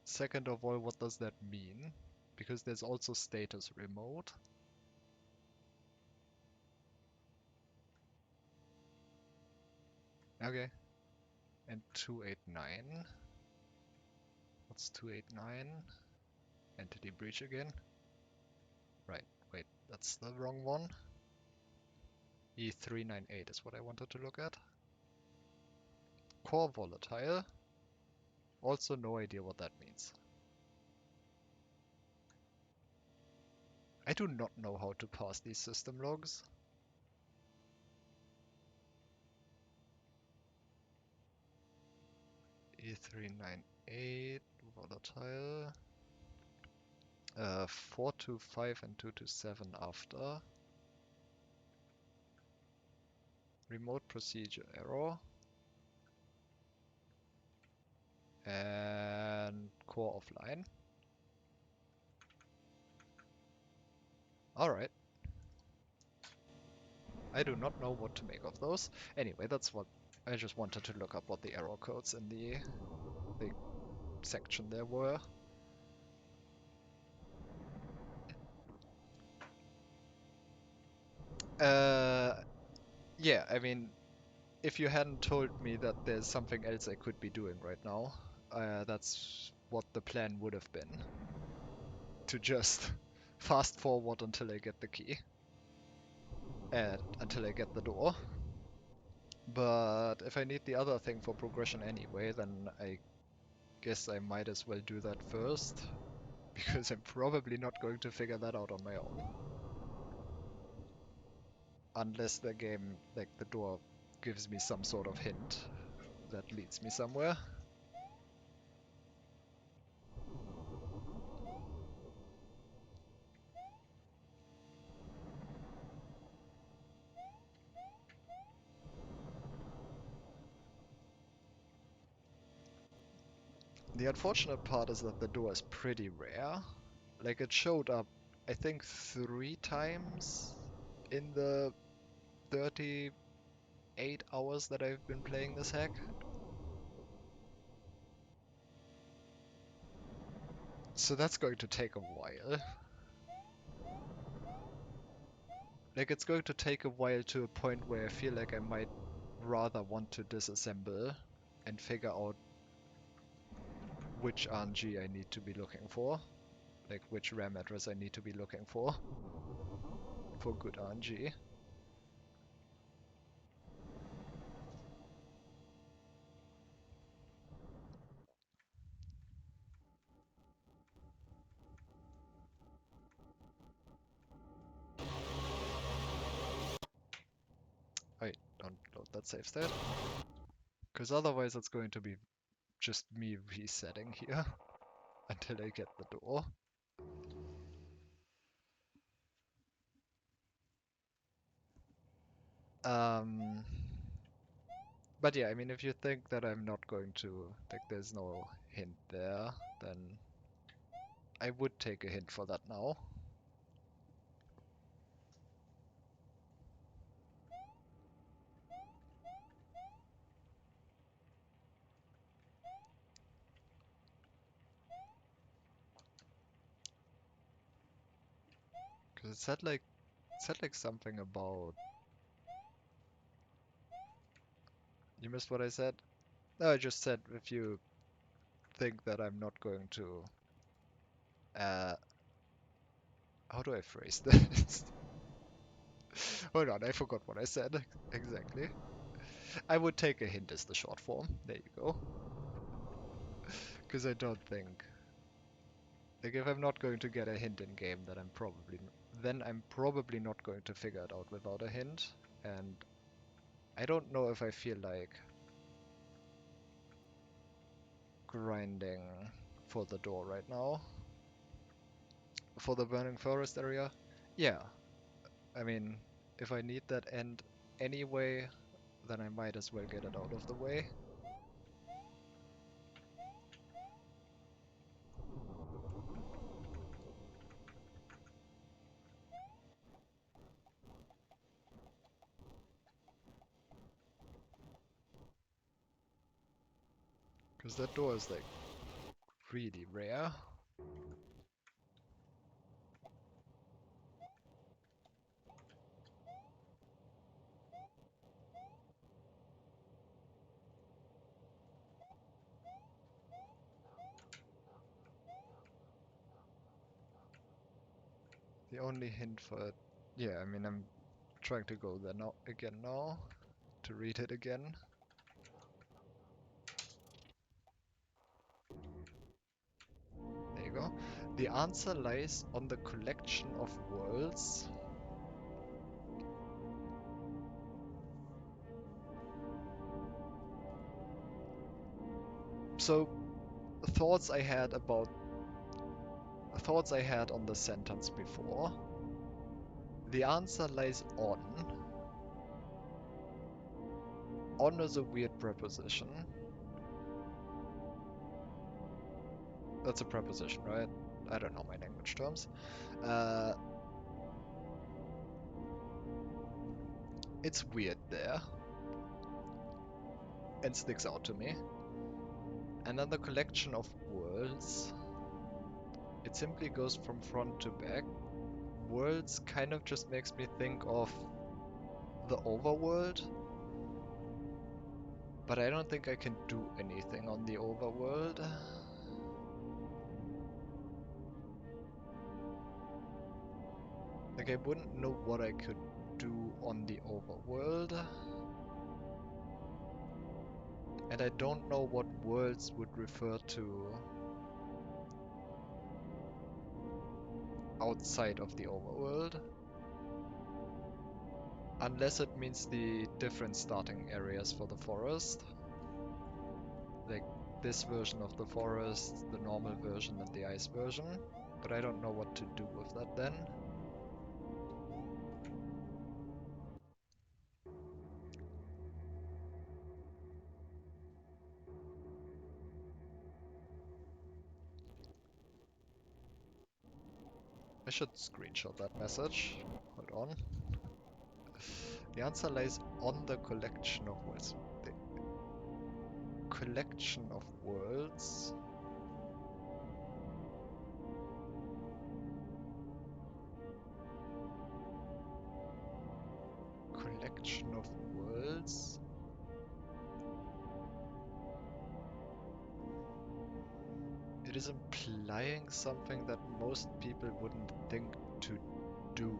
Second of all, what does that mean? Because there's also status remote. Okay. And 289. What's 289? Entity breach again. Right, wait, that's the wrong one. E398 is what I wanted to look at. Core volatile. Also no idea what that means. I do not know how to parse these system logs. E398 volatile. 425 and 227 after. Remote procedure error. And core offline. Alright. I do not know what to make of those. Anyway, that's what I just wanted to look up what the error codes in the section there were. Uh, yeah, I mean, if you hadn't told me that there's something else I could be doing right now, that's what the plan would have been. To just fast forward until I get the key. And until I get the door. But if I need the other thing for progression anyway, then I guess I might as well do that first. Because I'm probably not going to figure that out on my own. Unless the game, like the door, gives me some sort of hint that leads me somewhere. The unfortunate part is that the door is pretty rare. Like it showed up, I think 3 times in the 38 hours that I've been playing this hack. So that's going to take a while. Like it's going to take a while to a point where I feel like I might rather want to disassemble and figure out which RNG I need to be looking for. Like which RAM address I need to be looking for good RNG. Wait, don't load that save state. Because otherwise it's going to be just me resetting here until I get the door. Um, but yeah, I mean, if you think that I'm not going to, like, there's no hint there, then I would take a hint for that now. Because it said like something about, you missed what I said? No, I just said if you think that I'm not going to, uh, how do I phrase this? Hold on, I forgot what I said exactly. I would take a hint as the short form. There you go. Because I don't think. Like, if I'm not going to get a hint in game, then I'm probably not going to figure it out without a hint. And I don't know if I feel like grinding for the door right now. For the Burning Forest area. Yeah, I mean, if I need that end anyway, then I might as well get it out of the way. Because that door is like really rare. The only hint for it, yeah, I mean, I'm trying to go there now again now to read it again. There you go. The answer lies on the collection of worlds. So, thoughts I had on the sentence before. The answer lies on. On is a weird preposition. That's a preposition, right? I don't know my language terms. Uh, it's weird there and sticks out to me. And then the collection of worlds. It simply goes from front to back. Worlds kind of just makes me think of the overworld. But I don't think I can do anything on the overworld. Like, I wouldn't know what I could do on the overworld. And I don't know what worlds would refer to outside of the overworld. Unless it means the different starting areas for the forest. Like this version of the forest, the normal version, and the ice version. But I don't know what to do with that then. I should screenshot that message. Hold on. The answer lies on the collection of worlds. The collection of worlds. Collection of worlds. It is implying something that most people wouldn't think to do.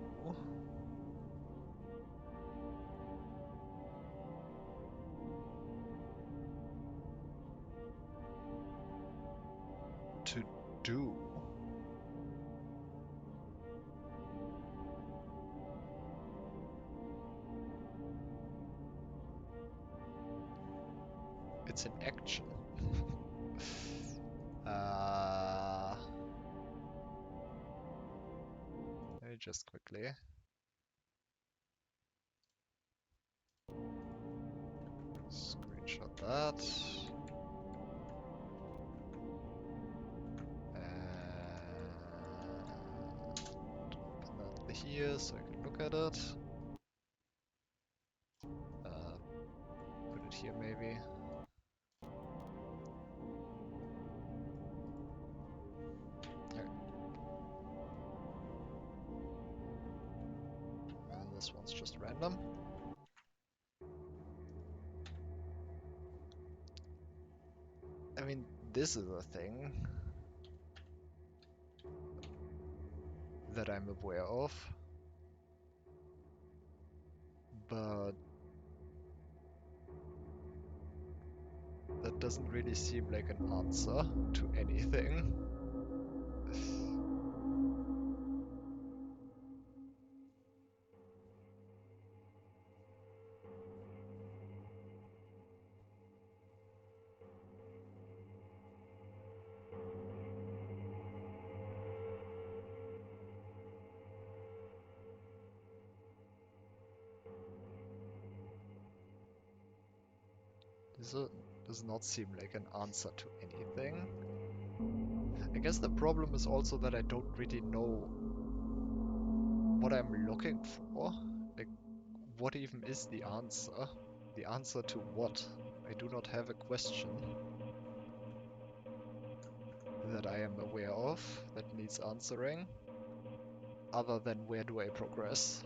To do. It's an action. Let me just quickly. Screenshot that. And open that here so I can look at it. Put it here maybe. Okay. And this one's just random. I mean, this is a thing that I'm aware of, but that doesn't really seem like an answer to anything. This does not seem like an answer to anything. I guess the problem is also that I don't really know what I'm looking for. Like, what even is the answer? The answer to what? I do not have a question that I am aware of that needs answering, other than where do I progress?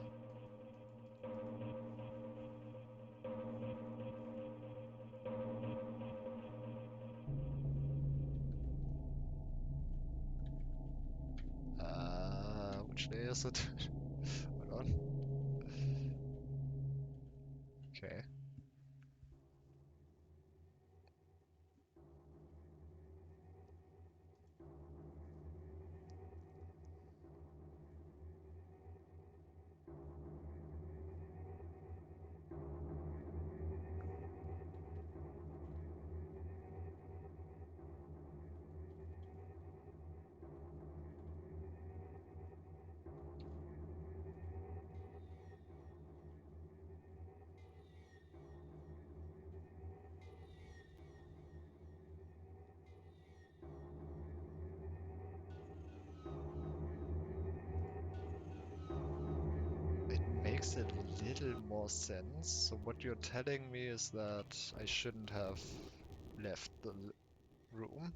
Which day is it? Hold on. Okay. It makes a little more sense. So what you're telling me is that I shouldn't have left the room.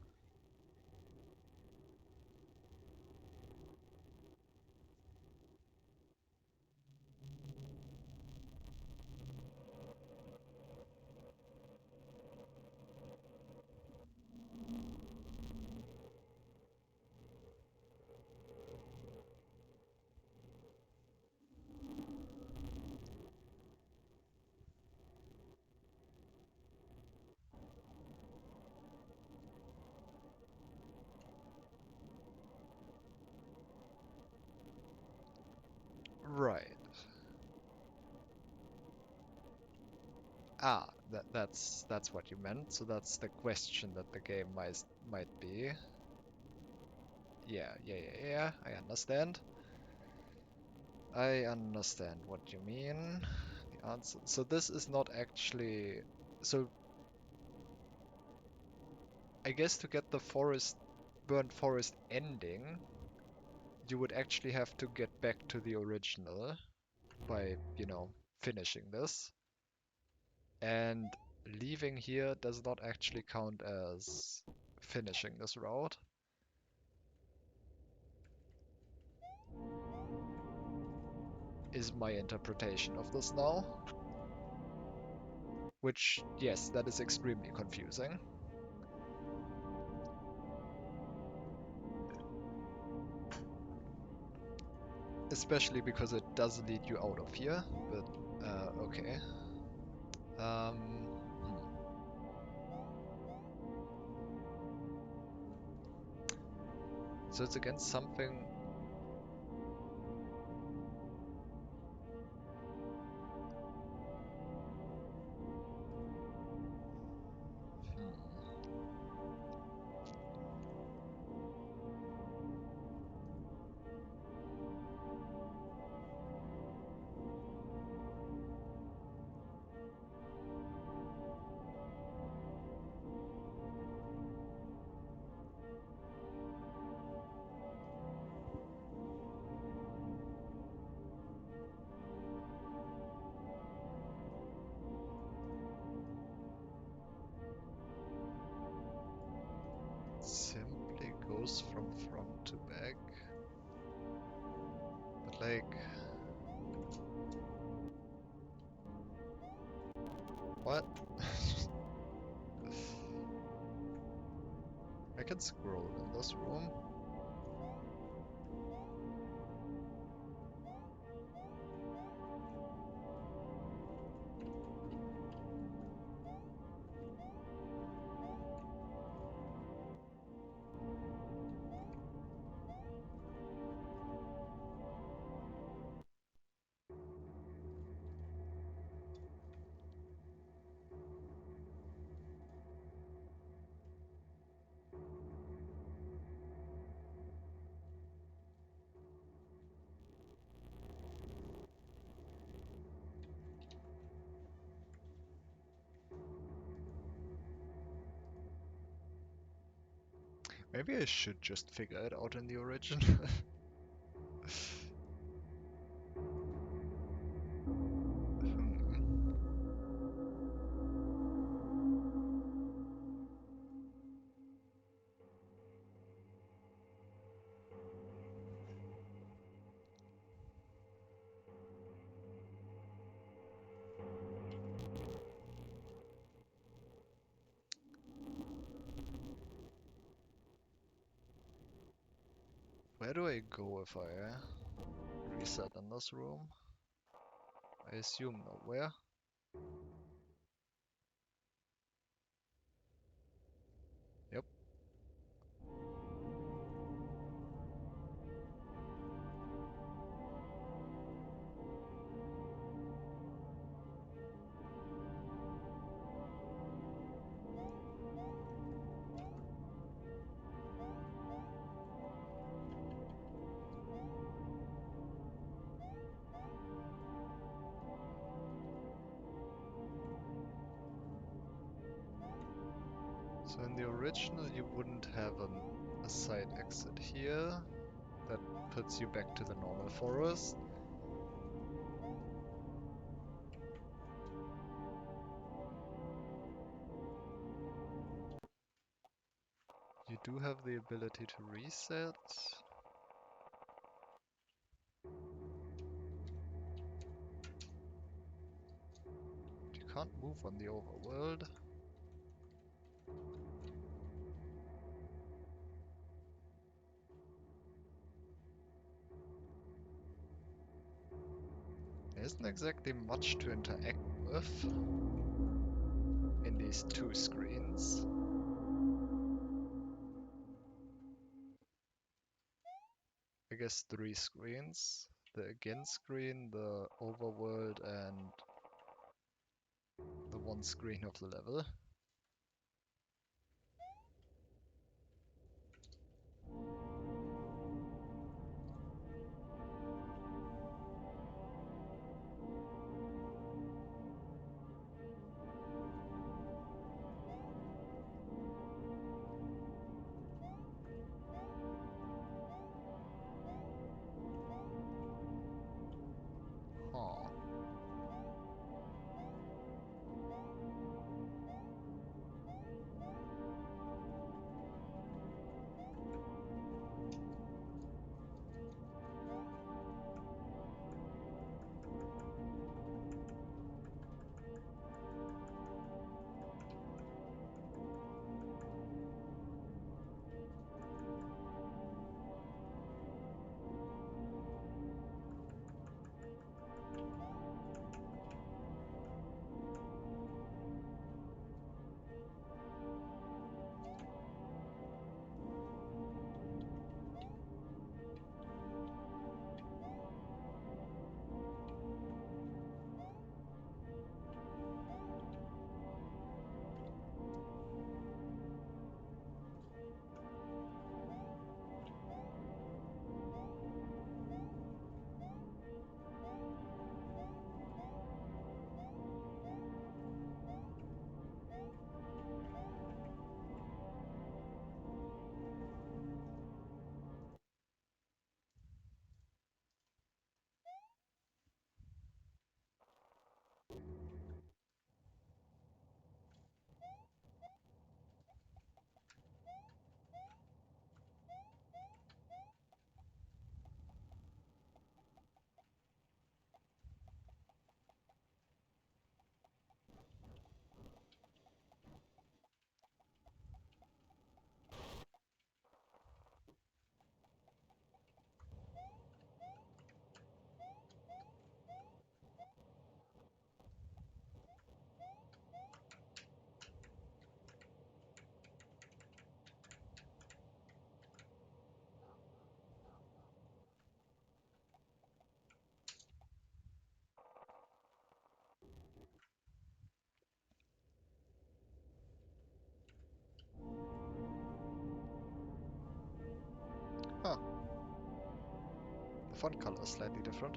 Right. That's what you meant. So that's the question that the game might be. Yeah. I understand. I understand what you mean. The answer. So this is not actually. So I guess to get the burnt forest ending, you would actually have to get back to the original by, finishing this. And leaving here does not actually count as finishing this route. Is my interpretation of this now. Which, yes, that is extremely confusing. Especially because it does lead you out of here, but okay. Hmm. So it's against something. Hmm. Simply goes from front to back. But like, what? I can scroll in this room. Maybe I should just figure it out in the origin. Hmm. Where do I go if I reset in this room? I assume nowhere. Yep. So in the original you wouldn't have a side exit here that puts you back to the normal forest. You do have the ability to reset. You can't move on the overworld. There isn't exactly much to interact with in these two screens. I guess three screens. The again screen, the overworld, and the one screen of the level. Huh. Huh. The font color is slightly different.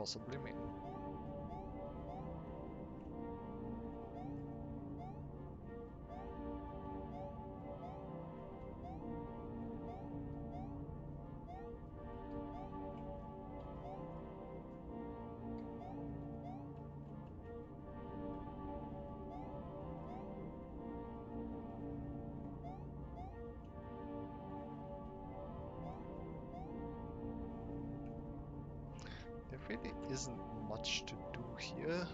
possibly mean? There really isn't much to do here.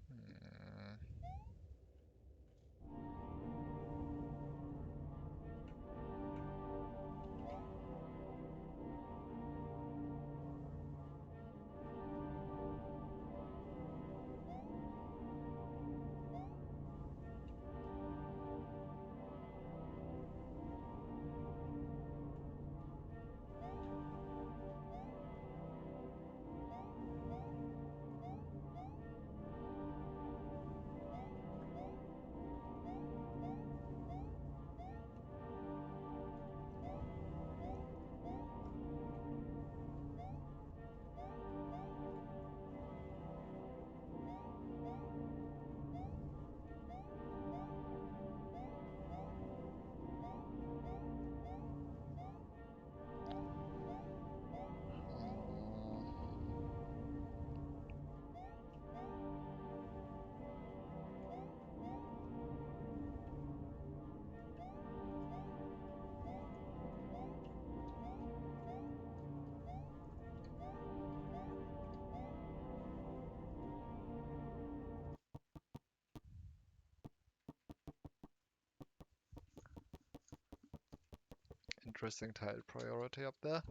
Hmm. Interesting tile priority up there.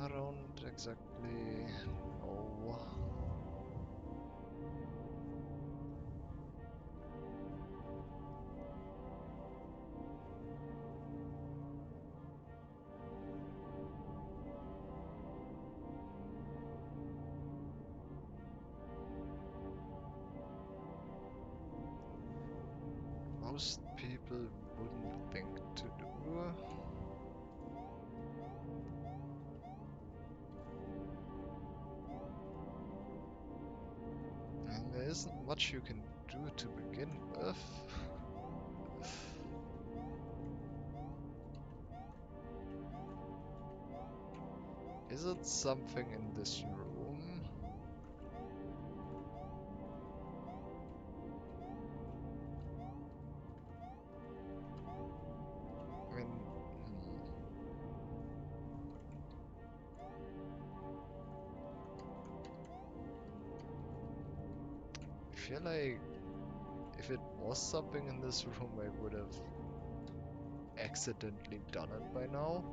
I don't exactly know. Most people wouldn't think to do. And there isn't much you can do to begin with. Is it something in this room? I mean, I feel like if it was something in this room, I would have accidentally done it by now.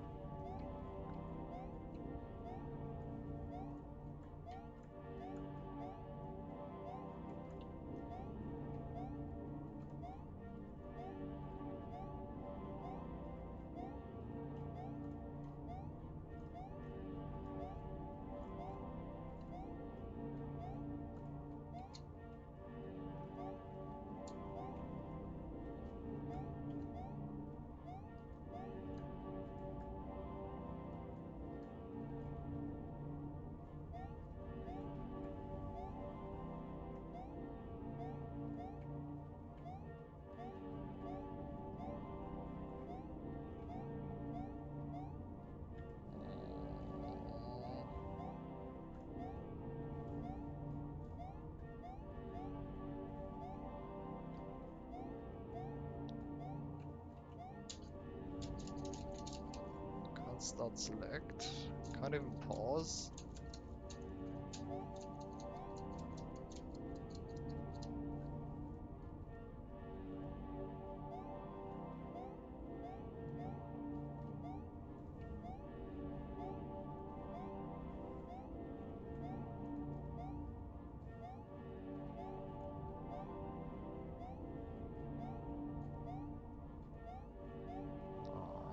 Can't start select. Can't even pause.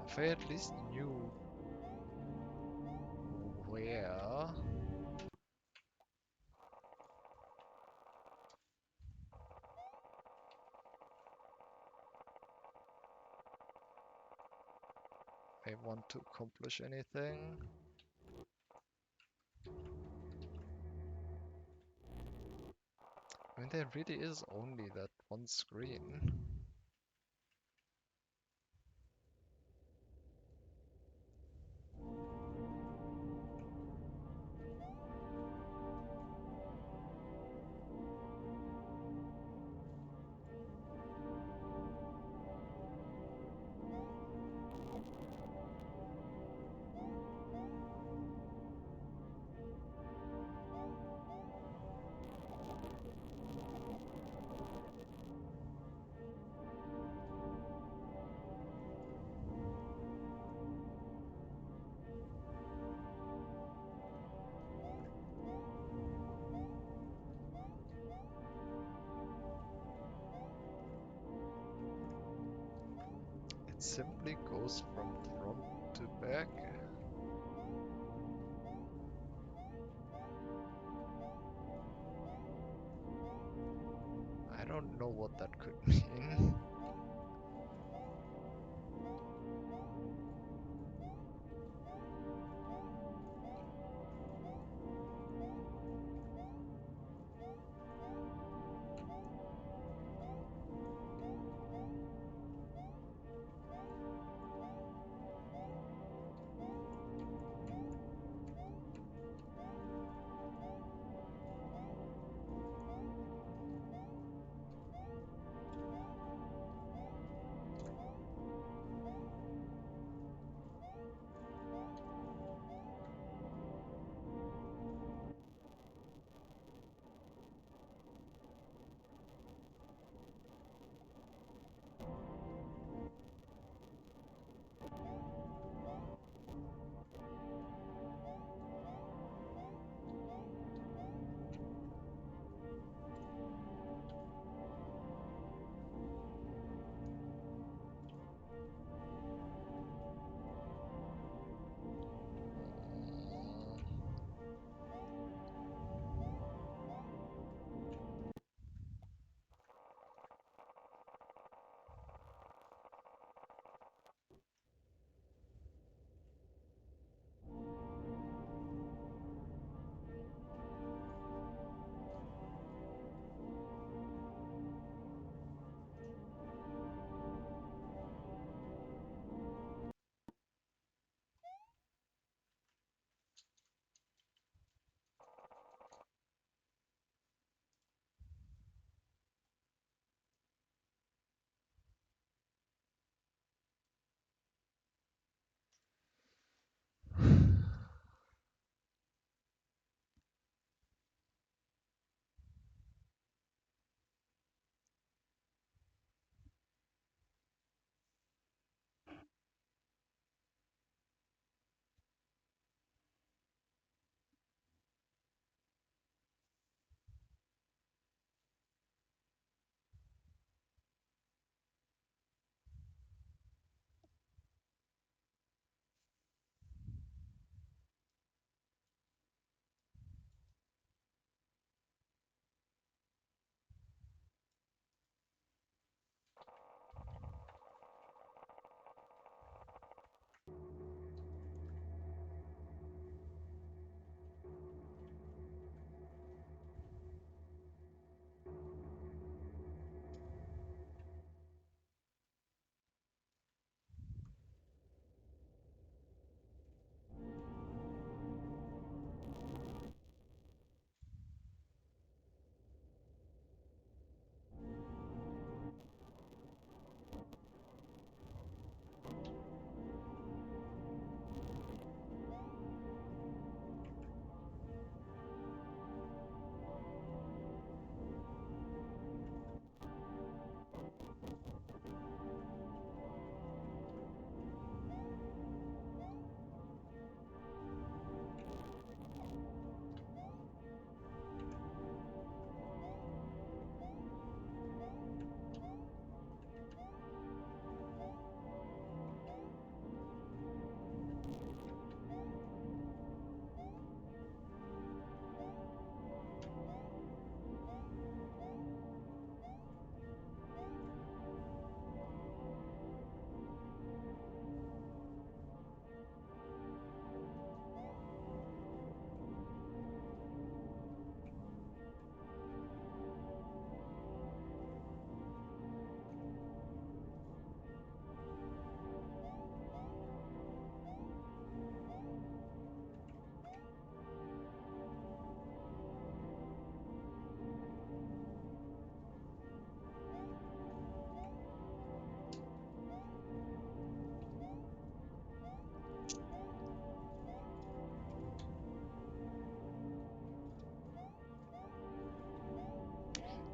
If I at least knew where. I want to accomplish anything. I mean, there really is only that one screen. It simply goes from front to back. I don't know what that could mean.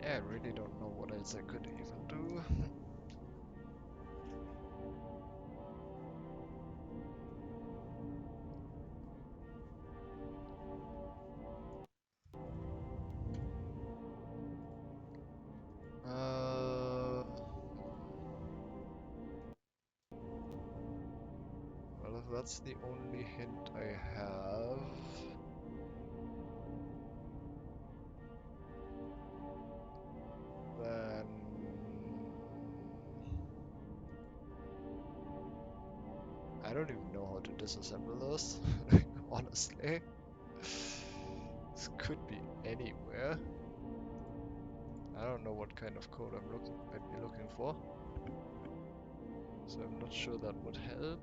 Yeah, I really don't know what else I could even do. Well, if that's the only hint I have, then I don't even know how to disassemble this, honestly. This could be anywhere. I don't know what kind of code I'd be looking for, so I'm not sure that would help.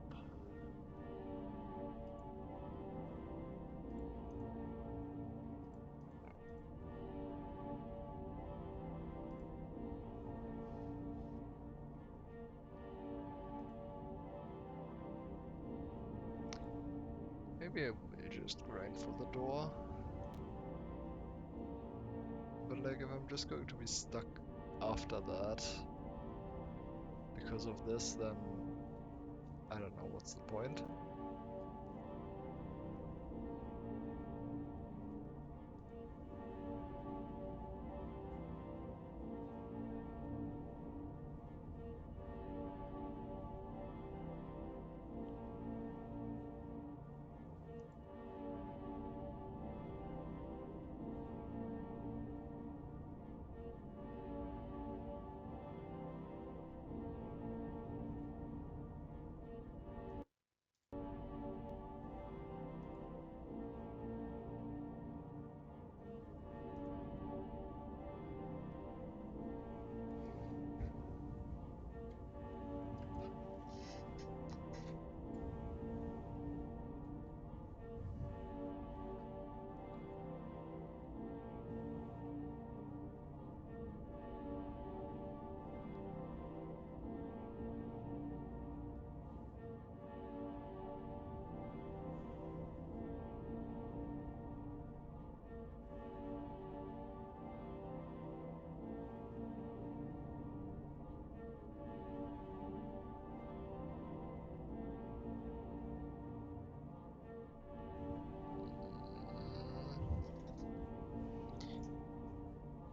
Maybe I will just grind for the door. But like if I'm just going to be stuck after that because of this, then I don't know what's the point.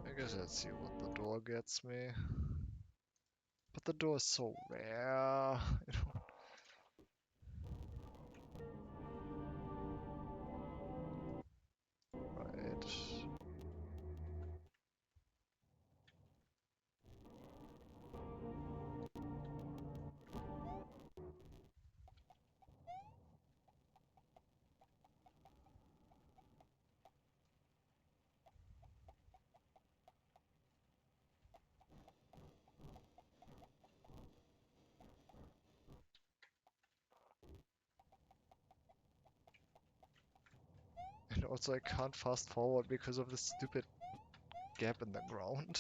I guess let's see what the door gets me. But the door is so rare. I don't... Right. And also I can't fast forward because of this stupid gap in the ground.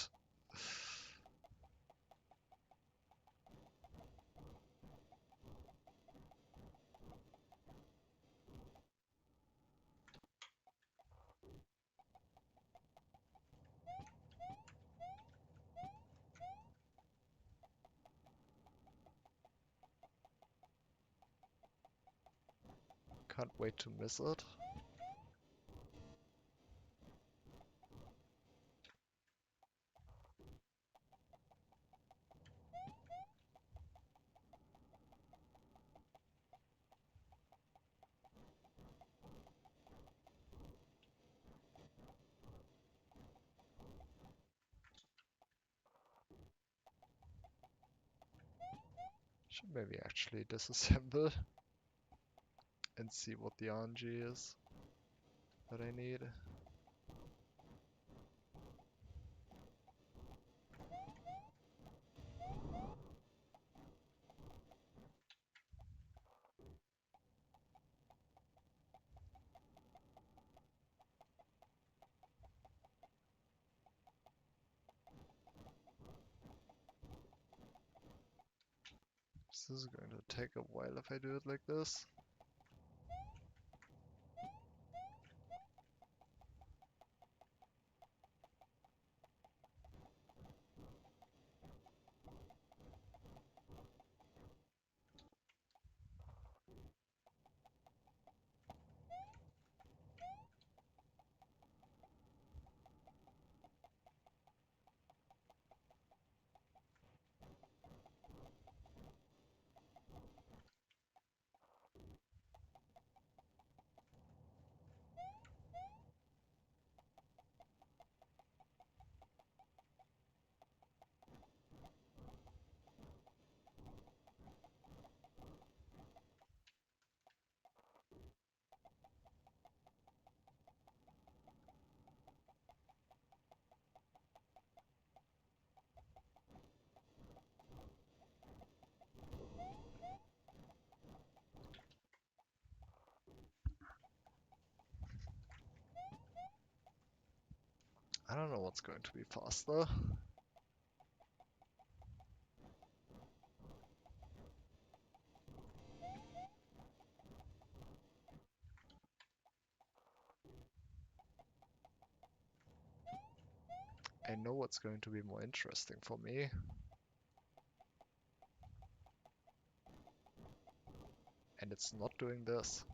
Can't wait to miss it. Should maybe actually disassemble and see what the RNG is that I need. This is going to take a while if I do it like this. I don't know what's going to be faster. I know what's going to be more interesting for me. And it's not doing this.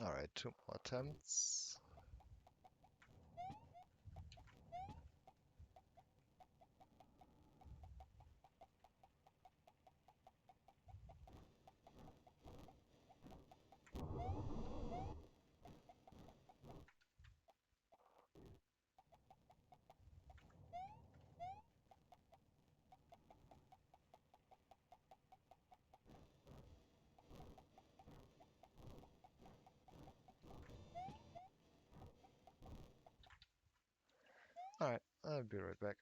Alright, 2 more attempts. Alright, I'll be right back.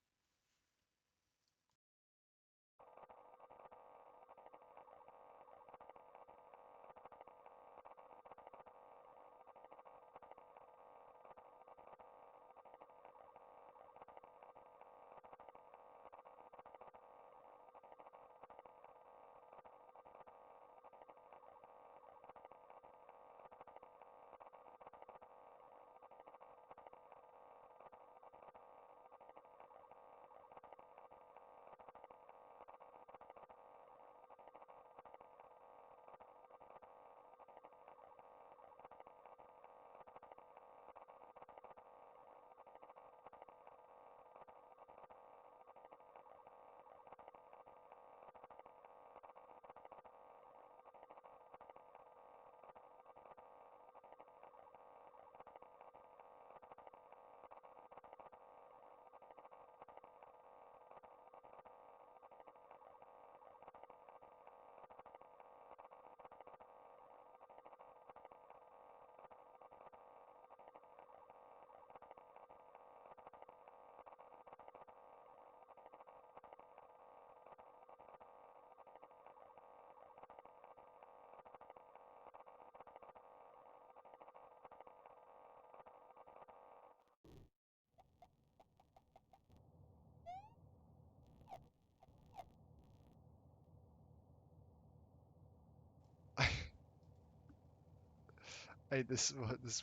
I this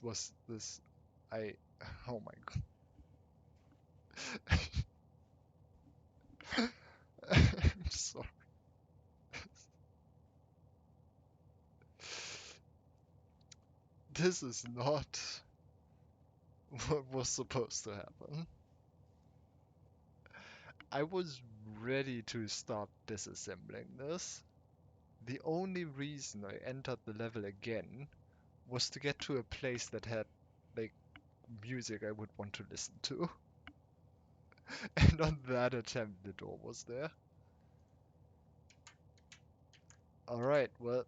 was this I oh my god. I'm sorry. This is not what was supposed to happen. I was ready to start disassembling this. The only reason I entered the level again was to get to a place that had, like, music I would want to listen to. And on that attempt, the door was there. Alright, well,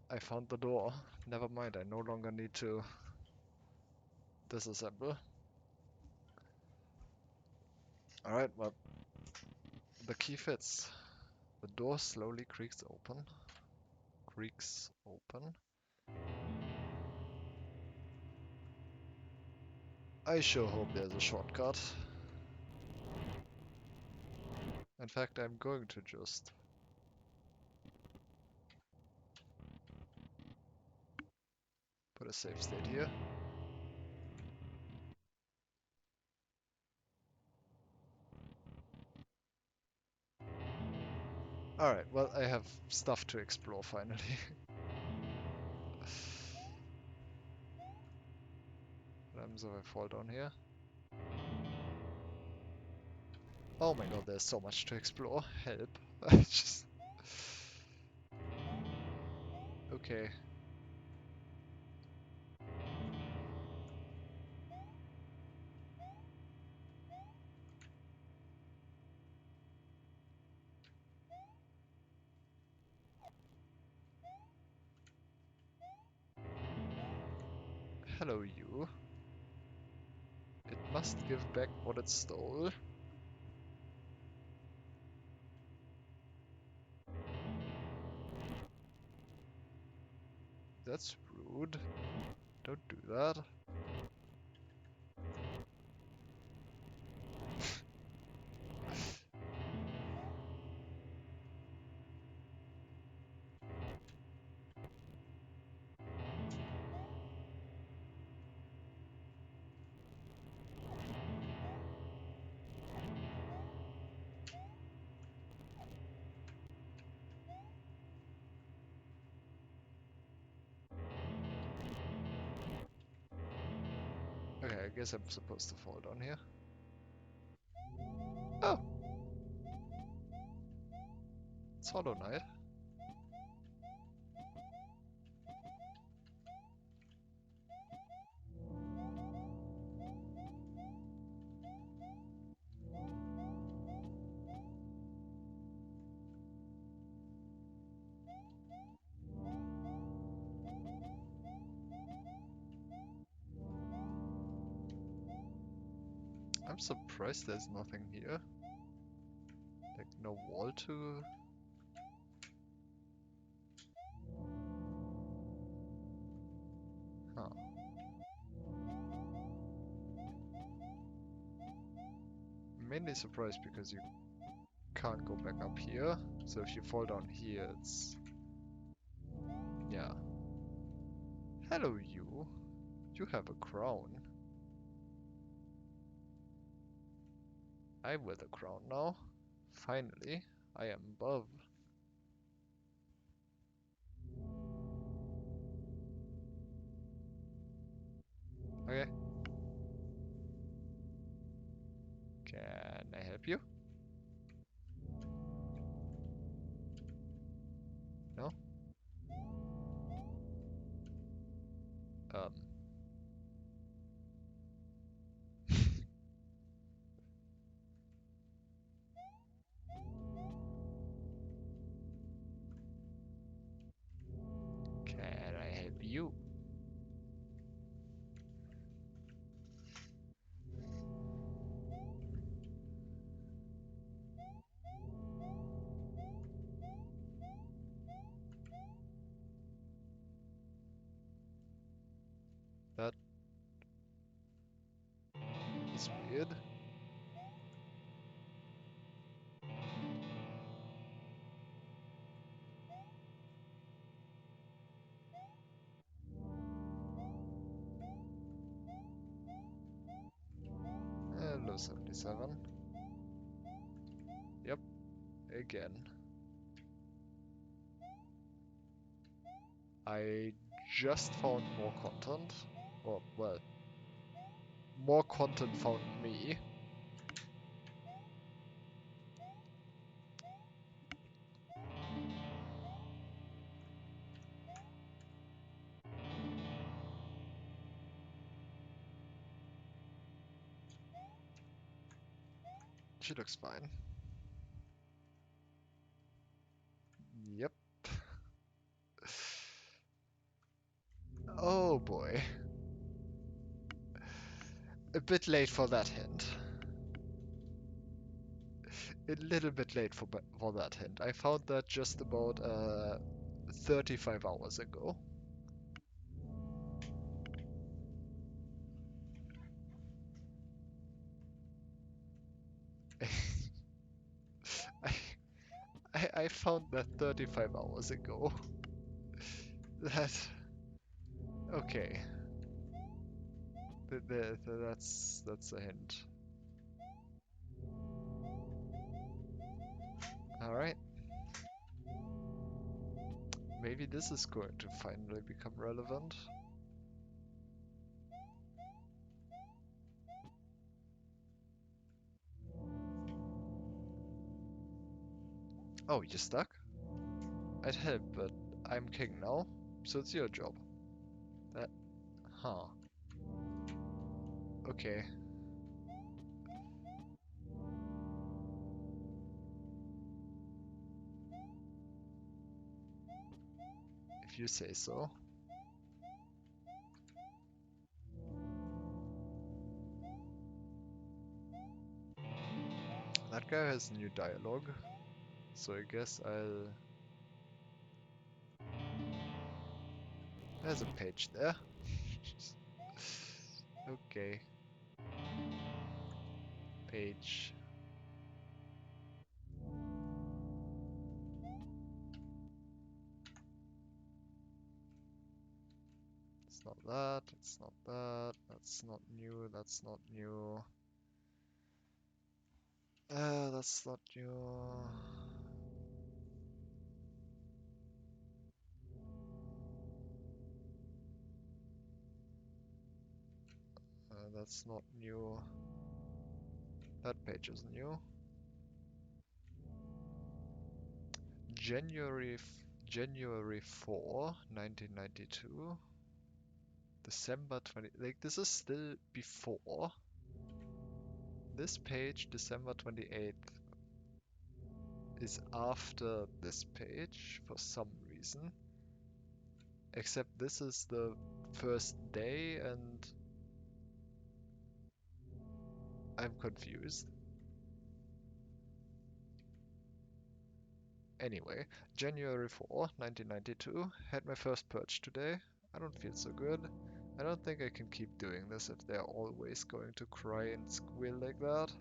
I found the door. Never mind, I no longer need to disassemble. Alright, well, the key fits. The door slowly creaks open. Creaks open. I sure hope there's a shortcut. In fact, I'm going to just put a save state here. Alright, well, I have stuff to explore finally. What happens if I fall down here? Oh my god, there's so much to explore. Help. Just... Okay. Hello, you. It must give back what it stole. That's rude. Don't do that. Okay, I guess I'm supposed to fall down here. Oh! It's Hollow Knight. I'm surprised there's nothing here. Like, no wall to... Huh. Mainly surprised because you can't go back up here. So if you fall down here, it's... Yeah. Hello, you. You have a crown. I wear the crown now. Finally, I am above. Okay. Can I help you? No? Um. Can I help you? That is weird. Hello, 77. Yep, again. I just found more content. Or, well, more content found me. She looks fine. Yep. Oh boy. A bit late for that hint. A little bit late for that hint. I found that just about 35 hours ago. I, I found that 35 hours ago. That okay. That's a hint. All right. Maybe this is going to finally become relevant. Oh, you're stuck? I'd help, but I'm king now, so it's your job. That, huh? Okay. If you say so. That guy has new dialogue, so I guess I'll... There's a page there. Okay. Page. It's not that, it's not that, that's not new, that's not new. That's not new. That's not new. That page is new. January 4, 1992. December 20. Like, this is still before. This page, December 28th, is after this page for some reason. Except this is the first day and I'm confused. Anyway, January 4, 1992, had my first purge today. I don't feel so good. I don't think I can keep doing this if they're always going to cry and squeal like that.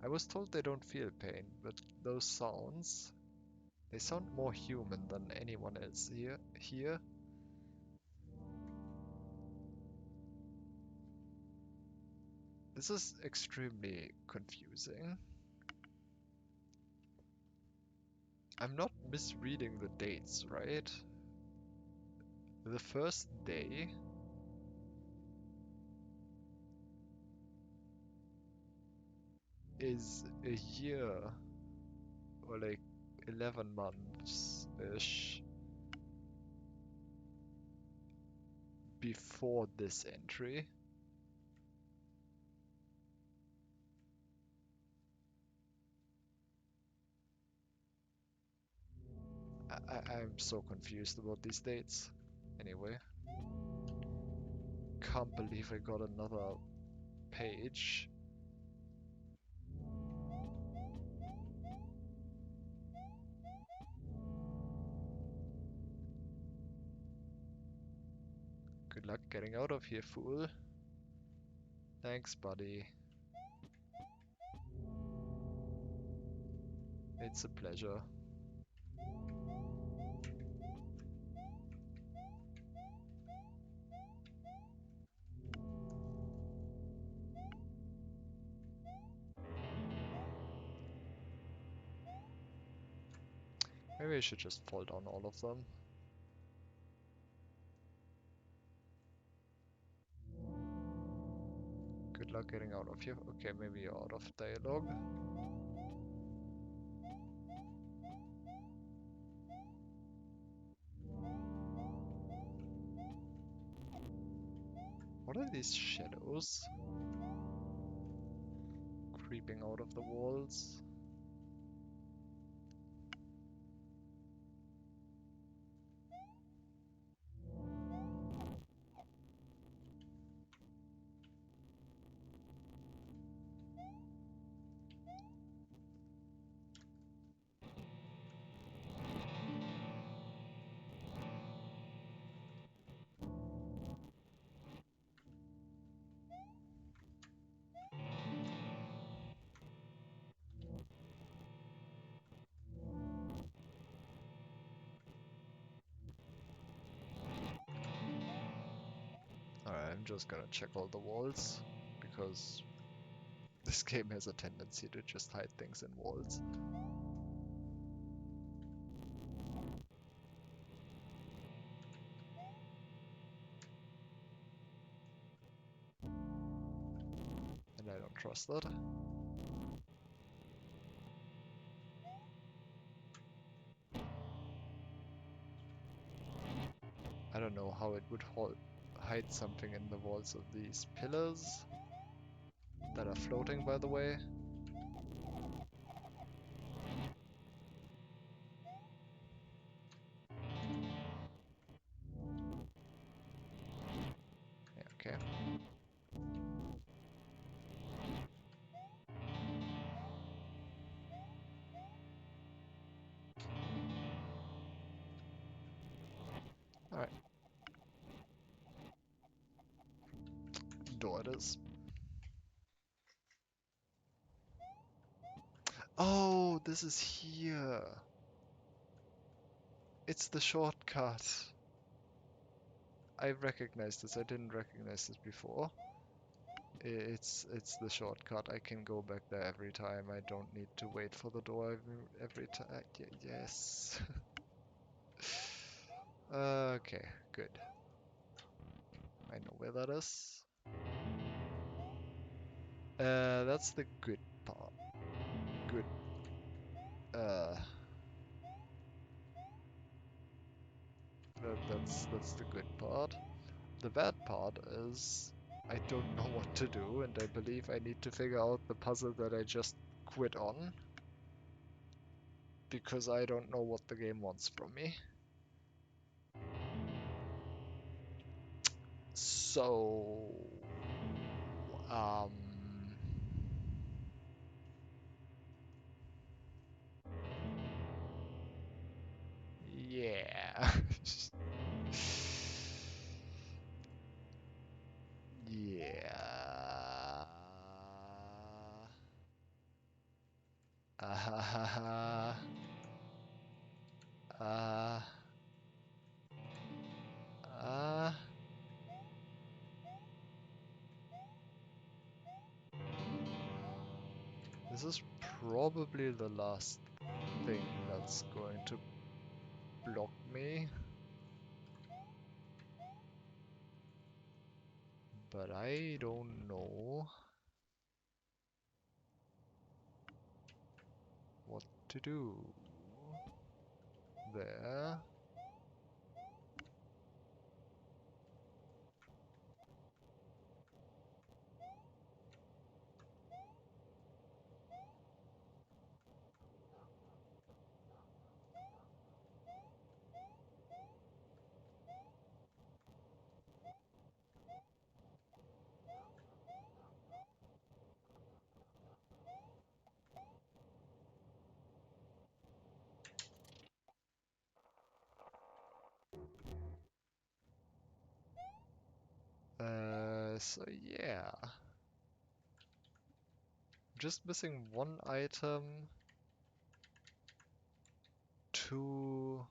I was told they don't feel pain, but those sounds, they sound more human than anyone else here. This is extremely confusing. I'm not misreading the dates, right? The first day is a year, or like 11 months-ish before this entry. I'm so confused about these dates. Anyway, can't believe I got another page. Good luck getting out of here, fool. Thanks, buddy. It's a pleasure. Maybe I should just fall down all of them. luck getting out of here. Okay, maybe you're out of dialogue. What are these shadows creeping out of the walls? Alright, I'm just gonna check all the walls, because this game has a tendency to just hide things in walls. And I don't trust that. I don't know how it would hide something in the walls of these pillars that are floating, by the way. Yeah, okay. Alright, door it is. Oh, this is here. It's the shortcut. I recognize this. I didn't recognize this before. It's the shortcut. I can go back there every time. I don't need to wait for the door every time. Yes. Okay, good. I know where that is. That's the good part. Good. Uh, that's the good part. The bad part is I don't know what to do, and I believe I need to figure out the puzzle that I just quit on, because I don't know what the game wants from me. So, um, yeah. Yeah. Uh, uh, uh, this is probably the last thing that's going to block me, but I don't know what to do there. So yeah, just missing one item, 2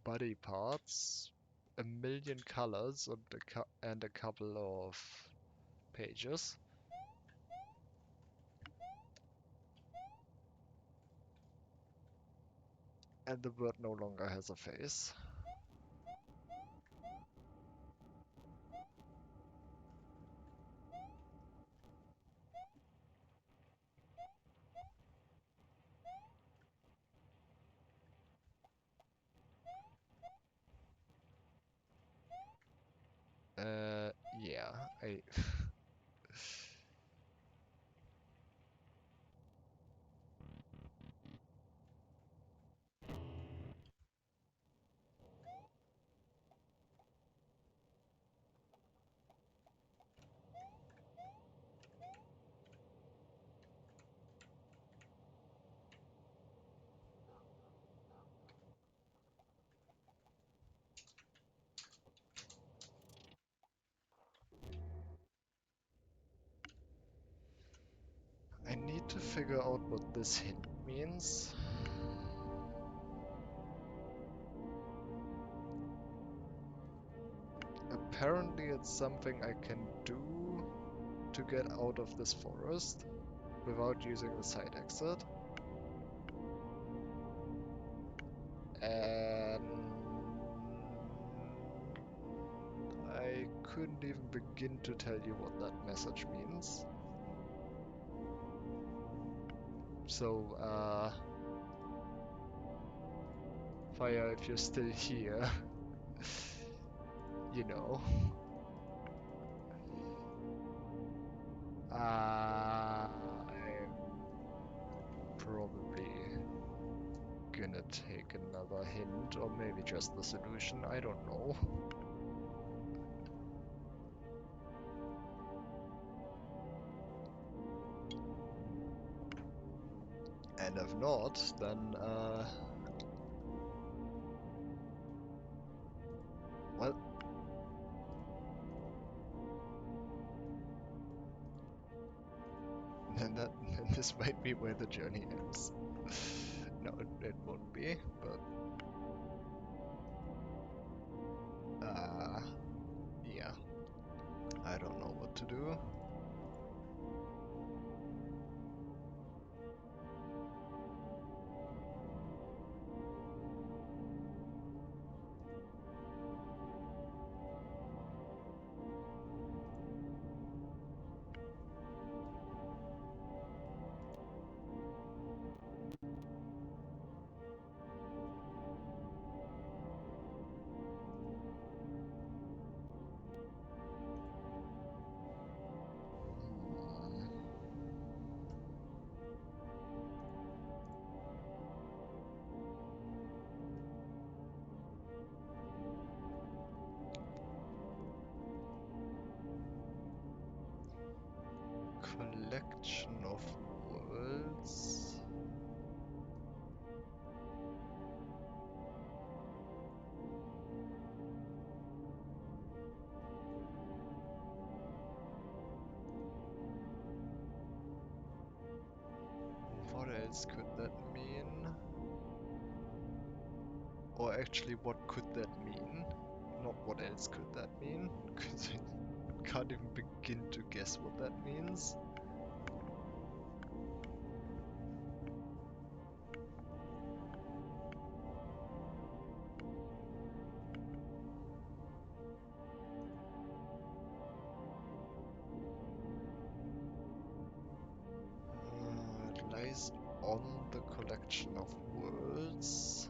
body parts, a million colors, and a couple of pages. And the bird no longer has a face. I I need to figure out what this hint means. Apparently it's something I can do to get out of this forest without using the side exit. And I couldn't even begin to tell you what that message means. So, Fire, if you're still here, you know. I'm probably gonna take another hint, or maybe just the solution, I don't know. And if not, then, well, then this might be where the journey ends. No, it won't be, but, yeah, I don't know what to do. Collection of worlds. What else could that mean? Or actually, what could that mean? Not what else could that mean, because I can't even begin to guess what that means. It lies on the collection of worlds.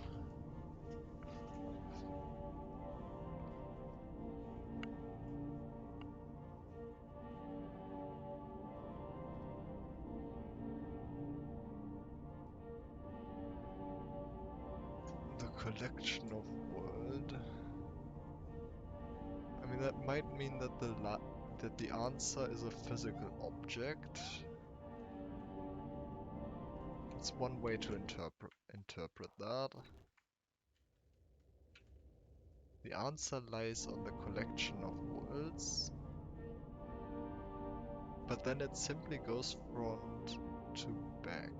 The collection of world. I mean, that might mean that the answer is a physical object. It's one way to interpret that. The answer lies on the collection of worlds, but then it simply goes front to back.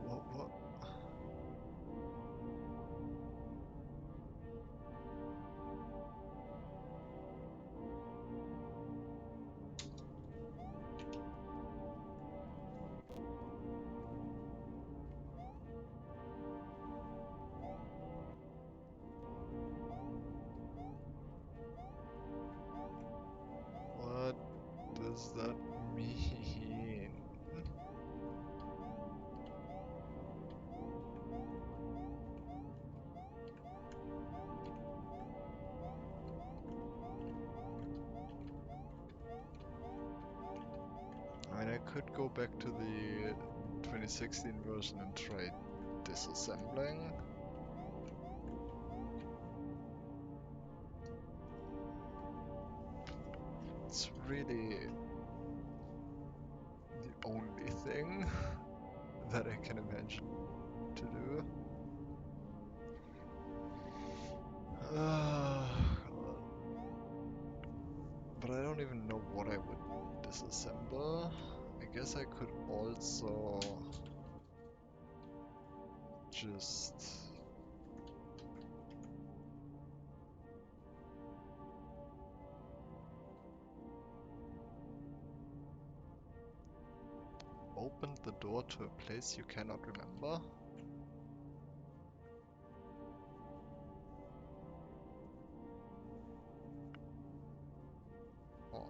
What? What does that mean? could go back to the 2016 version and try disassembling. It's really the only thing that I can imagine to do. But I don't even know what I would disassemble. I guess I could also just open the door to a place you cannot remember. Oh.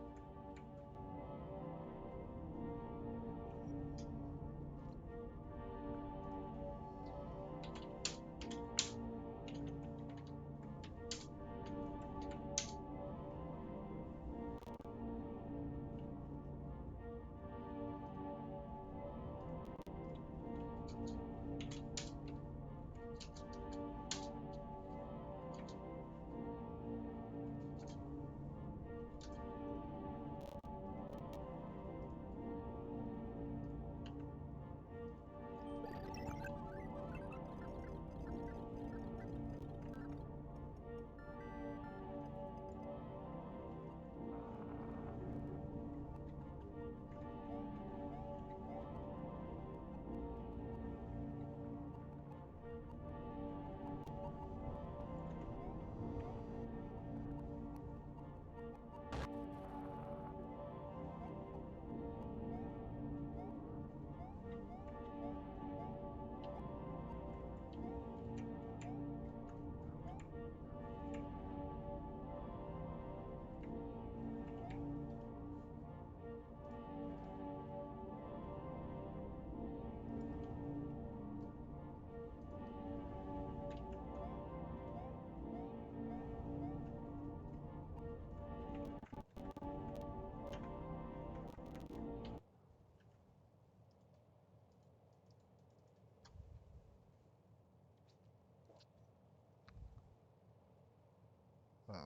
Um,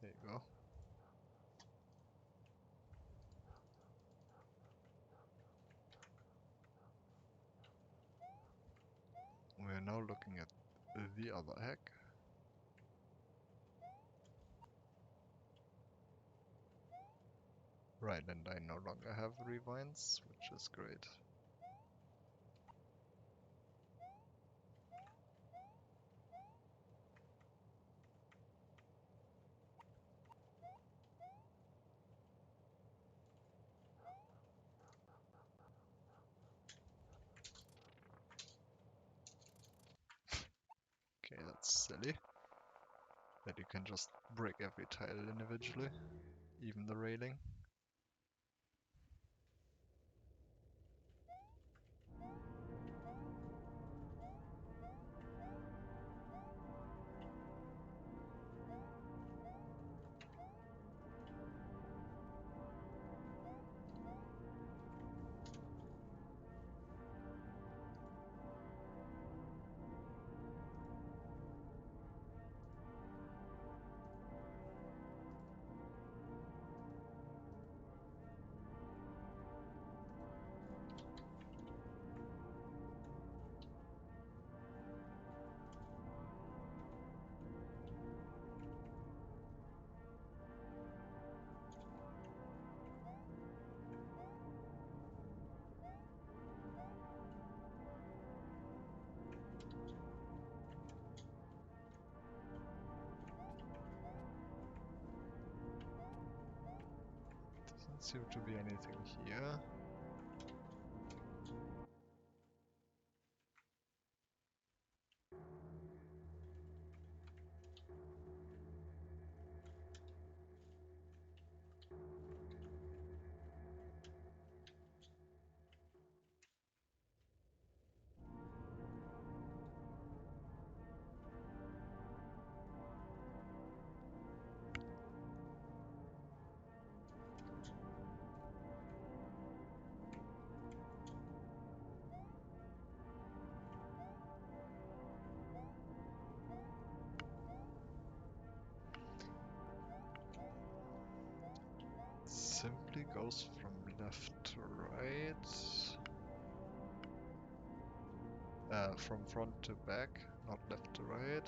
there you go. We're now looking at the other hack. Right, and I no longer have rewinds, which is great. Okay, that's silly. That you can just break every tile individually, even the railing. Doesn't seem to be anything here. goes from left to right. From front to back, not left to right.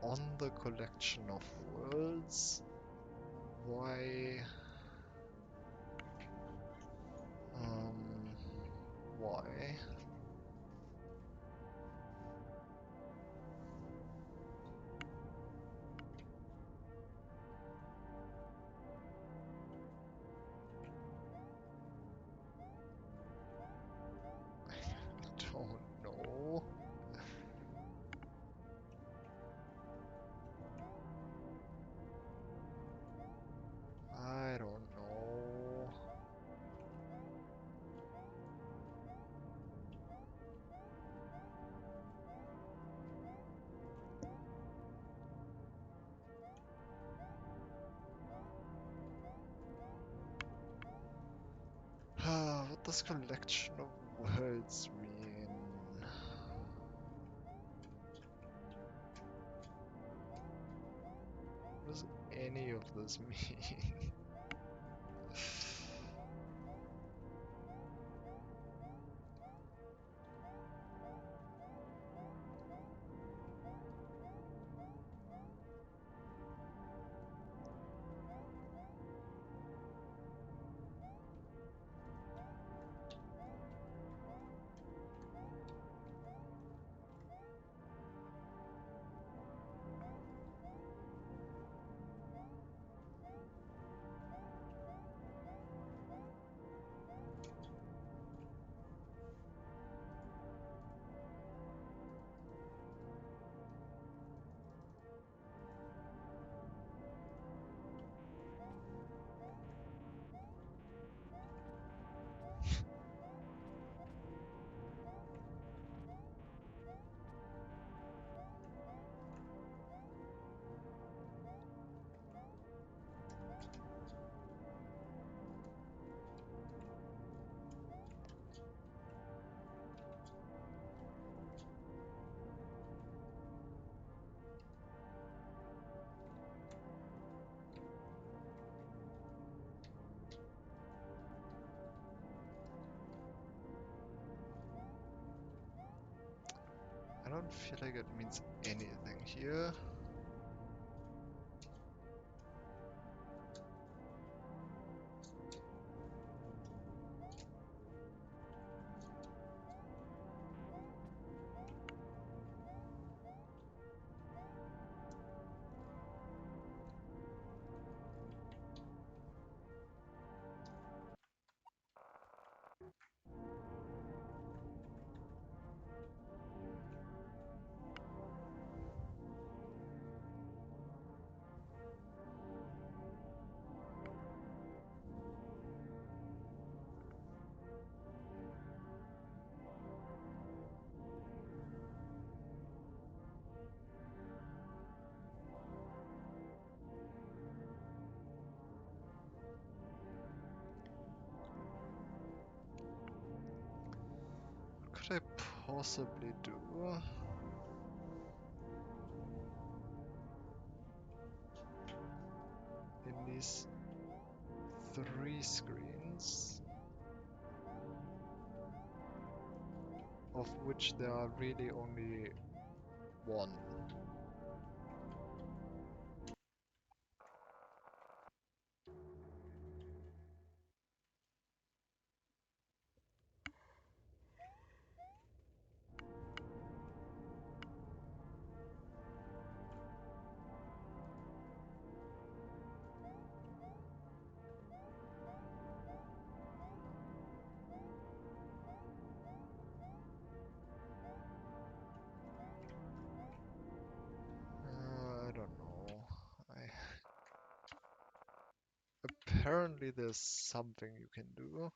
On the collection of worlds, why? Why? I don't know. I don't know. What does collection of worlds mean? What does any of this mean? I don't feel like it means anything here. What could I possibly do? In these three screens, of which there are really only one. I don't know. Apparently there's something you can do.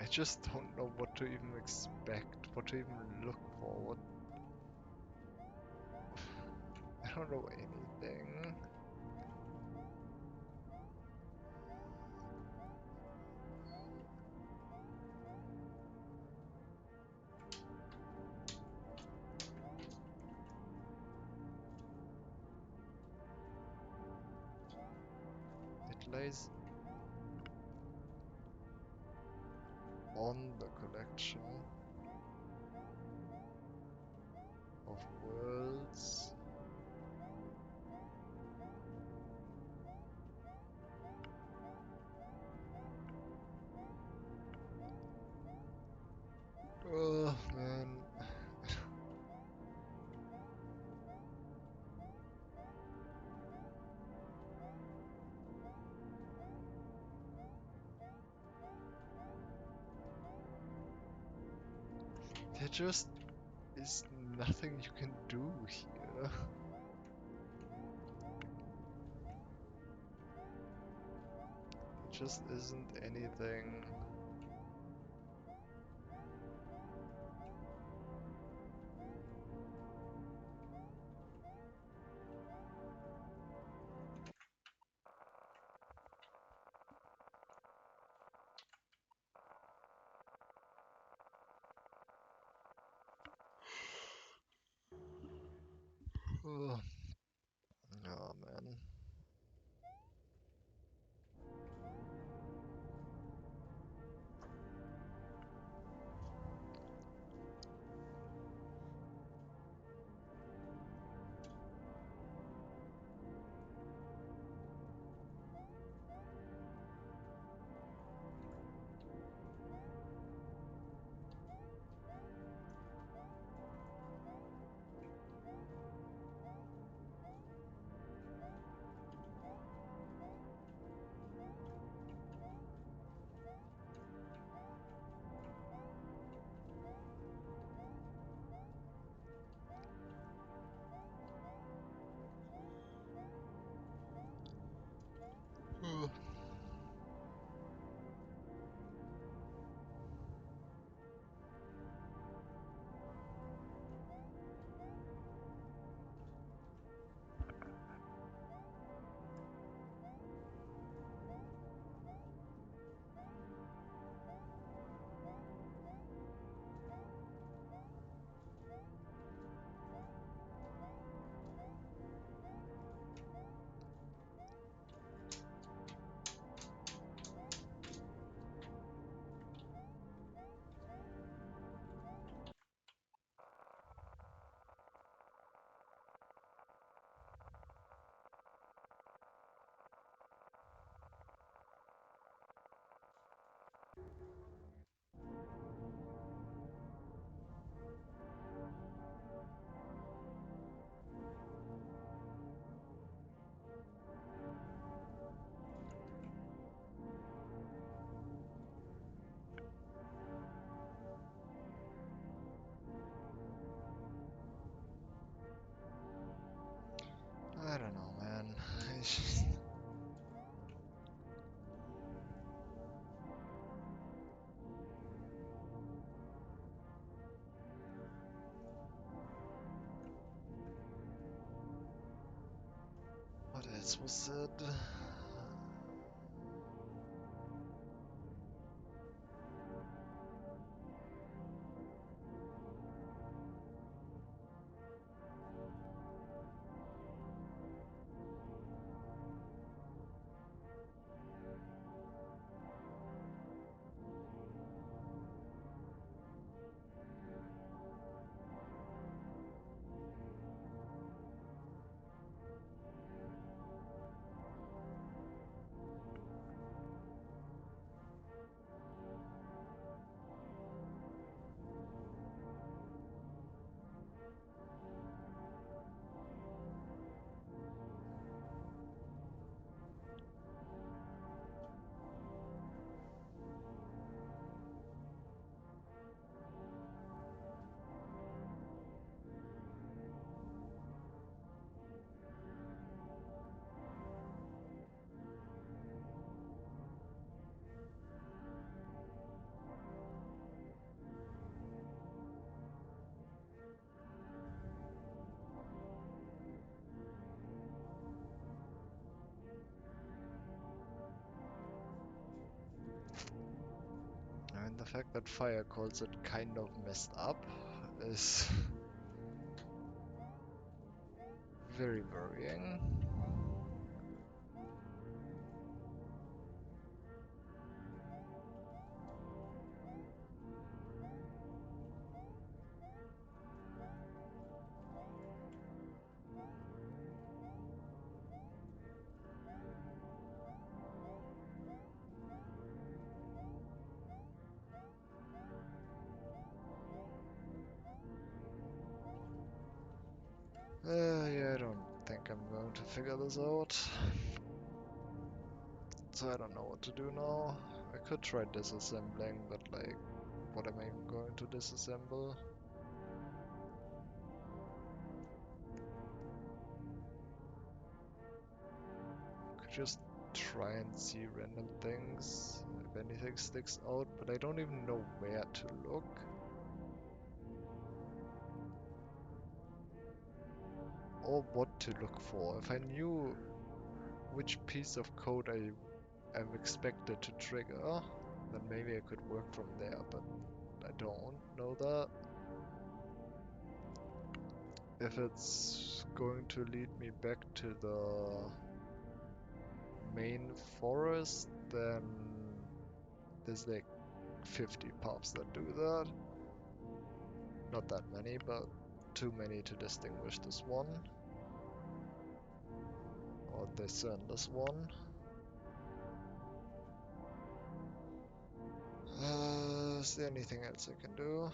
just don't know what to even expect, what to even look for. What I don't know anything. It lays on the collection of worlds. Oh man. There just is nothing you can do here. There just isn't anything. Oh, oh man. Oh. I don't know, man. It's just... What else was said? fact that Fire calls it kind of messed up is very worrying. Yeah, I don't think I'm going to figure this out. So I don't know what to do now. I could try disassembling, but like, what am I even going to disassemble? Could just try and see random things, if anything sticks out, but I don't even know where to look. Or what to look for. If I knew which piece of code I am expected to trigger, then maybe I could work from there, but I don't know that. If it's going to lead me back to the main forest, then there's like 50 paths that do that. Not that many, but too many to distinguish this one. Or this and this one. Is there anything else I can do?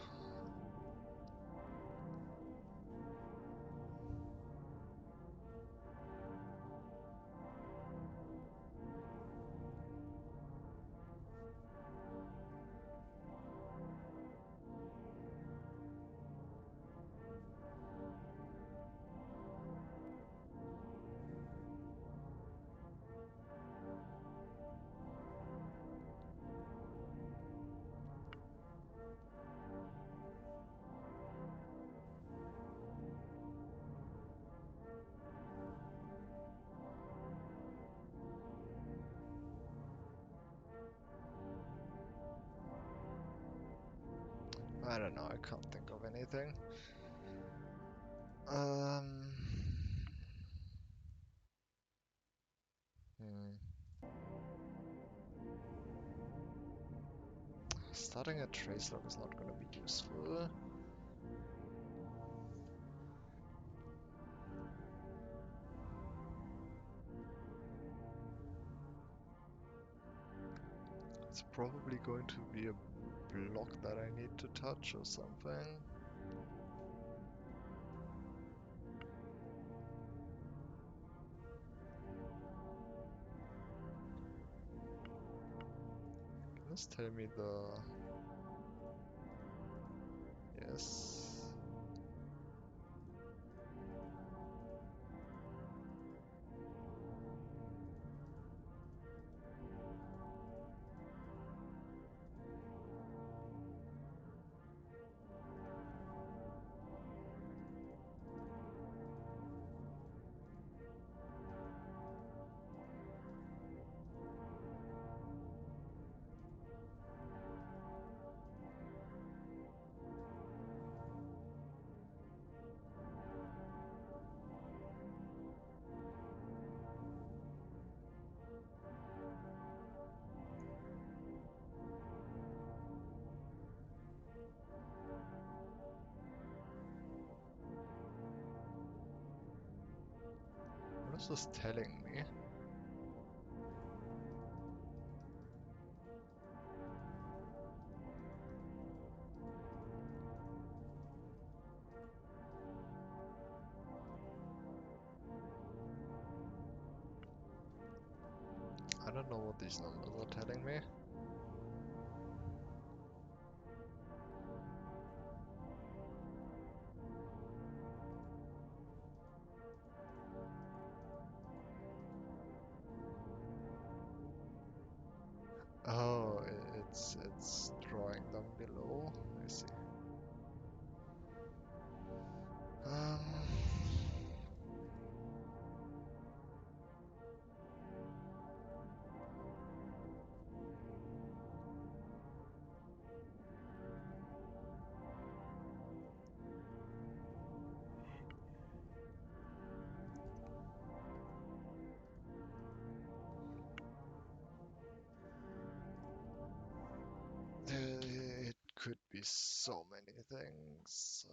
I don't know, I can't think of anything. Um, hmm. Starting a trace log is not going to be useful. It's probably going to be a block that I need to touch or something. Can this tell me the... Yes. What is this telling me? I don't know what these numbers are telling me. Oh, it's drawing them below. I see. Um, could be so many things.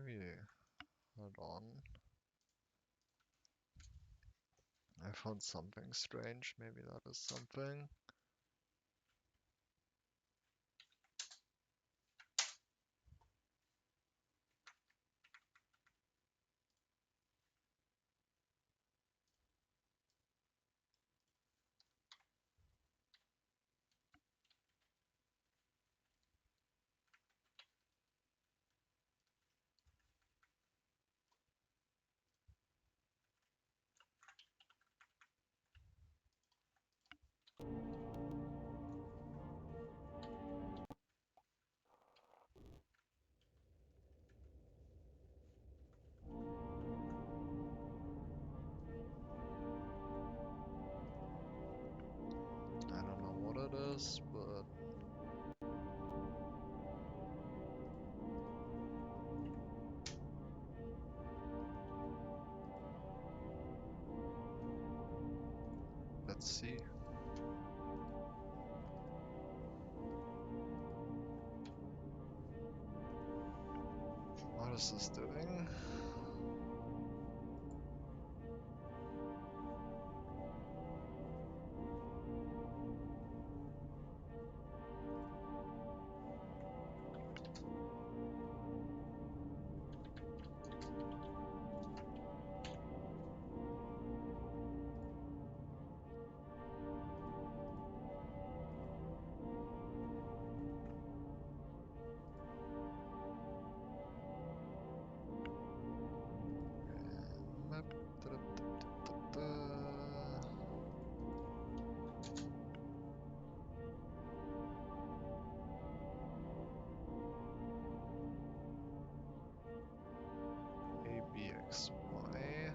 maybe, hold on. I found something strange, maybe that is something. I don't know what it is, but let's see. What is this doing? Map. ABXY.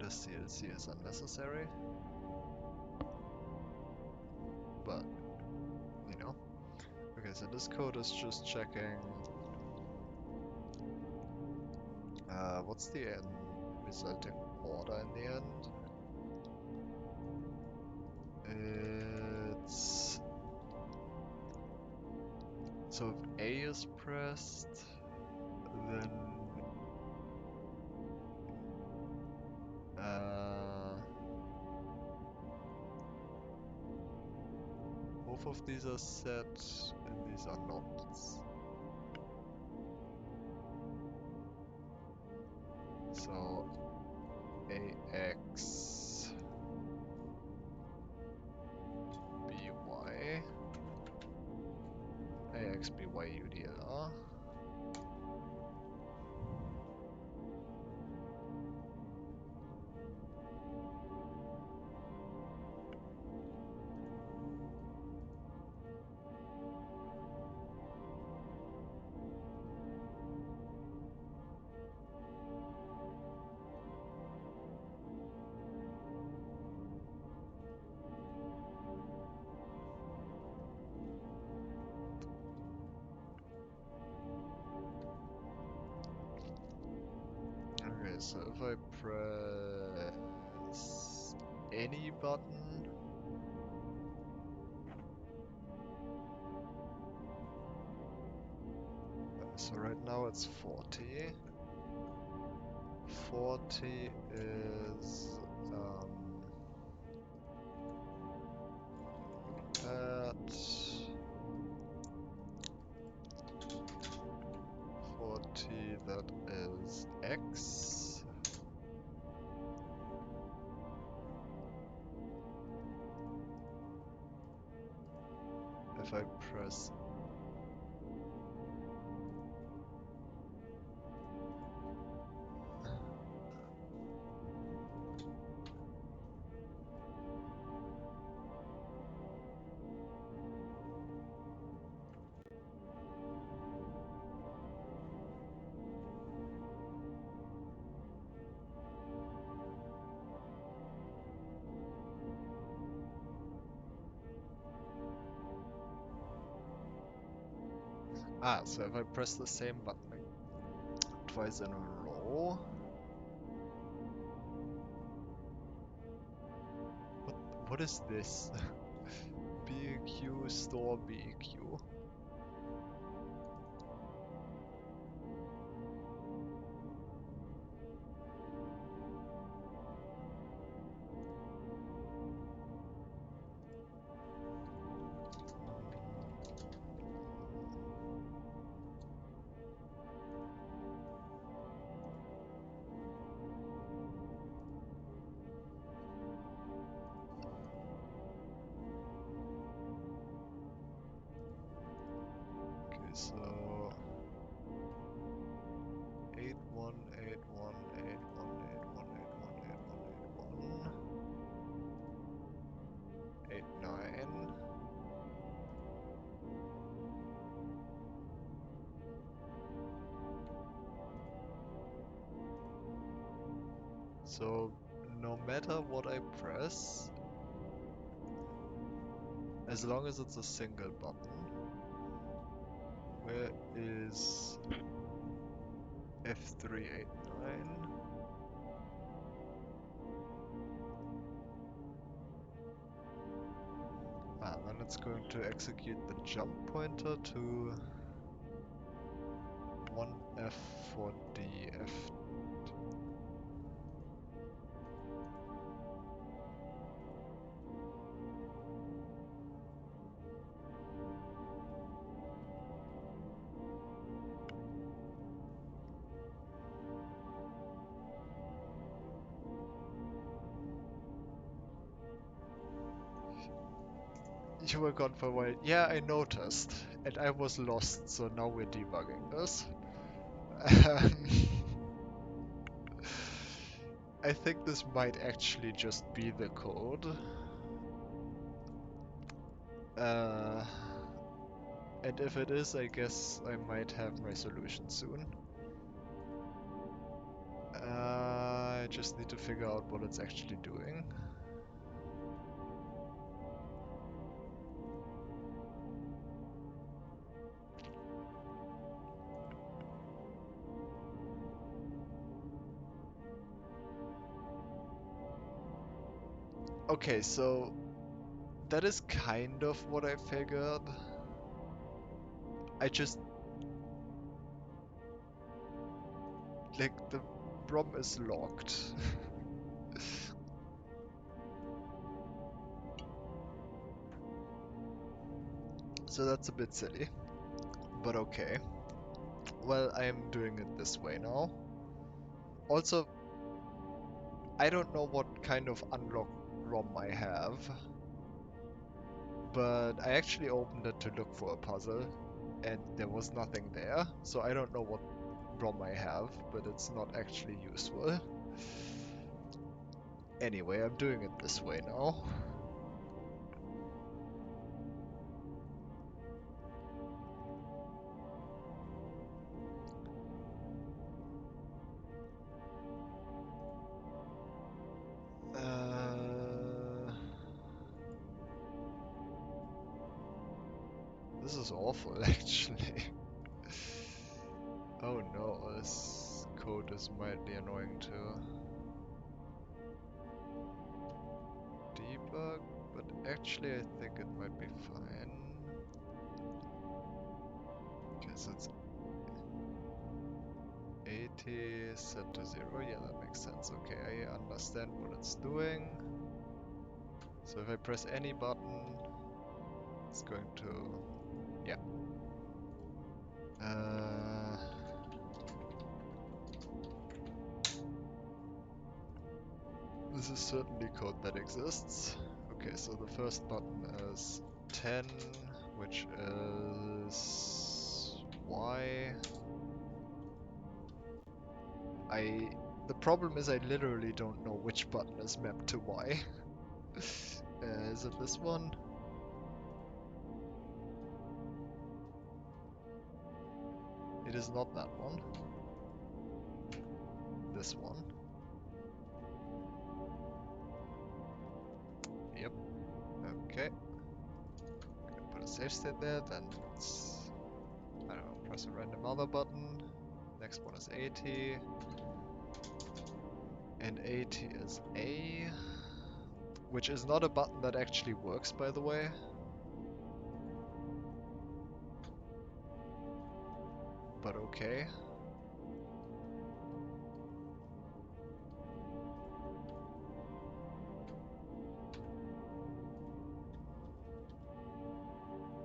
This DLC is unnecessary, but you know. Okay, so this code is just checking what's the resulting order in the end? It's so if A is pressed, then both of these are set and these are not. So AX BY AX BY UDLR. so if I press any button, so right now it's 40. 40 is that. 40, that is X. If I press so if I press the same button like twice in a row, what is this? BQ store BQ. Okay, so 89. So no matter what I press, as long as it's a single button, where is F389? Then it's going to execute the jump pointer to 1F4D. You were gone for a while. Yeah, I noticed. And I was lost, so now we're debugging this. Um, I think this might actually just be the code. Uh, and if it is, I guess I might have my solution soon. I just need to figure out what it's actually doing. Okay, so that is kind of what I figured. I just, like, the ROM is locked. So that's a bit silly, but okay. Well, I am doing it this way now. Also, I don't know what kind of unlocked ROM I have, but I actually opened it to look for a puzzle, and there was nothing there, so I don't know what ROM I have, but it's not actually useful. Anyway, I'm doing it this way now. This is awful, actually. Oh no, this code is mildly annoying too. Debug, but actually I think it might be fine. Okay, so it's 80 set to 0. Yeah, that makes sense. Okay, I understand what it's doing. So if I press any button, it's going to... yeah. This is certainly code that exists. Okay, so the first button is 10, which is Y. The problem is I literally don't know which button is mapped to Y. Is it this one? It is not that one. This one. Yep. Okay. Gonna put a save state there, then let's, I don't know, press a random other button. Next one is 80. And 80 is A. Which is not a button that actually works, by the way. But okay.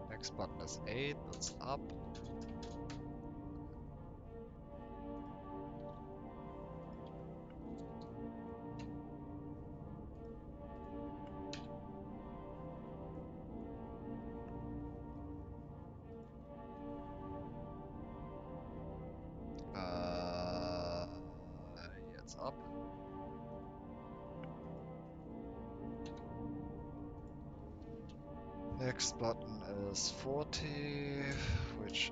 Next button is 8, that's up. Yeah, it's up. Next button is 40, which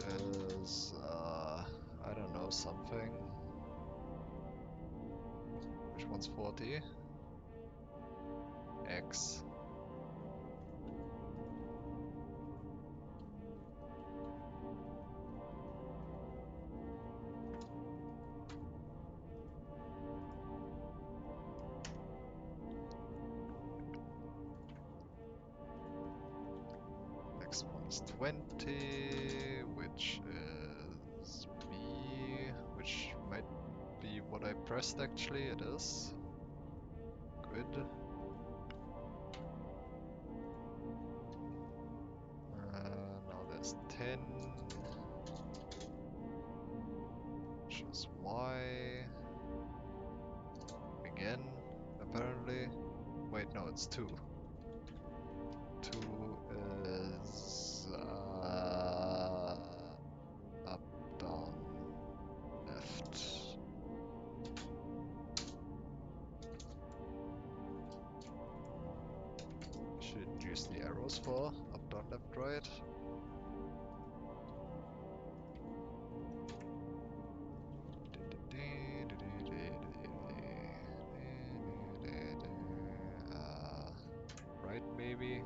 is, I don't know, something. Which one's 40? X. Next one is 20, which is B, which might be what I pressed actually, it is. Good. Now there's 10, which is Y. Again, apparently. Wait, no, it's 2. 2 is up, down, left. Should use the arrows for up, down, left, right. Right, maybe.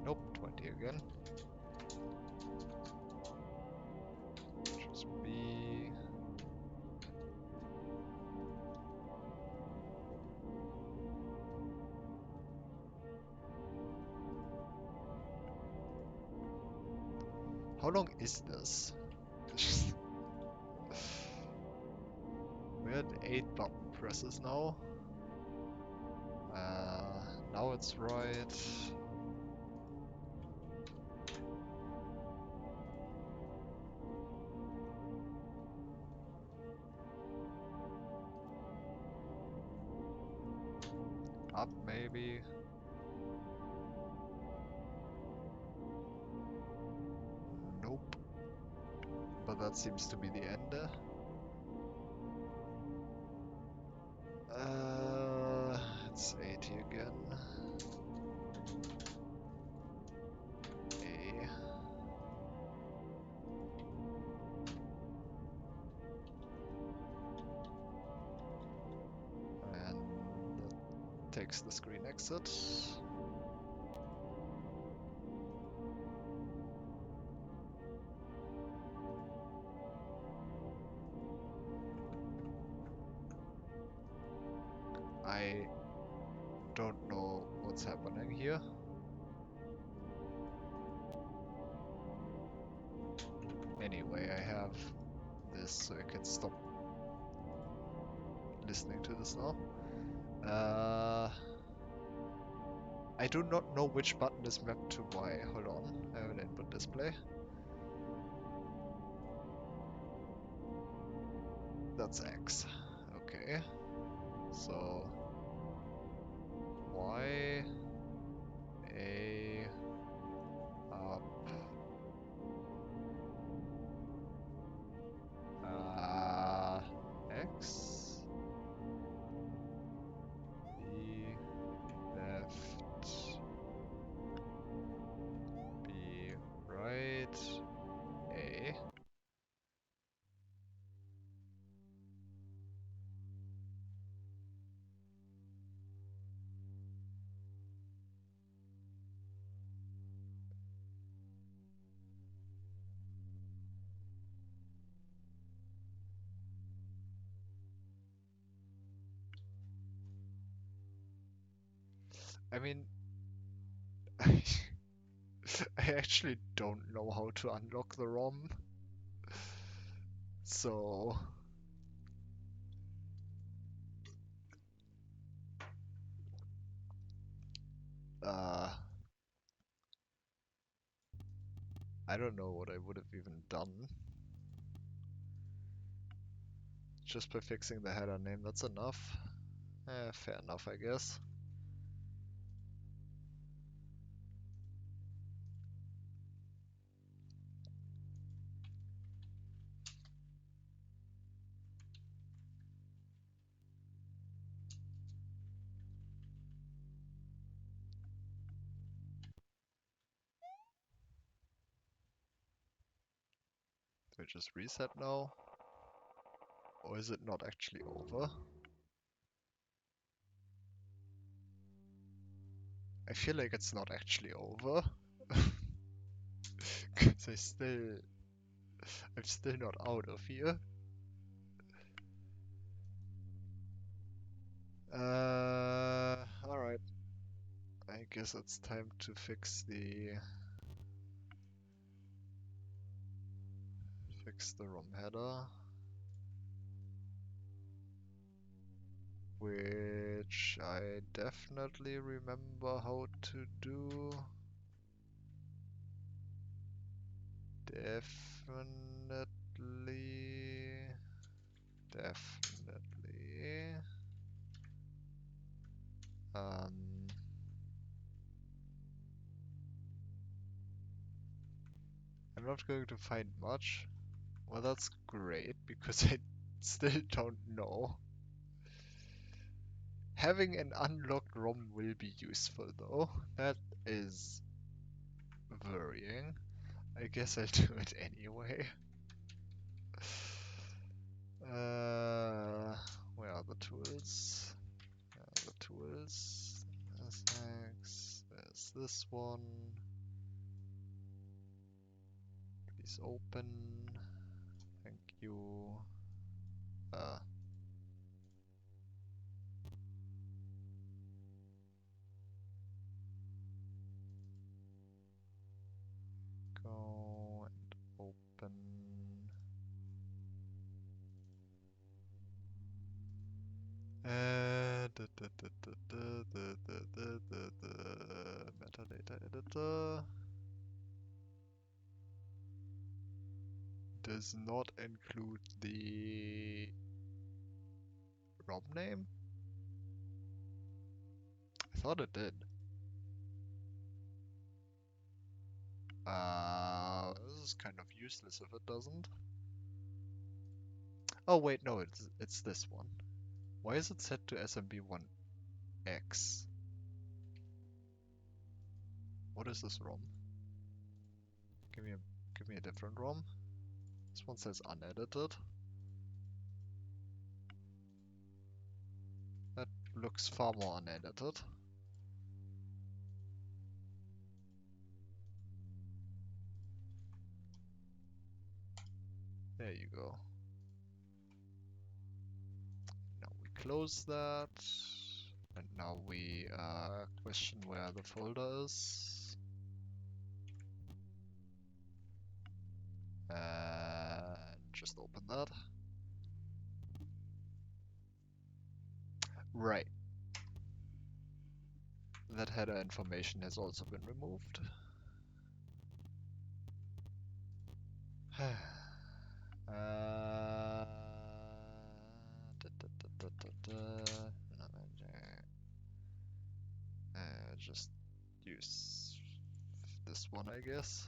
Nope, 20 again. Just B. How long is this? We're at 8 button presses now. Now it's right. Up maybe. Nope. But that seems to be the end. It's 80 again. A. And that takes the screen exit. I don't know what's happening here. Anyway, I have this so I can stop listening to this now. I do not know which button is mapped to Y. Hold on, I have an input display. That's X. Okay. So Y, A, up, X, B, left, B, right, A. I mean, I actually don't know how to unlock the ROM. So, uh, I don't know what I would have even done. Just by fixing the header name, that's enough. Fair enough, I guess. Do I just reset now? Or is it not actually over? I feel like it's not actually over. 'Cause I'm still not out of here. Alright. I guess it's time to fix the ROM header. Which I definitely remember how to do. Definitely. Definitely. I'm not going to find much. Well, that's great, because I still don't know. Having an unlocked ROM will be useful, though. That is worrying. I guess I'll do it anyway. Where are the tools? There's this one. Please open. Thank you. Go and open. Metadata editor does not include the ROM name? I thought it did. This is kind of useless if it doesn't. Oh wait, no, it's this one. Why is it set to SMB1X? What is this ROM? Give me a different ROM. This one says unedited. That looks far more unedited. There you go. Now we close that. And now we question where the folder is. And just open that. Right. That header information has also been removed. Just use this one, I guess.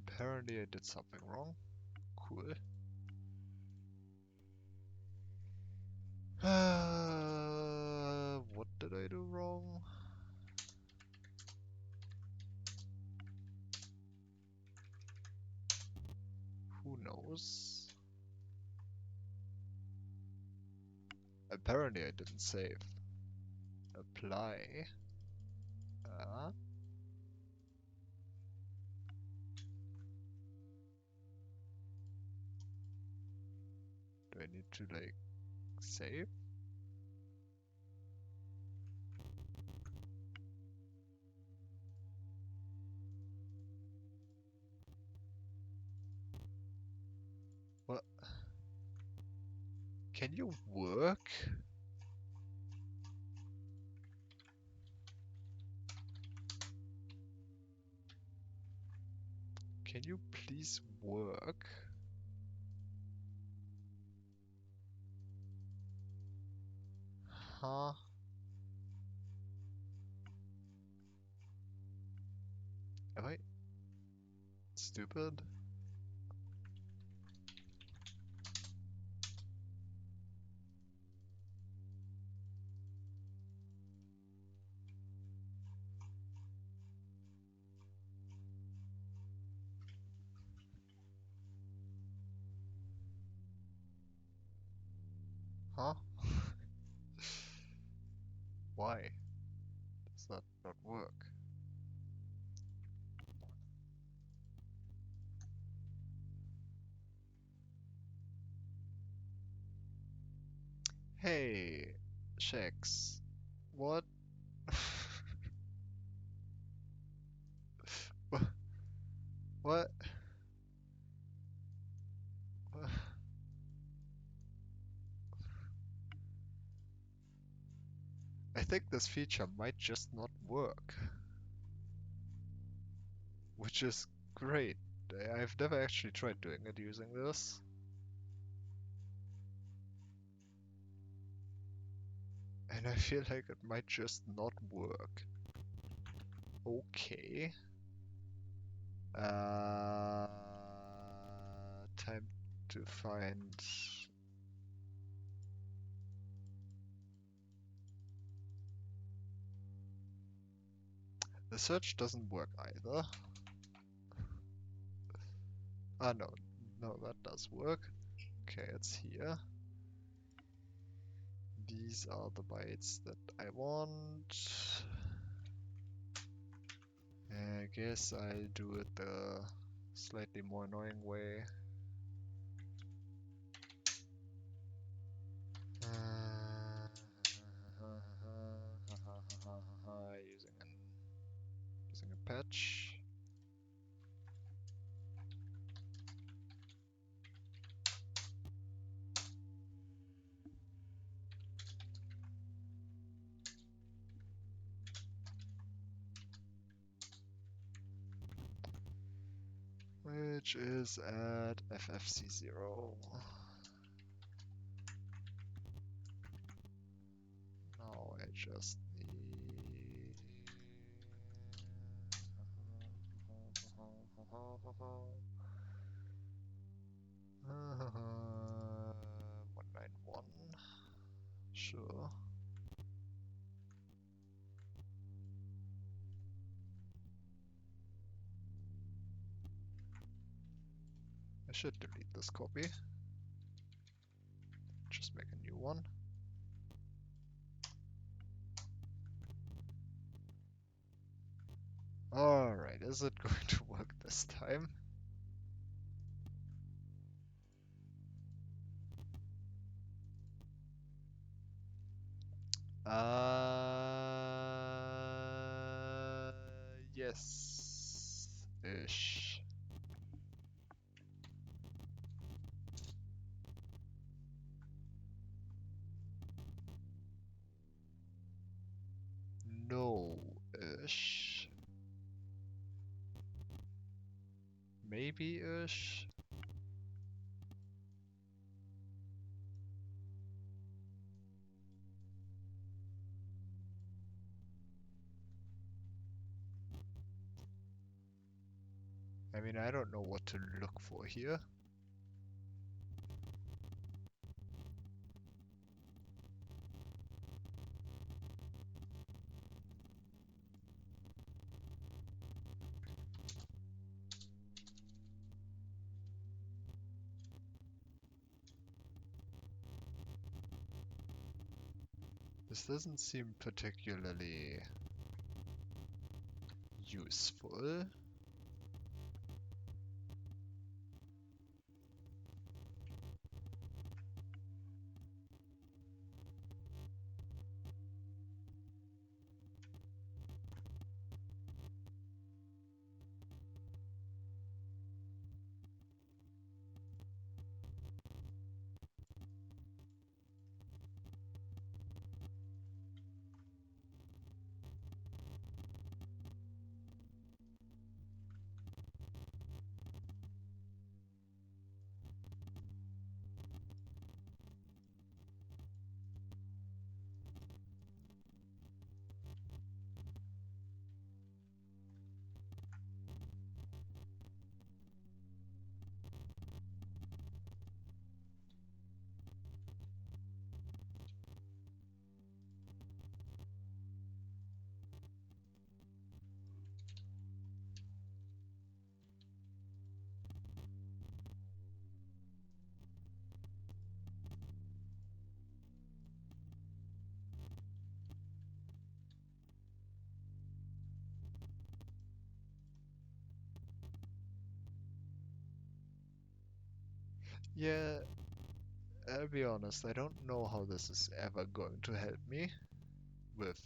Apparently I did something wrong. Cool. What did I do wrong? Who knows? Apparently I didn't save. Apply. Do I need to like save? What? Can you work? Can you please work? Huh? Am I stupid? Huh? Why does that not work? Hey, Shax. What? What? What? I think this feature might just not work, which is great. I've never actually tried doing it using this. And I feel like it might just not work. Okay. Time to find... The search doesn't work either. Ah, no. No, that does work. Okay, it's here. These are the bytes that I want. I guess I'll do it the slightly more annoying way. Using a patch. Which is at FFC0. Now I just need... uh, 191. Sure. I should delete this copy. just make a new one. Alright, is it going to work this time? Yes. Ish. No-ish. Maybe-ish. I mean, I don't know what to look for here. This doesn't seem particularly useful. Yeah, I'll be honest, I don't know how this is ever going to help me with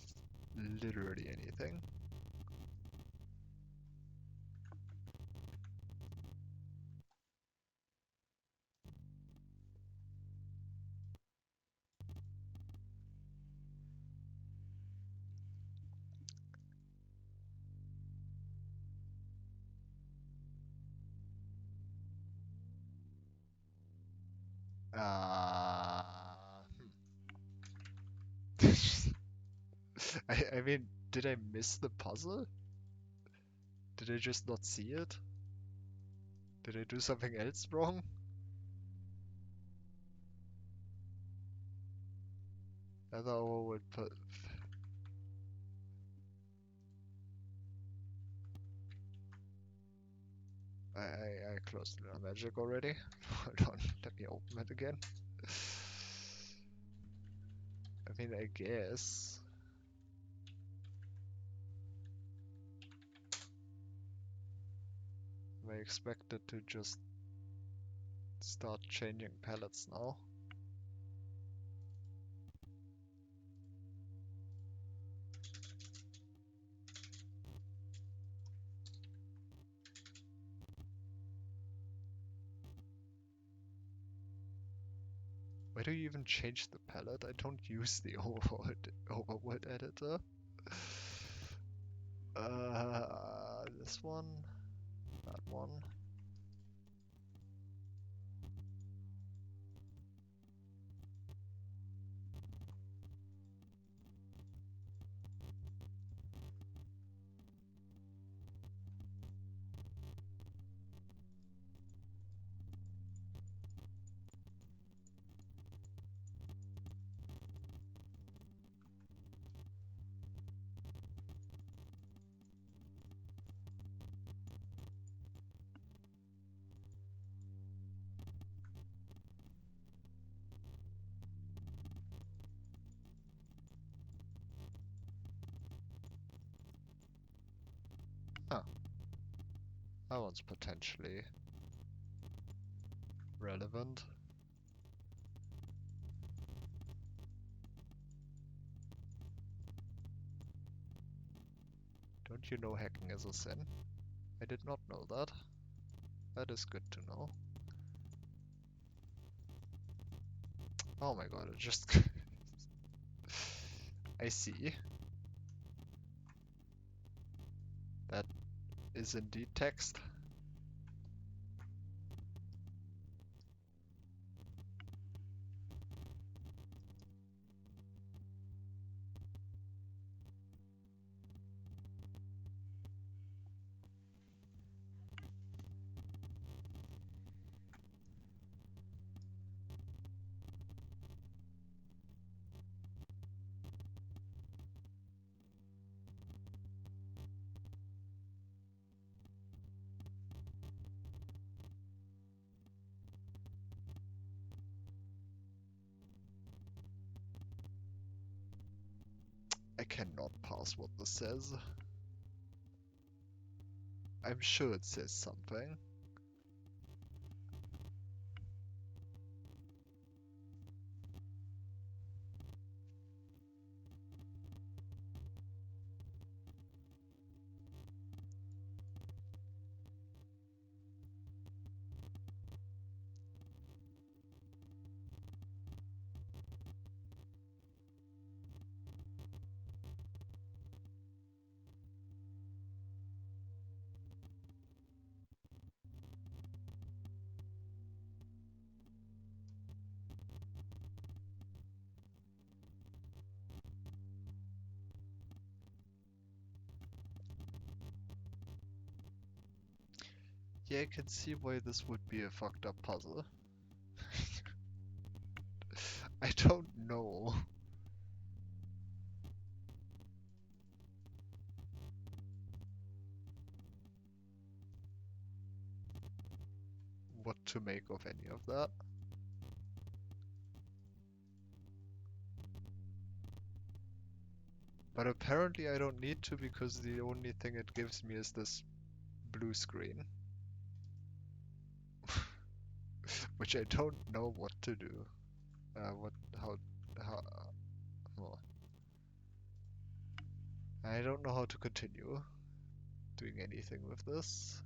literally anything. Uh, I mean, did I miss the puzzle? Did I just not see it? Did I do something else wrong? I thought I would put. I closed the magic already. Hold on, let me open it again. I mean, I guess. Am I expected to just start changing palettes now? Why do you even change the palette? I don't use the overworld editor. This one, that one. That one's potentially relevant. Don't you know hacking is a sin? I did not know that. That is good to know. Oh my god, it just... I see. That is indeed text. I cannot parse what this says. I'm sure it says something. Yeah, I can see why this would be a fucked up puzzle. I don't know what to make of any of that. But apparently I don't need to because the only thing it gives me is this blue screen. Which I don't know what to do. How, well, I don't know how to continue doing anything with this.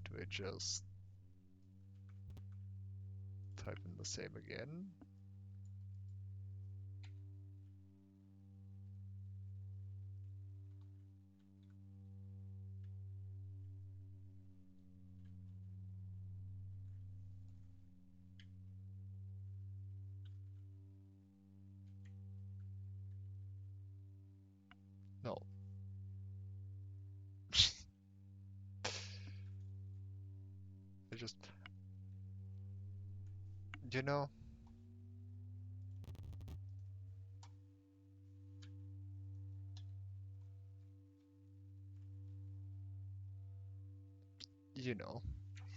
Do I just type in the same again? No. I just, you know, you know.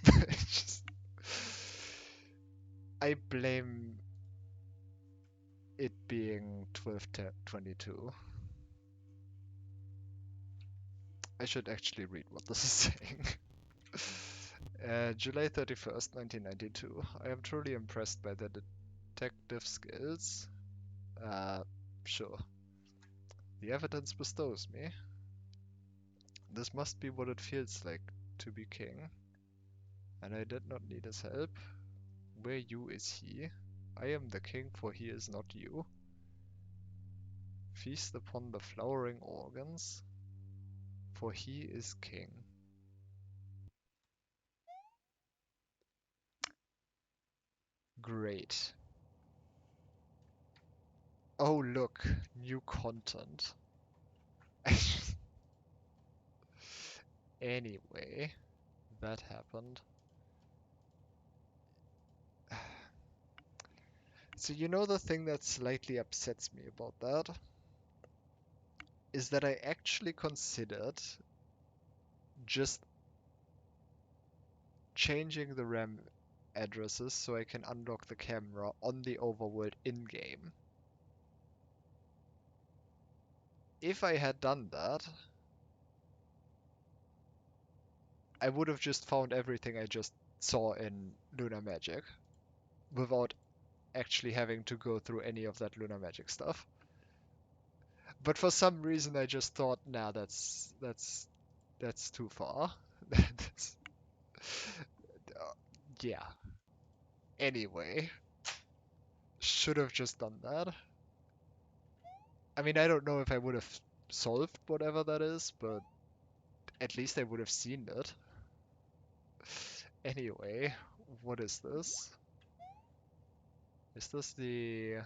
Just, I blame it being 12:22. I should actually read what this is saying. July 31st, 1992. I am truly impressed by the detective skills. Uh, sure. The evidence bestows me. This must be what it feels like to be king. And I did not need his help. Where you is he? I am the king, for he is not you. Feast upon the flowering organs, for he is king. Great. Oh, look, new content. Anyway, that happened. So you know the thing that slightly upsets me about that is that I actually considered just changing the RAM addresses so I can unlock the camera on the overworld in-game. If I had done that, I would have just found everything I just saw in Lunar Magic without actually having to go through any of that Lunar Magic stuff. But for some reason I just thought, nah, that's too far. That's- yeah. Anyway, should have just done that. I mean, I don't know if I would have solved whatever that is, but at least I would have seen it. Anyway, what is this? Is this the...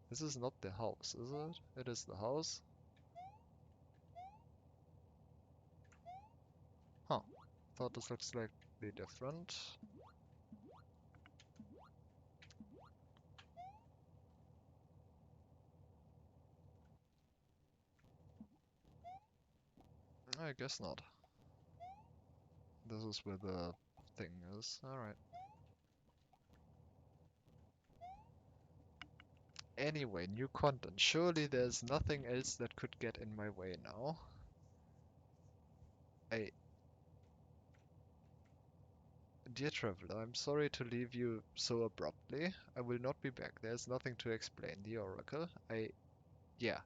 This is not the house, is it? It is the house. Huh. Thought this looked slightly different. I guess not. This is where the thing is. Alright. Anyway, new content. Surely there's nothing else that could get in my way now. I... Dear traveler, I'm sorry to leave you so abruptly. I will not be back. There's nothing to explain. The Oracle. Yeah.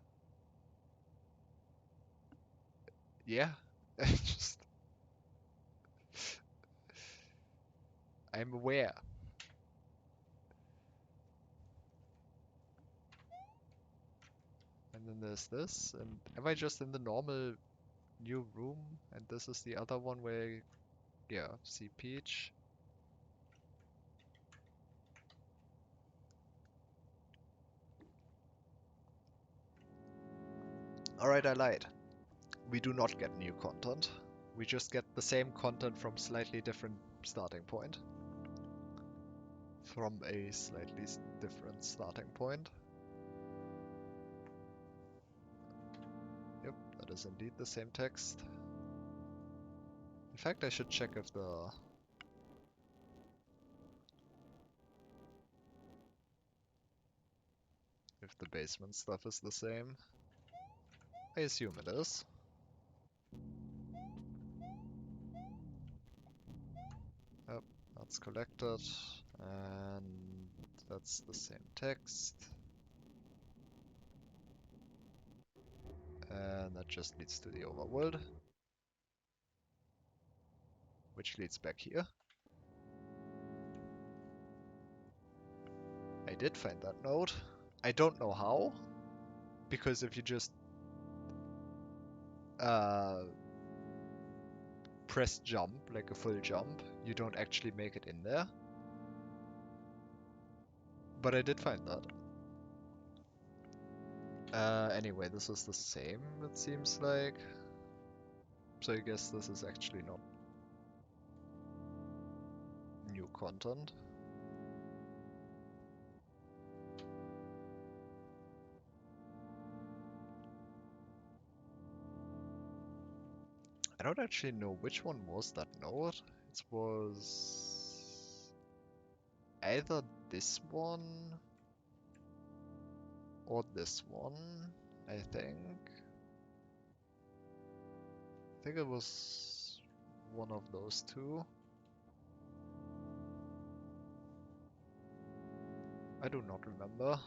Yeah. Just... I'm aware. And then there's this. And am I just in the normal new room? And this is the other one where... Yeah, see Peach. Alright, I lied. We do not get new content. We just get the same content from slightly different starting point. From a slightly different starting point. Yep, that is indeed the same text. In fact, I should check if the basement stuff is the same. I assume it is. Yep, that's collected. And that's the same text. And that just leads to the overworld. Which leads back here. I did find that node. I don't know how. Because if you just uh, press jump, like a full jump, you don't actually make it in there. But I did find that. Anyway, this is the same, it seems like. So I guess this is actually not new content. I don't actually know which one was that node. It was either this one or this one, I think. I think it was one of those two. I do not remember.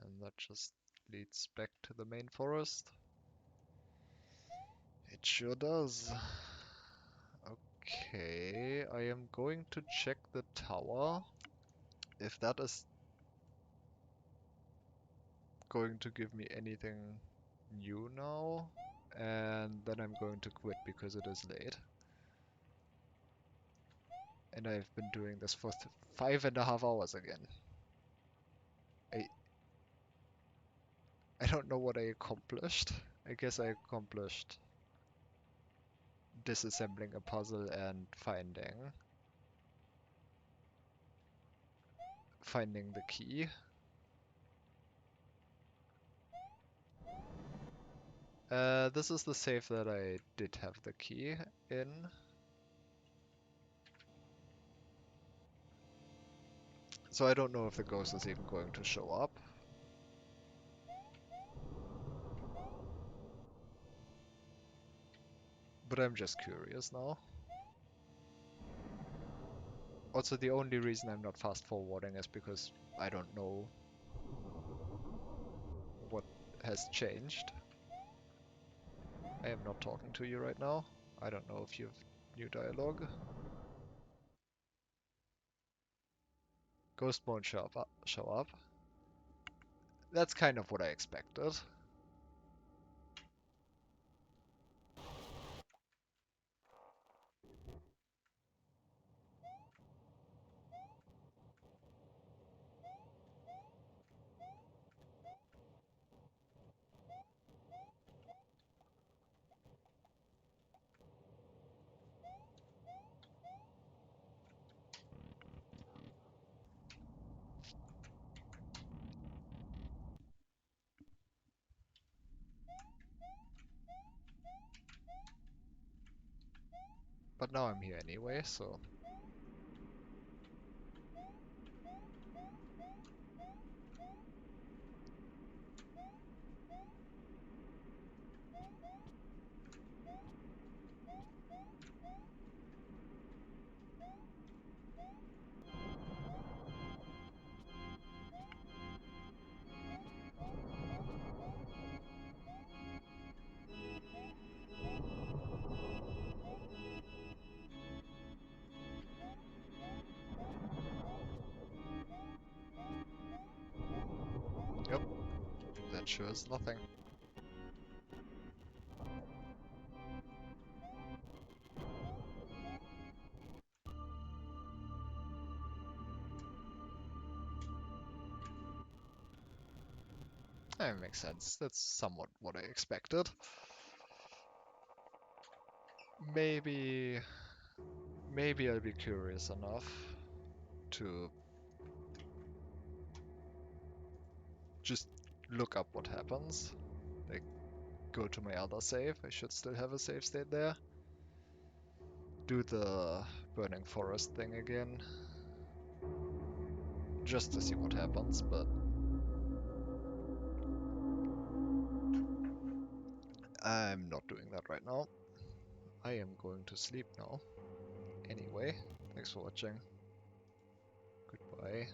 And that just leads back to the main forest. It sure does. Okay, I am going to check the tower. If that is going to give me anything new now. And then I'm going to quit because it is late. And I've been doing this for 5.5 hours again. I I don't know what I accomplished. I guess I accomplished disassembling a puzzle and finding the key. This is the safe that I did have the key in. So I don't know if the ghost is even going to show up. But I'm just curious now. Also, the only reason I'm not fast forwarding is because I don't know what has changed. I am not talking to you right now. I don't know if you have new dialogue. Ghost won't show up. That's kind of what I expected. But now I'm here anyway, so... Yep, that sure is nothing. That makes sense. That's somewhat what I expected. Maybe... Maybe I'll be curious enough to just look up what happens. Like, go to my other save. I should still have a save state there. Do the Burning Forest thing again. Just to see what happens, but I'm not doing that right now. I am going to sleep now. Anyway, thanks for watching. Goodbye.